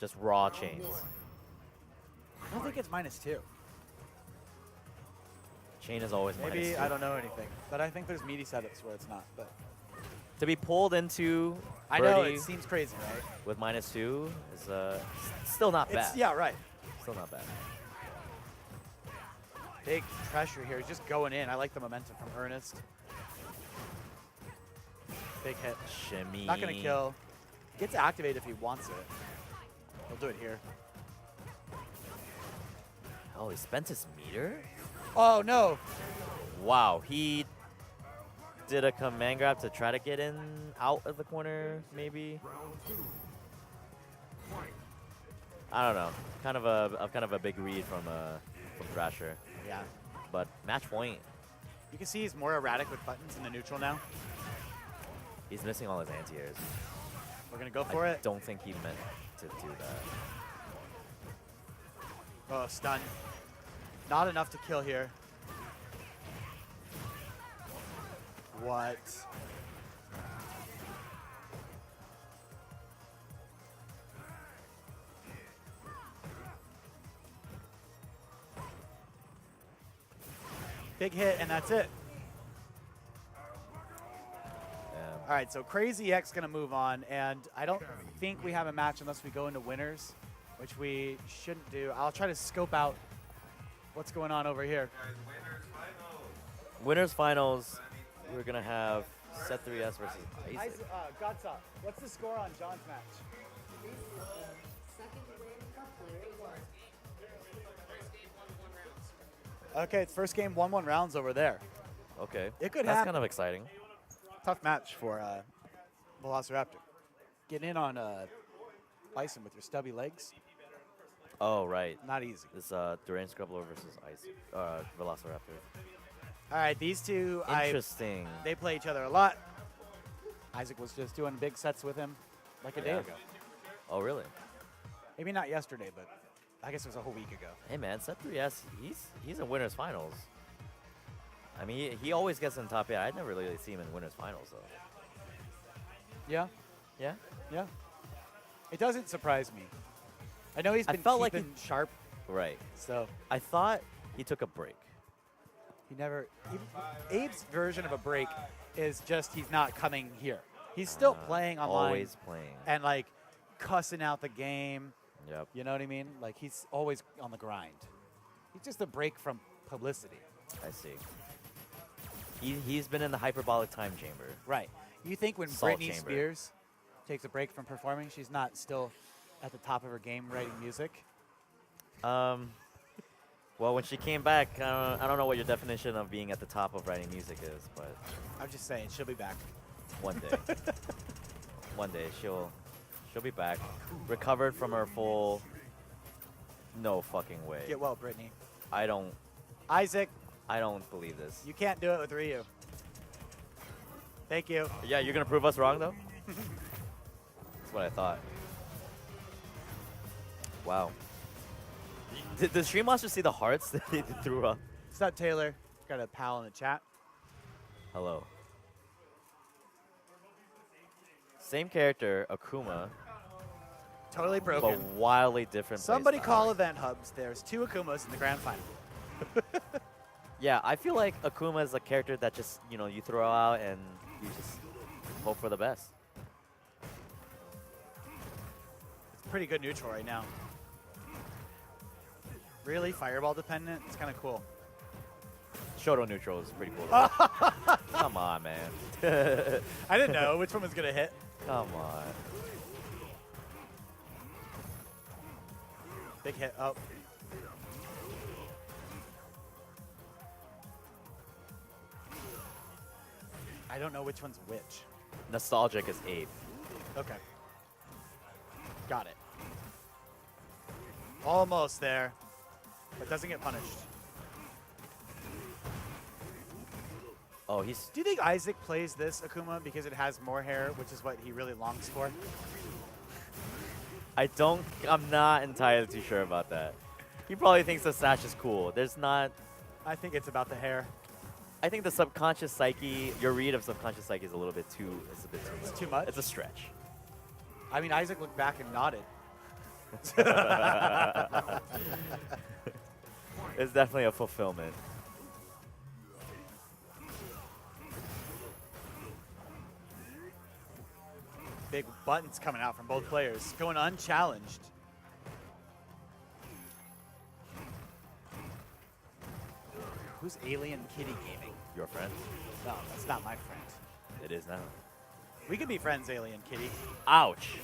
Just raw chains. I don't think it's -2. Chain is always Maybe -2. I don't know anything, but I think there's meaty setups where it's not. But To be pulled into I know birdie it seems crazy, right? with -2 is still not bad. It's, yeah, right. Still not bad. Big pressure here. He's just going in. I like the momentum from Ernest. Big hit. Shimmy. Not gonna kill. Gets activated if he wants it. He'll do it here. Oh, he spent his meter? Oh no! Wow, he did a command grab to try to get in out of the corner, maybe. I don't know. Kind of a big read from Thrasher. Yeah. But match point. You can see he's more erratic with buttons in the neutral now. He's missing all his anti-airs. We're gonna go for I it. don't think he meant to do that. Oh, stun. Not enough to kill here. What? Big hit, and that's it. Yeah. All right, so Crazy X gonna move on, and I don't think we have a match unless we go into winners, which we shouldn't do. I'll try to scope out what's going on over here. Guys, winners finals. Winners finals. We're gonna have Set 3S versus Isaac. Godsock, what's the score on John's match? Okay, it's first game 1-1 rounds over there. Okay. It could That's happen. kind of exciting. Tough match for Velociraptor. Getting in on Bison with your stubby legs, Oh, right. not easy. This Duran Scrubbler versus Isaac, Velociraptor. All right, these two, Interesting. they play each other a lot. Isaac was just doing big sets with him like a day Yeah. ago. Oh, really? Maybe not yesterday, but I guess it was a whole week ago. Hey, man, Set 3S, he's in winners finals. I mean, he always gets in top 8. I never really see him in winners finals, though. Yeah, Yeah? yeah. It doesn't surprise me. I know he's I been felt like keeping sharp, Right. so I thought he took a break. he never. Abe's version of a break is just he's not coming here. He's still playing online Always playing. and like cussing out the game. Yep. You know what I mean? Like he's always on the grind. He's just a break from publicity. I see. He's been in the hyperbolic time chamber. Right. You think when Salt Britney chamber. Spears takes a break from performing, she's not still at the top of her game writing music? Well, when she came back, I don't know what your definition of being at the top of writing music is, but I'm just saying, she'll be back. one day, one day she'll be back, recovered from her full. No fucking way. Get well, Britney. I don't Isaac, believe this. you can't do it with Ryu. Thank you. Yeah, you're gonna prove us wrong though. That's what I thought. Wow. Did the stream monster see the hearts that he threw up? What's up, Taylor? Got a pal in the chat. Hello. Same character, Akuma, Totally but broken. wildly different. Somebody playstyle. call Event Hubs. There's 2 Akumas in the grand final. Yeah, I feel like Akuma is a character that just, you throw out and you just hope for the best. It's pretty good neutral right now. Really? Fireball dependent? It's kind of cool. Shoto neutral is pretty cool. though. Come on, man. I didn't know which one was going to hit. Come on. Big hit. Oh. I don't know which one's which. Nostalgic is 8. Okay. Got it. Almost there, but doesn't get punished. Oh, he's Do you think Isaac plays this Akuma because it has more hair, which is what he really longs for? I'm not entirely too sure about that. He probably thinks the sash is cool. There's not. I think it's about the hair. I think the subconscious psyche, your read of subconscious psyche is a little bit too. It's a bit too. It's too much? It's a stretch. I mean, Isaac looked back and nodded. It's definitely a fulfillment. Big buttons coming out from both players, going unchallenged. Who's Alien Kitty Gaming? Your friend? No, that's not my friend. It is now. We could be friends, Alien Kitty. Ouch.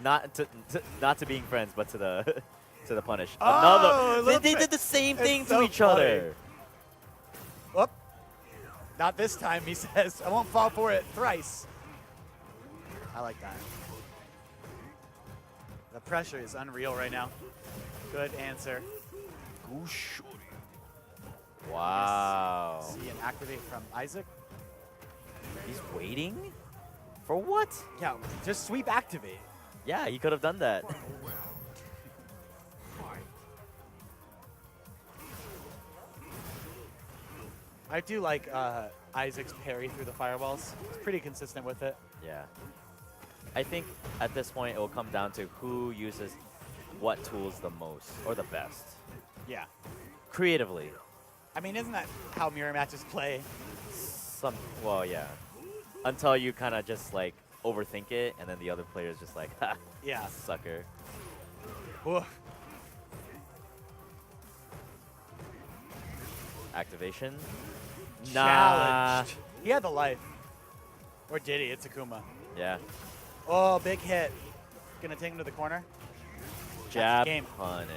not to being friends, but to the to the punish. Oh, Another. look They at- did the same it's thing so to each other. Whoop. Not this time, he says. I won't fall for it thrice. I like that. The pressure is unreal right now. Good answer. Wow. See an activate from Isaac. He's waiting? For what? Yeah, just sweep activate. Yeah, he could have done that. I do like Isaac's parry through the fireballs. He's pretty consistent with it. Yeah. I think at this point it will come down to who uses what tools the most or the best. Yeah. Creatively. I mean, isn't that how mirror matches play? Well, yeah. Until you kind of just like overthink it and then the other player is just like, ha, Yeah. sucker. Ooh. Activation. Challenged. He had the life. Or did he? It's Akuma. Yeah. Oh, big hit. Gonna take him to the corner. Jab game. punish.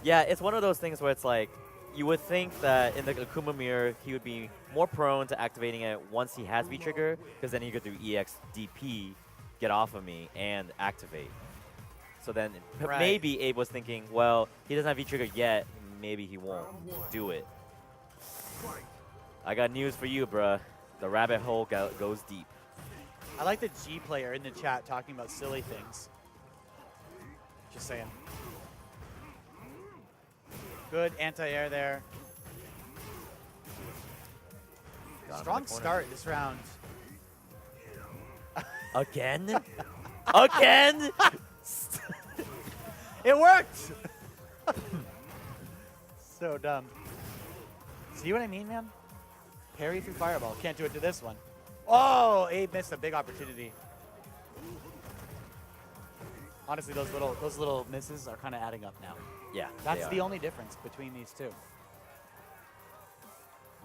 Yeah, it's one of those things where it's like, you would think that in the Akuma mirror, he would be more prone to activating it once he has V-Trigger, because then he could do EX, DP, get off of me, and activate. So then Right. maybe Abe was thinking, well, he doesn't have V-Trigger yet, maybe he won't do it. I got news for you, bruh. The rabbit hole goes deep. I like the G player in the chat talking about silly things. Just saying. Good anti-air there. Got him in the Strong corner. start this round. Again? Again? It worked! So dumb. See what I mean, man? Parry through fireball. Can't do it to this one. Oh, Abe missed a big opportunity. Honestly, those little misses are kind of adding up now. Yeah. That's they the are. only difference between these two.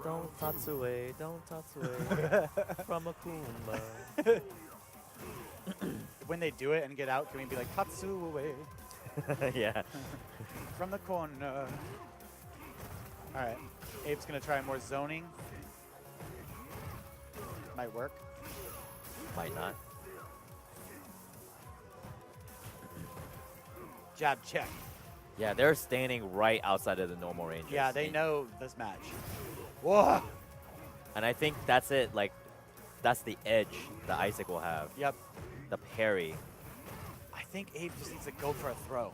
Don't Tatsue, don't Tatsue from Akuma. When they do it and get out, can we be like, Tatsu away Yeah. from the corner? All right. Abe's going to try more zoning. Might work. Might not. Jab check. Yeah, they're standing right outside of the normal range. Yeah, they know this match. Whoa! And I think that's it. Like, that's the edge that Isaac will have. Yep. The parry. I think Abe just needs to go for a throw.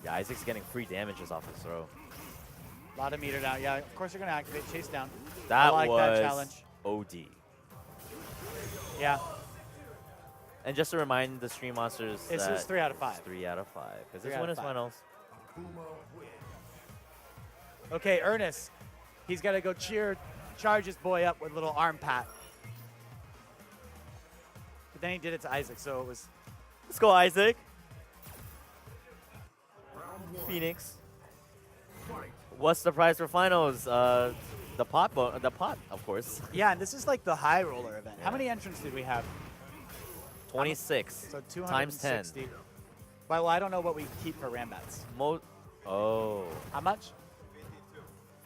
Yeah, Isaac's getting free damages off his throw. A lot of meter down. Yeah, of course you're going to activate chase down. That I like was that challenge. OD. Yeah. And just to remind the Stream Monsters, This is 3 out of 5. It's 3 out of 5. Because Three this out one of is 5. finals. Okay, Ernest. He's got to go charge his boy up with a little arm pat. But then he did it to Isaac, so it was... Let's go, Isaac. Phoenix. What's the prize for finals? The pot, of course. Yeah, and this is like the high roller event. How Yeah. many entrants did we have? 26 So times 10. 260. Well, I don't know what we keep for RanBats. Oh, How much?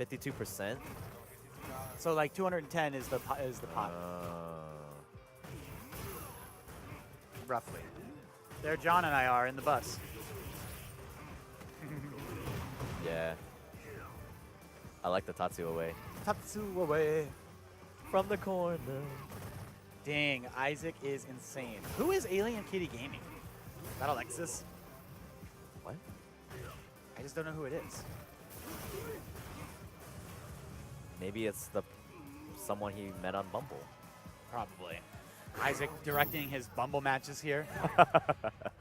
52%. So like 210 is the pot, roughly. There John and I are in the bus. Yeah. I like the Tatsu away. Tatsu away. From the corner. Dang, Isaac is insane. Who is Alien Kitty Gaming? Is that Alexis? What? I just don't know who it is. Maybe it's someone he met on Bumble. Probably. Isaac directing his Bumble matches here.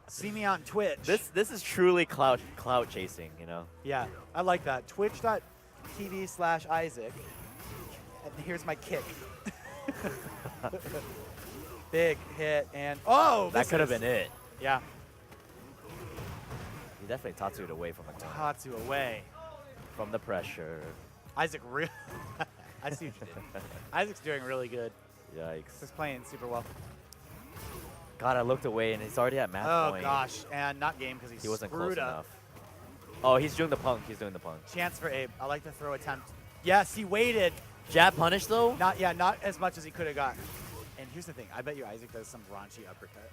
See me on Twitch. This is truly clout chasing, you know. Yeah, I like that. Twitch.tv/Isaac. And here's my kick. Big hit and That could have been it. Yeah, He definitely Tatsu'd away from the corner. Tatsu away. From the pressure. Isaac I see what you did. Isaac's doing really good. Yikes. He's playing super well. God, I looked away and he's already at match Oh point. gosh, and not game because He wasn't screwed close up. enough. Oh, he's doing the punk. He's doing the punk. Chance for Abe. I like the throw attempt. Yes, he waited. Jab punish though? Not as much as he could have got. And here's the thing. I bet you Isaac does some raunchy uppercut.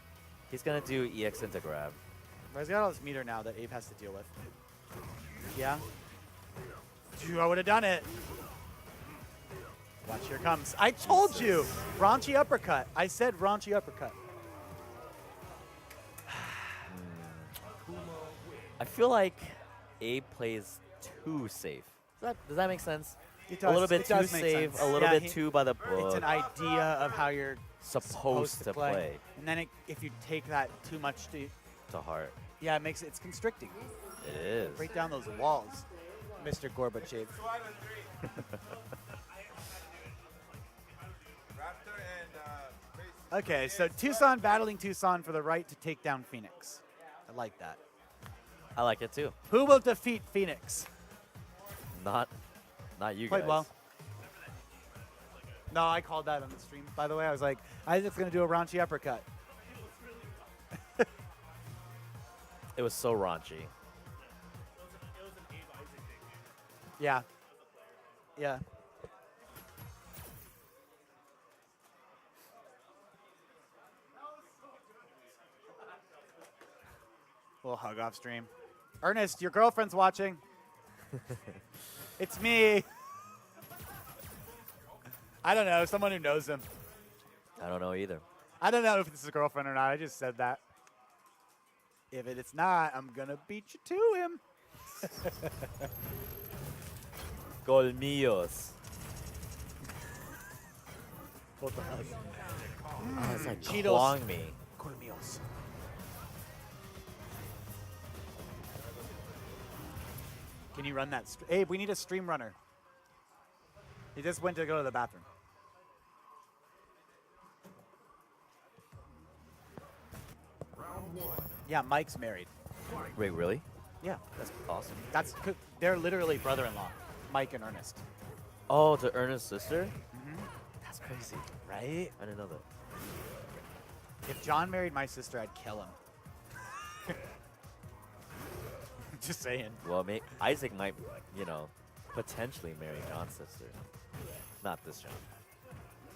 He's gonna do EX into grab. But he's got all this meter now that Abe has to deal with. Yeah. Dude, I would have done it. Watch, here it comes. I told you. Raunchy uppercut. I said raunchy uppercut. I feel like Abe plays too safe. Does that make sense? It A little bit it too does make safe, sense. a little Yeah, bit too by the book. It's an idea of how you're supposed to play. And then if you take that too much to heart. yeah, it's constricting. It is. Break down those walls, Mr. Gorbachev. Squad on 3. Raptor and Grace. Okay, so Tucson battling Tucson for the right to take down Phoenix. I like that. I like it too. Who will defeat Phoenix? Not you Played guys. well. No, I called that on the stream, by the way. I was like, Isaac's going to do a raunchy uppercut. It was so raunchy. Yeah. Yeah. Little hug off stream. Ernest, your girlfriend's watching. It's me. I don't know. Someone who knows him. I don't know either. I don't know if this is a girlfriend or not. I just said that. If it's not, I'm going to beat you to him. Gol míos. Both of us. Oh, it's like Cheetos. clawing me. Colmillos. Can you run that? Abe, we need a stream runner. He just went to go to the bathroom. Yeah, Mike's married. Wait, really? Yeah, That's awesome. they're literally brother-in-law, Mike and Ernest. Oh, to Ernest's sister? Mm-hmm. That's crazy. Right? I didn't know that. If John married my sister, I'd kill him. Just saying. Well, Isaac might, potentially marry John's sister. Not this John.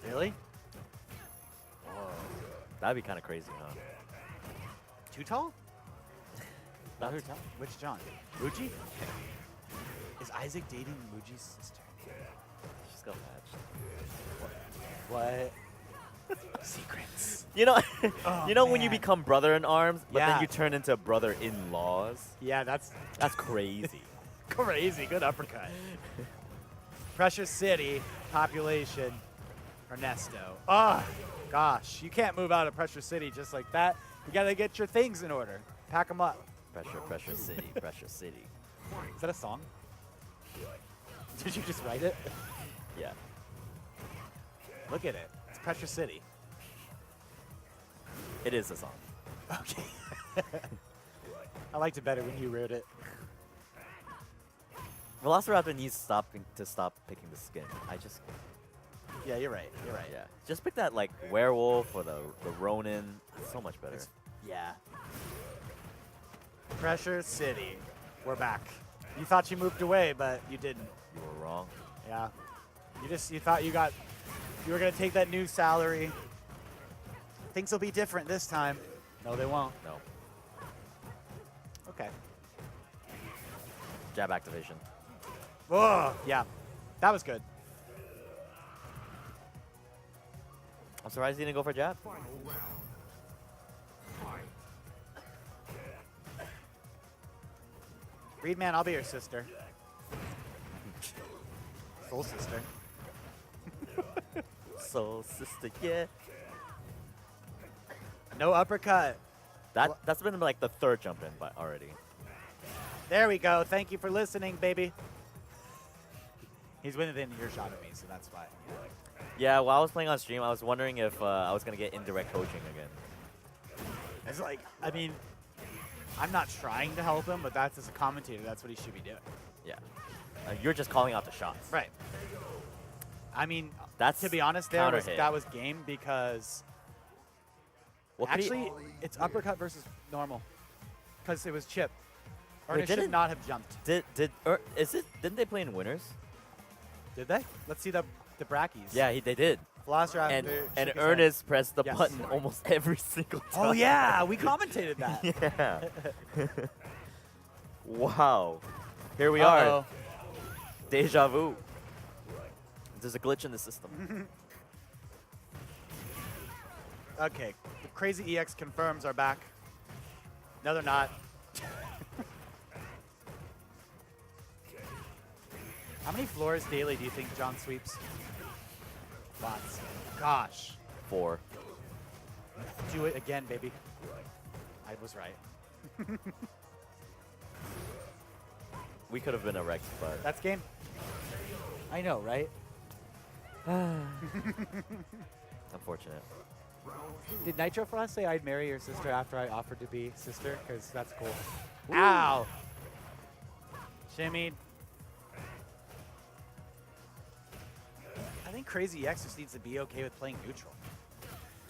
Really? That'd be kind of crazy, huh? Too tall? Not Which John? Muji? Is Isaac dating Muji's sister? She's got matched. What? Secrets. You know, Oh, when you man. become brother in arms, but Yeah. then you turn into brother-in-laws. Yeah, that's That's crazy. crazy. Good uppercut. Precious City, population, Ernesto. Oh, gosh. You can't move out of Precious City just like that. You got to get your things in order. Pack them up. Pressure city, pressure city. Is that a song? Did you just write it? Yeah. Look at it. It's Precious City. It is a song. Okay. I liked it better when you wrote it. Velociraptor needs to stop picking the skin. Yeah, you're right. You're right. Yeah. Just pick that werewolf or the Ronin. It's so much better. Yeah. Pressure City. We're back. You thought you moved away, but you didn't. You were wrong. Yeah. You thought you were gonna take that new salary. Things will be different this time. No, they won't. No. Okay. Jab activation. Oh, yeah. That was good. I'm surprised he didn't go for jab. Reed man, I'll be your sister. Soul sister. Soul sister, yeah. No uppercut. That's been like the third jump in but already. There we go. Thank you for listening, baby. He's within earshot of me, so that's why. Yeah, while I was playing on stream, I was wondering if I was gonna get indirect coaching again. It's like, I mean, I'm not trying to help him, but that's as a commentator, that's what he should be doing. Yeah. You're just calling out the shots. Right. I mean, That's to be honest, counter hit. that was game because What could he- actually it's uppercut versus normal because it was chip. Wait, Ernest should didn't- not have jumped. didn't they play in winners? Did they? Let's see the brackies. Yeah, they did. Velociraptor. And shook his head. Ernest pressed the Yes. button almost every single time. Oh yeah, we commentated that. Yeah. Wow. Here we are. Uh-oh. Deja vu. There's a glitch in the system. Okay, the Crazy EX confirms are back. No, they're not. How many floors daily do you think John sweeps? Lots. Gosh. 4. Do it again, baby. I was right. We could have been erect, but That's game. I know, right? unfortunate. Did Nitro Frost say I'd marry your sister after I offered to be sister? Because that's cool. Ow! Shimmied. I think Crazy X just needs to be okay with playing neutral.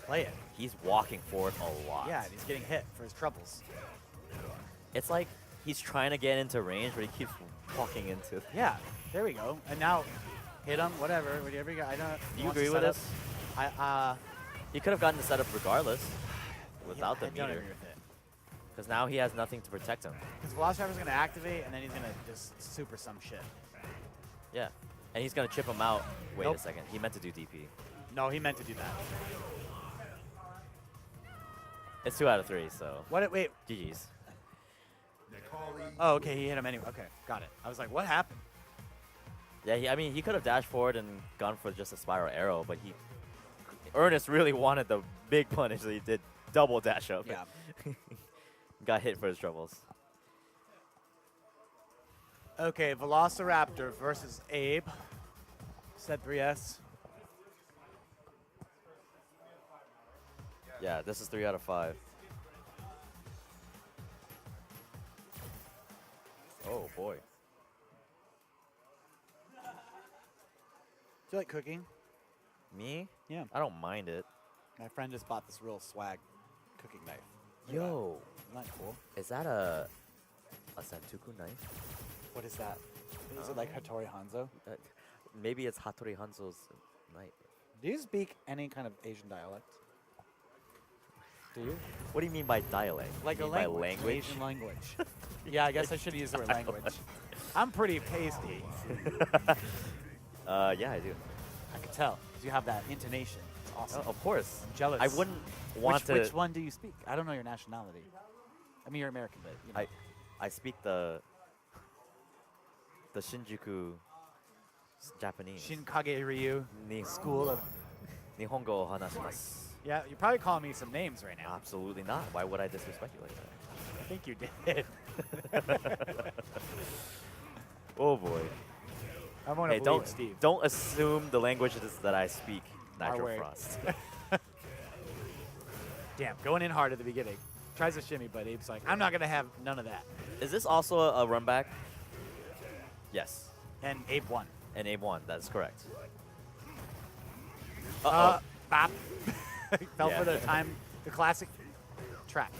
Play it. He's walking forward a lot. Yeah, and he's getting hit for his troubles. It's like he's trying to get into range, but he keeps walking into it. Yeah, there we go. And now, hit him, whatever you got. I don't. Do you agree with this? I He could have gotten the setup regardless without the I don't meter. agree with it. Because now he has nothing to protect him. Because Velociraptor's gonna activate, and then he's gonna just super some shit. Yeah. And he's going to chip him out. Wait Nope. a second. He meant to do DP. No, he meant to do that. It's 2 out of 3, so What? Wait. GG's. Oh, okay. He hit him anyway. Okay, got it. I was like, what happened? Yeah, I mean, he could have dashed forward and gone for just a spiral arrow, but Ernest really wanted the big punish, so he did double dash up. Yeah. Got hit for his troubles. Okay, Velociraptor versus Abe. Set 3S. Yeah, this is 3 out of 5. Oh, boy. Do you like cooking? Me? Yeah. I don't mind it. My friend just bought this real swag cooking knife. Yo, Isn't that cool? is that a Santoku knife? What is that? Is it like Hattori Hanzo? Maybe it's Hattori Hanzo's knife. Do you speak any kind of Asian dialect? Do you? What do you mean by dialect? Like You a mean by language. language? Asian language. Yeah, I guess I should use the word language. I'm pretty pasty. Yeah, I do. I could tell. 'Cause you have that intonation. It's awesome. Of course. I'm jealous. I wouldn't want to. Which one do you speak? I don't know your nationality. I mean, you're American, but you know. I speak the Shinjuku Japanese. Shinkage Ryu Ni- School of... Nihongo o hanashimasu. Yeah, you're probably calling me some names right now. Absolutely not. Why would I disrespect you like that? I think you did. Oh boy. I'm going to Hey, believe Steve. don't assume the languages that I speak. Our Nitro way. Frost. Damn, going in hard at the beginning. Tries to shimmy, but Abe's like, I'm not going to have none of that. Is this also a run back? Yes. And Abe won. And Abe won. That's correct. Uh-oh. Bop. Fell Yeah. for the classic trap.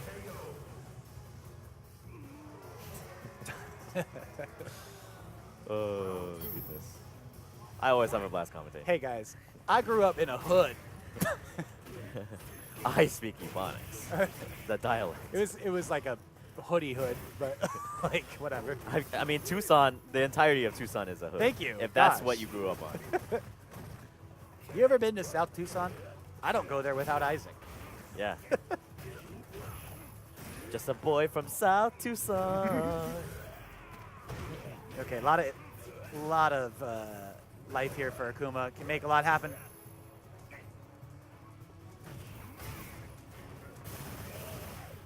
Oh, goodness. I always have a blast commentating. Hey guys, I grew up in a hood. I speak Ebonics. The dialect. It was like a hoodie hood, but like whatever. I mean, Tucson, the entirety of Tucson is a hood. Thank you. If that's Gosh. what you grew up on. You ever been to South Tucson? I don't go there without Isaac. Yeah. Just a boy from South Tucson. Okay, a lot of life here for Akuma. Can make a lot happen.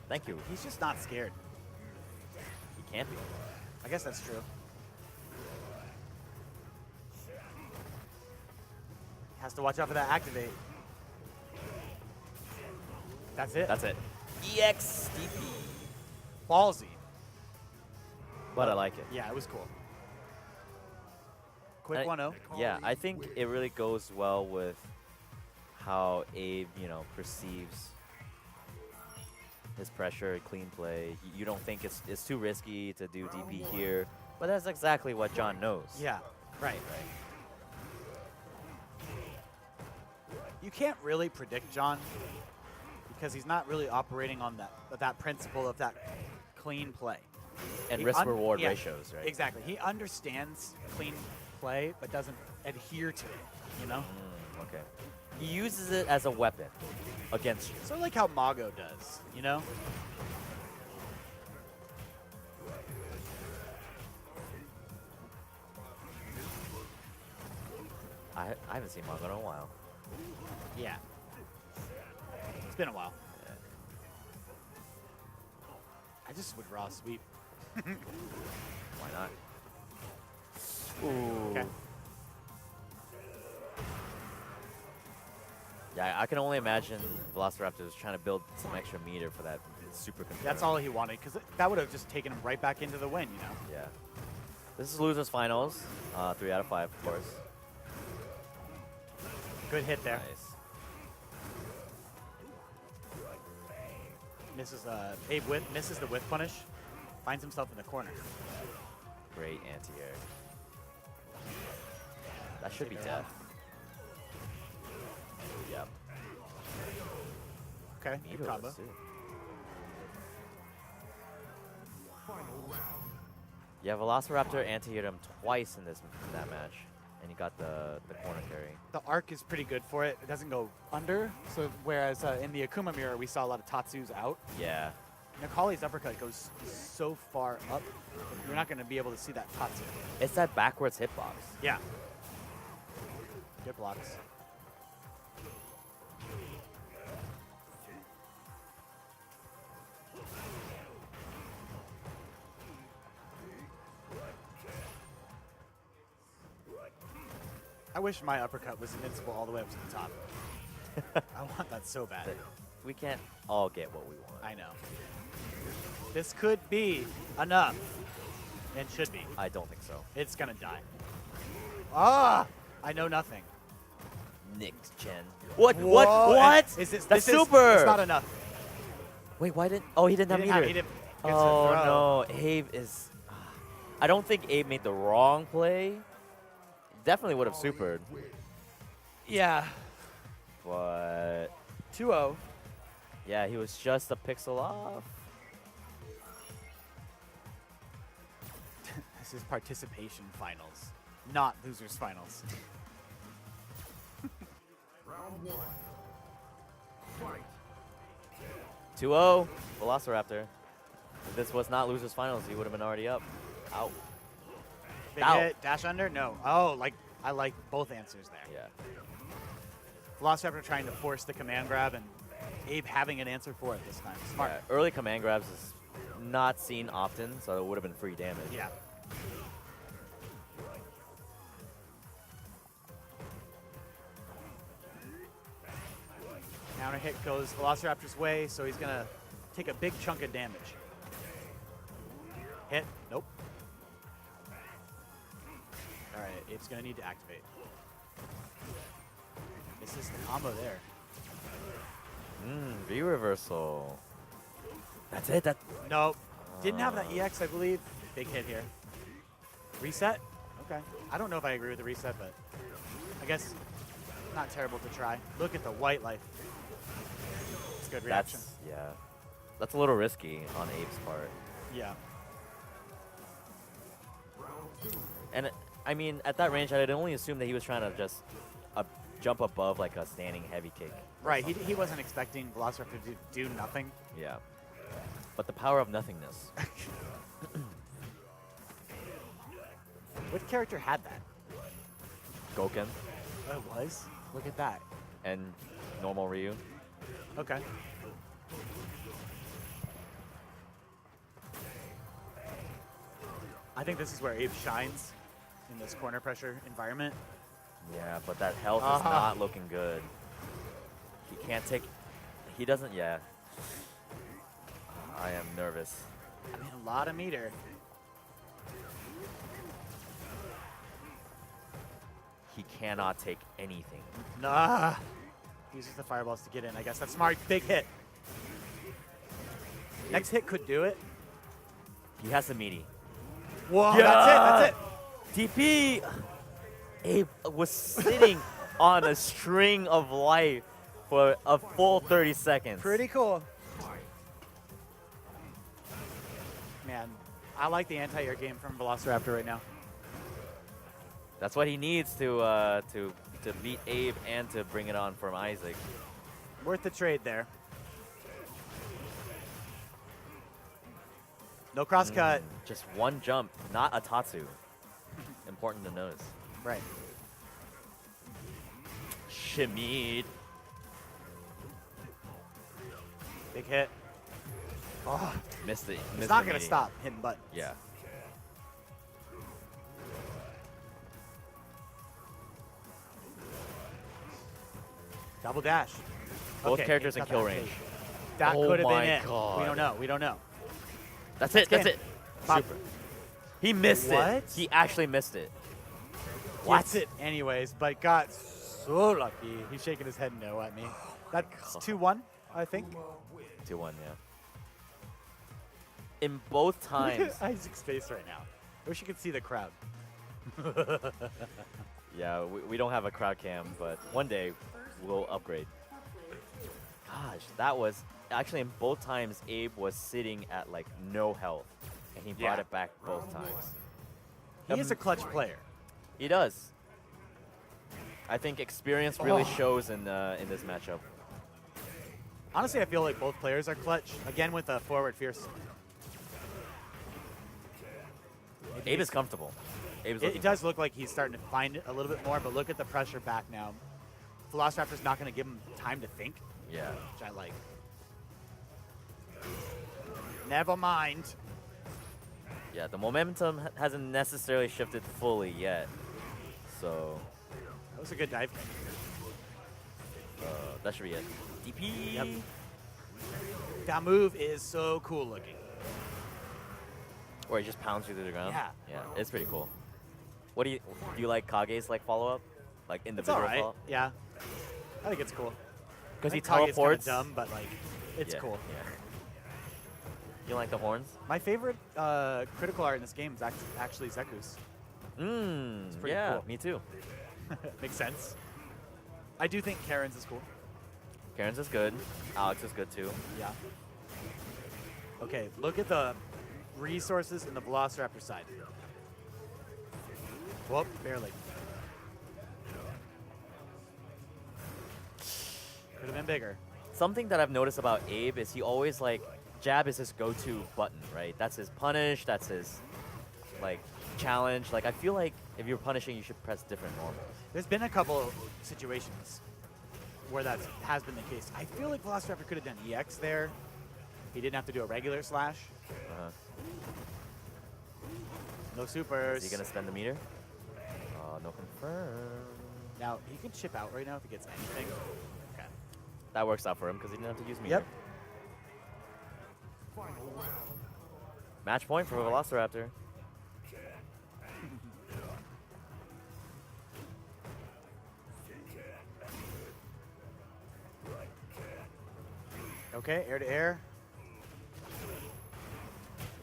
Thank you. He's just not scared. He can't be. I guess that's true. Has to watch out for that activate. That's it. That's it. EXDP. Ballsy. But I like it. Yeah, it was cool. Quick I- 1-0. Yeah, I think it really goes well with how Abe, perceives his pressure, clean play. You don't think it's too risky to do DP here, but that's exactly what John knows. Yeah, right. You can't really predict John because he's not really operating on that principle of that clean play. And He risk-reward yeah, ratios, right? Exactly. He understands clean play, but doesn't adhere to it, Okay. He uses it as a weapon against you. Sort of like how Mago does, I haven't seen Mago in a while. Yeah. It's been a while. I just would raw sweep. Why not? Ooh. Okay. Yeah, I can only imagine Velociraptor was trying to build some extra meter for that supercomputer. That's all he wanted, because that would have just taken him right back into the win, Yeah. This is losers finals. 3 out of 5, of course. Good hit there. Nice. Abe misses the whiff punish, finds himself in the corner. Great anti-air. That should be Take her death. Yep. Okay, good Meterless, combo. too. Yeah, Velociraptor anti-hit him twice in that match, and he got the corner carry. The arc is pretty good for it. It doesn't go under, so whereas in the Akuma mirror, we saw a lot of Tatsus out. Yeah. Nakali's uppercut goes so far up, you're not going to be able to see that Tatsu. It's that backwards hitbox. Yeah. Good blocks. I wish my uppercut was invincible all the way up to the top. I want that so bad. We can't all get what we want. I know. This could be enough. And should be. I don't think so. It's gonna die. Ah! I know nothing. Nick's Chen. What? Whoa, What? Is this, That's this is- super. it's not enough. Wait, why didn't? Oh, he didn't have meter. He didn't get to Oh throw. no, Abe is. I don't think Abe made the wrong play. Definitely would have supered, Yeah. but 2-0. yeah, he was just a pixel off. This is participation finals, not losers finals. 2-0, Velociraptor. If this was not losers finals, he would have been already up. Out. Big Ow. hit, dash under? No. Oh, I like both answers there. Yeah. Velociraptor trying to force the command grab and Abe having an answer for it this time. Smart. Yeah, early command grabs is not seen often, so it would have been free damage. Yeah. Counter hit goes Velociraptor's way, so he's gonna take a big chunk of damage. Hit. Nope. All right, Abe's gonna need to activate. This is the combo there. V reversal. That's it. That. Nope. Didn't have that EX, I believe. Big hit here. Reset? Okay. I don't know if I agree with the reset, but I guess not terrible to try. Look at the white life. It's good reaction. Yeah. That's a little risky on Abe's part. Yeah. And I mean, at that range, I'd only assume that he was trying to just jump above like a standing heavy kick. Right. He wasn't expecting Velociraptor to do nothing. Yeah. But the power of nothingness. What character had that? Gouken Oh, it was? Look at that. and normal Ryu. Okay. I think this is where Abe shines in this corner pressure environment. Yeah, but that health is Uh-huh. not looking good. He can't take. He doesn't. Yeah. I am nervous. I mean, a lot of meter. He cannot take anything. Nah. Uses the fireballs to get in. I guess that's smart. Big hit. Next hit could do it. He has the meaty. Whoa, Yeah. that's it. TP. Abe was sitting on a string of life for a full 30 seconds. Pretty cool. Man, I like the anti-air game from Velociraptor right now. That's what he needs to beat Abe and to bring it on from Isaac. Worth the trade there. No cross cut. Just one jump, not a Tatsu. Important to notice. Right. Shimmied. Big hit. Oh, Missed it. he's Missed not the going to meaty. stop hitting buttons. Yeah. Double dash. Both Okay, characters he's in got kill that range. fade. That Oh could have my been it. We God. don't know. We don't know. That's it. That's game. it. Pop. Super. He missed it. What? He actually missed it. Gets it anyways, but got so lucky. He's shaking his head no at me. That's 2-1, I think. 2-1, yeah. In both Look times. at Isaac's face right now. I wish you could see the crowd. Yeah, we don't have a crowd cam, but one day we'll upgrade. Gosh, that was actually in both times Abe was sitting at like no health, and he brought Yeah. it back both times. He is a clutch player. He does. I think experience really Oh. shows in this matchup. Honestly, I feel like both players are clutch. Again, with a forward fierce. Abe is comfortable. Abe's It does look like he's starting to find it a little bit more, but look at the pressure back now. Velociraptor's not going to give him time to think, Yeah. which I like. Never mind. Yeah, the momentum hasn't necessarily shifted fully yet. So That was a good dive. that should be it. DP. Yep. That move is so cool looking. Or he just pounds you to the ground. Yeah. Yeah, it's pretty cool. What do you like Kage's like follow up? Like It's individual all right. follow up? Yeah. I think it's cool. Because he I think Kage's kinda teleports. dumb, but like, it's Yeah, cool. Yeah. You like the horns? My favorite critical art in this game is actually Zeku's. Mmm. pretty Yeah, cool. me too. Makes sense. I do think Karen's is cool. Karen's is good. Alex is good too. Yeah. Okay, look at the resources in the Velociraptor side. Whoop, barely. Could have been bigger. Something that I've noticed about Abe is he always like jab is his go-to button, right? That's his punish. That's his like challenge. Like I feel like if you're punishing, you should press different normals. There's been a couple situations where that has been the case. I feel like Velociraptor could have done EX there. He didn't have to do a regular slash. Uh-huh. No supers. Is he gonna spend the meter? No confirm. Now, he can chip out right now if he gets anything. Okay. That works out for him because he didn't have to use meter. Yep. Match point for Velociraptor. Okay, air to air.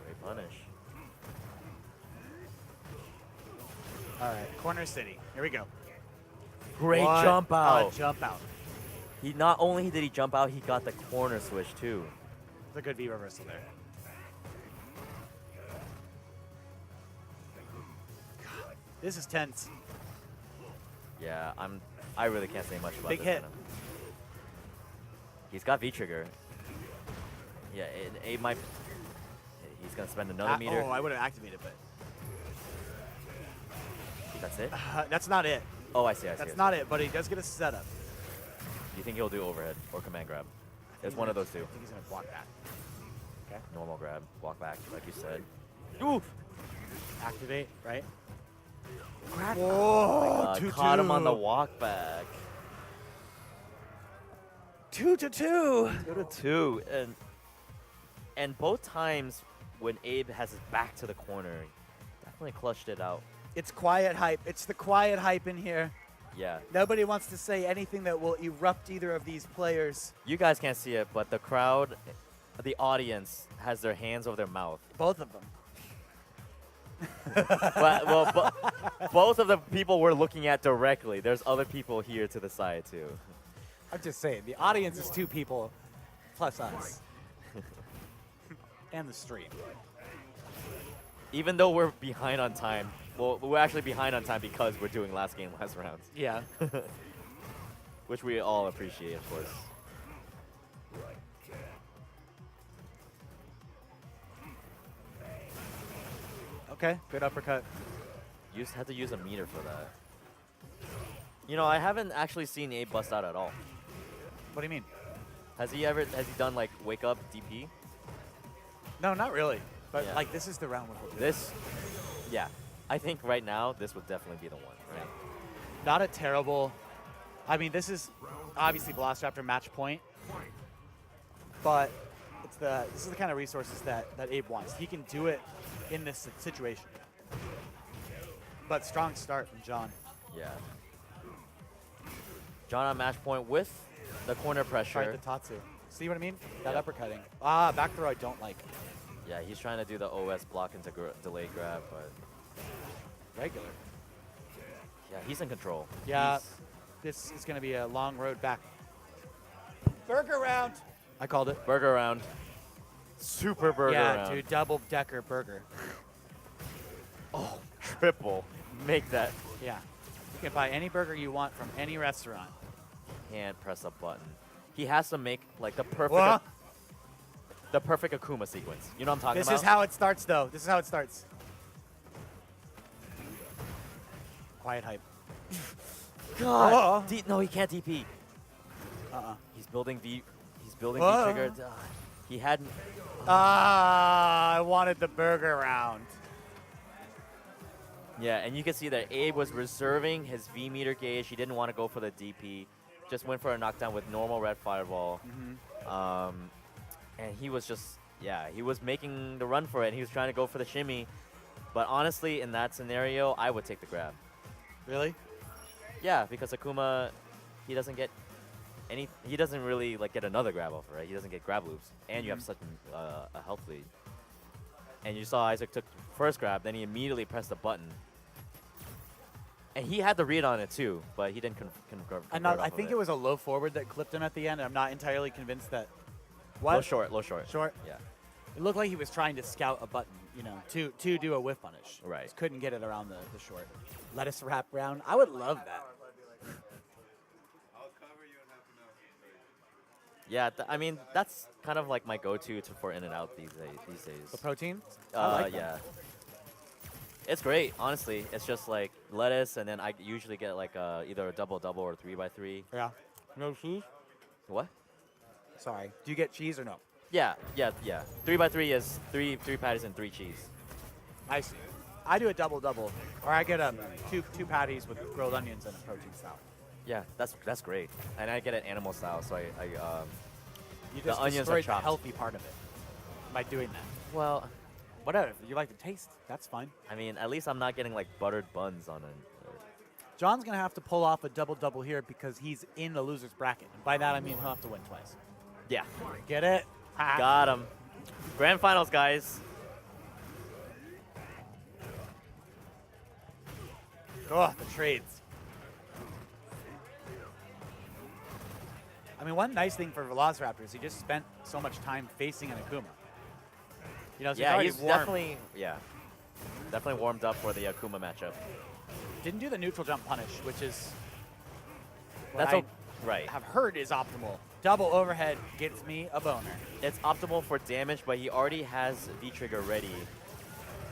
Great punish. All right, corner city. Here we go. Great What jump a out. jump out. He not only did he jump out, he got the corner switch too. It's a good V reversal there. God, this is tense. Yeah, I really can't say much about Big this. hit. Venom. He's got V trigger. Yeah, Abe might. He's gonna spend another meter. Oh, I would have activated, but That's it. that's not it. Oh, I see. That's not it, but he does get a setup. You think he'll do overhead or command grab? It's one of those two. I think he's gonna block that. Okay. Normal grab, walk back, like you said. Oof. Activate, right? Oh, 2-2. caught him on the walk back. 2-2. 2-2, and both times when Abe has his back to the corner, definitely clutched it out. It's quiet hype. It's the quiet hype in here. Yeah. Nobody wants to say anything that will erupt either of these players. You guys can't see it, but the crowd, the audience, has their hands over their mouth. Both of them. Both of the people we're looking at directly. There's other people here to the side too. I'm just saying, the audience is 2 people plus us. And the stream. Even though we're behind on time, well, we're actually behind on time because we're doing last game, last rounds. Yeah. Which we all appreciate, of course. Okay, good uppercut. You just had to use a meter for that. You know, I haven't actually seen Abe bust out at all. What do you mean? Has he done like wake up DP? No, not really. But Yeah. like this is the round where we'll do This, yeah. I think right now this would definitely be the one, right? it. Not a terrible. I mean, this is obviously Velociraptor match point, but this is the kind of resources that Abe wants. He can do it in this situation. But strong start from John. Yeah. John on match point with the corner pressure. Tried the Tatsu. See what I mean? That Yeah. uppercutting. Back throw I don't like. Yeah, he's trying to do the OS block into delay grab, but Regular. yeah, he's in control. Yeah. He's- This is going to be a long road back. Burger round. I called it. burger round. Super burger yeah, round. dude, double-decker burger. Oh, triple. Make that. Yeah. You can buy any burger you want from any restaurant. Can't press a button. He has to make like the perfect What? the perfect Akuma sequence. You know what I'm talking This about? is how it starts, though. This is how it starts. Quiet hype. God. No, he can't DP. Uh-uh. He's building V. He's building Whoa. V trigger. He hadn't. I wanted the burger round. Yeah, and you can see that Abe was reserving his V meter gauge. He didn't want to go for the DP. Just went for a knockdown with normal red fireball. And he was just, yeah, he was making the run for it. He was trying to go for the shimmy. But honestly, in that scenario, I would take the grab. Really? Yeah, because Akuma, he doesn't get any. He doesn't really like get another grab offer, right? He doesn't get grab loops, and you have such a health lead. And you saw Isaac took first grab, then he immediately pressed the button, and he had the read on it too, but he didn't convert. I think it was a low forward that clipped him at the end. I'm not entirely convinced that. What? low short, low short. Short? Yeah. It looked like he was trying to scout a button, you know, to do a whiff punish. Right. Just couldn't get it around the short. Lettuce wrap round. I would love that. I'll cover you in half an hour. Yeah, I mean that's kind of like my go-to for in and out these days. The protein? I like that. Yeah. It's great, honestly. It's just like lettuce, and then I usually get like either a double or 3x3. Yeah. No cheese? What? Sorry. Do you get cheese or no? Yeah. 3x3 is three patties and 3 cheese. I see. I do a double, or I get two patties with grilled onions and a protein style. Yeah, that's great. And I get it animal style, so I You The just onions are destroyed the chopped. healthy part of it by doing that. well, Whatever. If you like the taste, that's fine. I mean, at least I'm not getting like buttered buns on it. John's going to have to pull off a double here because he's in the loser's bracket. And by that, I mean he'll have to win twice. Yeah, Get it? Ha. got him. Grand finals, guys. Oh, the trades. I mean, one nice thing for Velociraptor is he just spent so much time facing an Akuma. You know, so Yeah, already he's warm. definitely warmed up for the Akuma matchup. Didn't do the neutral jump punish, which is what That's I right. have heard is optimal. Double overhead gets me a boner. It's optimal for damage, but he already has V-Trigger ready.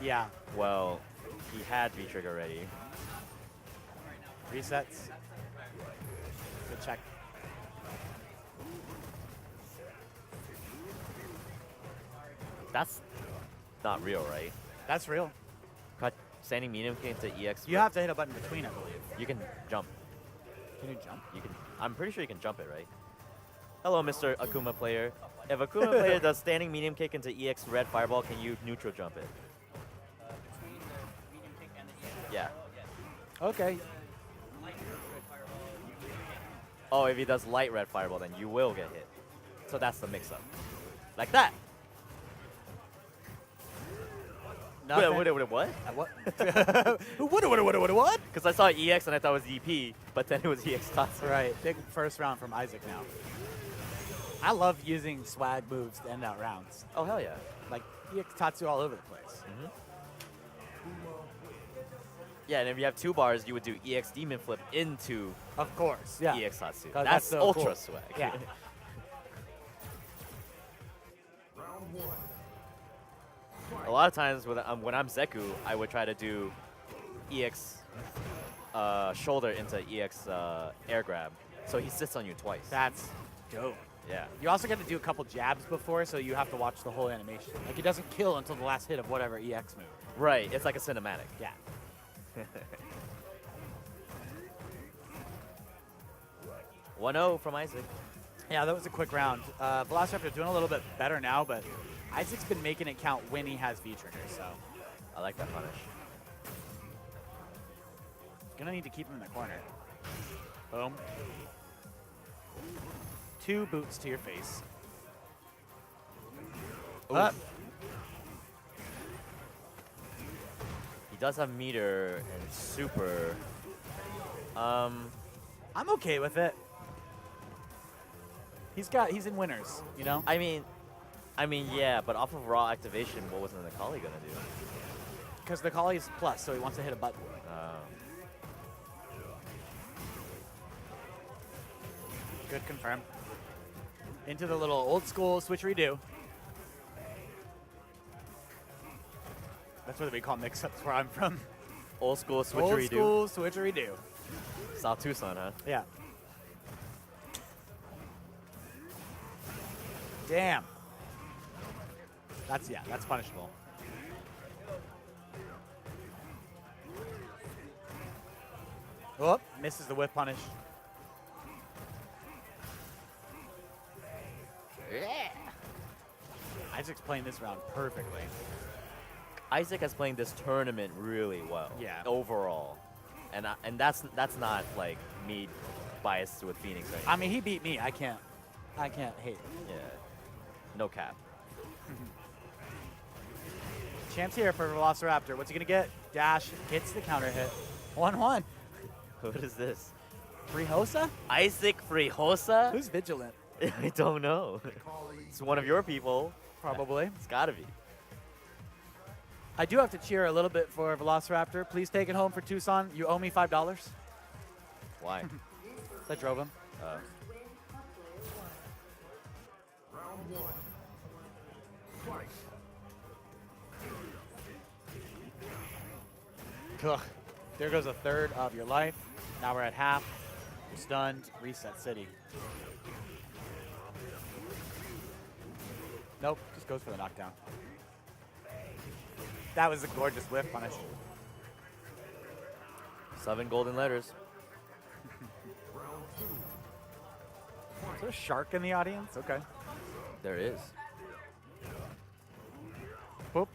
Yeah. Well, he had V-Trigger ready. Resets. Good check. That's not real, right? That's real. Cut standing medium kick into EX. You have to hit a button between, I believe. You can jump. Can you jump? You can. I'm pretty sure you can jump it, right? Hello, Mr. Akuma player. If Akuma player does standing medium kick into EX red fireball, can you neutral jump it? Yeah. Okay. Oh, if he does light red fireball, then you will get hit. So that's the mix-up. Like that. Nothing. Wait, what? What? Because I saw EX and I thought it was EP, but then it was EX Tatsu. Right. Big first round from Isaac now. I love using swag moves to end out rounds. Oh, hell yeah. Like, EX Tatsu all over the place. Yeah, and if you have 2 bars, you would do EX Demon Flip into Of course. Yeah. EX Tatsu. 'Cause That's so ultra cool. swag. Yeah. A lot of times when I'm Zeku, I would try to do EX shoulder into EX air grab. So he sits on you twice. That's dope. Yeah. You also get to do a couple jabs before, so you have to watch the whole animation. Like, it doesn't kill until the last hit of whatever EX move. Right. It's like a cinematic. Yeah. 1-0 from Isaac. Yeah, that was a quick round. Velociraptor doing a little bit better now, but Isaac's been making it count when he has V-Trigger, so. I like that punish. Gonna need to keep him in the corner. Boom. 2 boots to your face. Ooh. Up. He does have meter and super. I'm okay with it. He's in winners, you know? I mean, yeah, but off of raw activation, what was Nakali gonna do? Because the Kali's plus, so he wants to hit a button. Good confirm. Into the little old school switchery-do. That's what we call mix-ups where I'm from. Old school Old switchery-do. school switchery-do. South Tucson, huh? Yeah. Damn. That's punishable. Oh, misses the whip punish. Isaac's playing this round perfectly. Isaac is playing this tournament really well. Yeah. Overall, and that's not like me biased with Phoenix. Right? I mean, he beat me. I can't hate. Yeah. No cap. Chance here for Velociraptor. What's he gonna get? Dash gets the counter hit. 1-1. What is this? Frihosa? Isaac Frihosa? Who's vigilant? I don't know. It's one of your people. Probably. It's gotta be. I do have to cheer a little bit for Velociraptor. Please take it home for Tucson. You owe me $5. Why? I drove him. Ugh. There goes a third of your life. Now we're at half. You're stunned. Reset city. Nope. Just goes for the knockdown. That was a gorgeous whiff punish. 7 golden letters. Is there a shark in the audience? Okay. There is. Boop.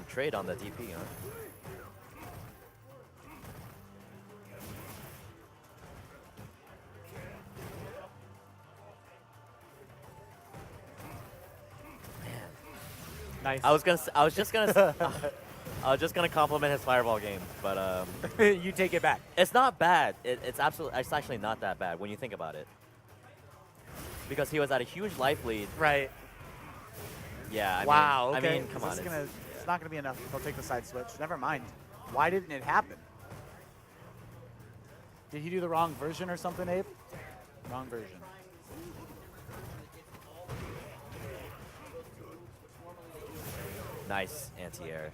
Trade on the DP, huh? Nice. I was just gonna compliment his fireball game, but You take it back. it's not bad. It's actually not that bad when you think about it. Because he was at a huge life lead. Right. Yeah. Wow. I Okay. mean, come on. It's not gonna be enough. He'll take the side switch. Never mind. Why didn't it happen? Did he do the wrong version or something, Abe? Wrong version. Nice anti-air.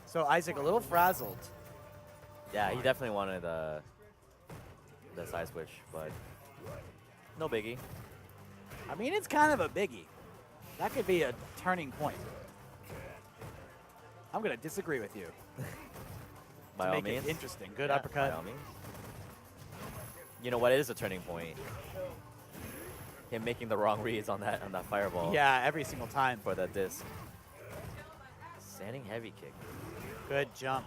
So Isaac a little frazzled. Yeah, he definitely wanted the side switch, but no biggie. I mean, it's kind of a biggie. That could be a turning point. I'm gonna disagree with you. By to all make means. it interesting. Good Yeah, uppercut. By all means. You know what is a turning point? Him making the wrong reads on that fireball. Yeah, every single time. For that disc. Standing heavy kick. Good jump.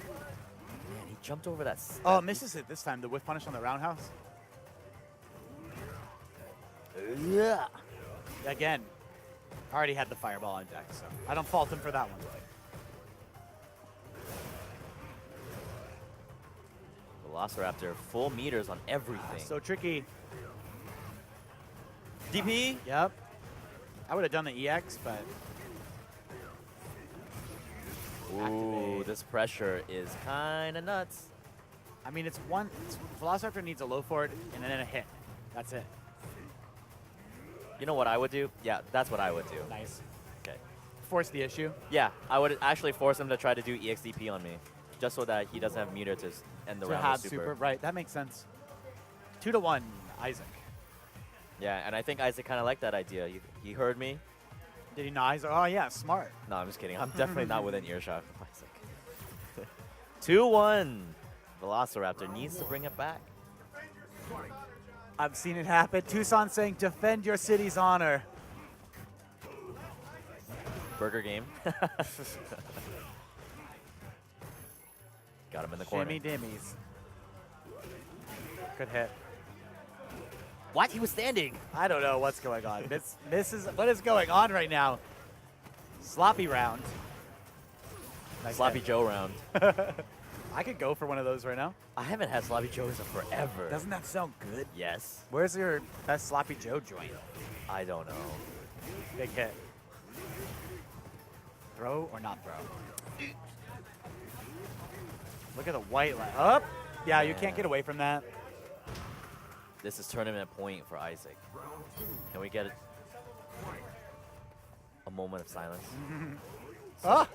Man, he jumped over that. Oh, misses it this time. The whiff punish on the roundhouse. Yeah. Again, already had the fireball on deck, so I don't fault him for that one. Velociraptor, full meters on everything. So tricky. DP? Yep. I would have done the EX, but Ooh, activate. this pressure is kind of nuts. I mean, Velociraptor needs a low forward and then a hit. That's it. You know what I would do? Yeah, that's what I would do. Nice. Okay. Force the issue. Yeah, I would actually force him to try to do EXDP on me, just so that he doesn't have meter to end the To round have with super. Right, that makes sense. 2-1, Isaac. Yeah, and I think Isaac kind of liked that idea. He heard me. Did he not? Isaac? Oh, yeah, smart. No, I'm just kidding. I'm definitely not within earshot of Isaac. 2-1. Velociraptor needs to bring it back. I've seen it happen. Tucson saying, defend your city's honor. Burger game. Got him in the corner. Shimmy dimmies. Good hit. What? He was standing. I don't know what's going on. What is going on right now? Sloppy round. Nice Sloppy hit. Joe round. I could go for one of those right now. I haven't had Sloppy Joes in forever. Doesn't that sound good? Yes. Where's your best Sloppy Joe joint? I don't know. Big hit. Throw or not throw? Look at the white line. Up. Yeah, you can't get away from that. This is tournament point for Isaac. Can we get a moment of silence? Ah!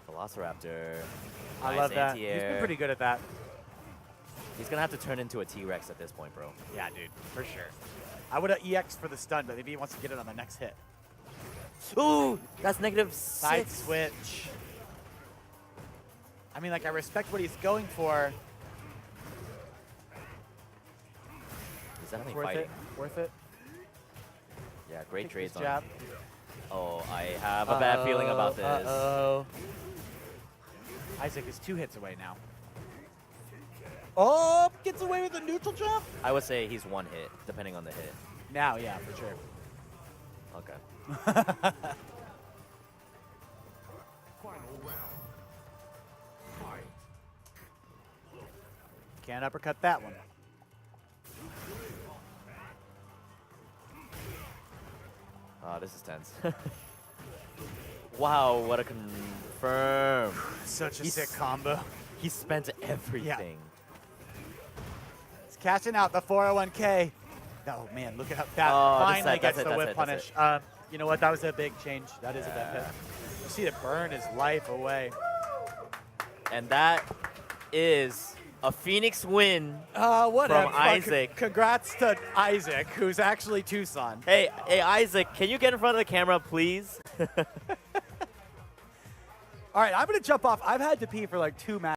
Velociraptor. I Nice love that. anti-air. He's been pretty good at that. He's going to have to turn into a T-Rex at this point, bro. Yeah, dude, for sure. I would have EX'd for the stun, but maybe he wants to get it on the next hit. Ooh, that's -6. Side switch. I mean, like, I respect what he's going for. He's definitely Worth fighting. it. Worth it. Yeah, great Take trades this on jab. Oh, I have a bad feeling about this. Uh-oh. Isaac is 2 hits away now. Oh, gets away with a neutral jump? I would say he's 1 hit, depending on the hit. Now, yeah, for sure. Okay. Can't uppercut that one. Oh, this is tense. Wow, what a confirm. Such a He's- sick combo. He spent everything. He's cashing out the 401k. Oh, man, look at how that Oh, that's finally it, gets that's the it, whip that's it. punish. You know what? That was a big change. That is a big hit. You see it burn his life away. And that is a Phoenix win. What From a fuck- Isaac. Congrats to Isaac, who's actually Tucson. Hey, Isaac, can you get in front of the camera, please? All right, I'm going to jump off. I've had to pee for like 2 matches.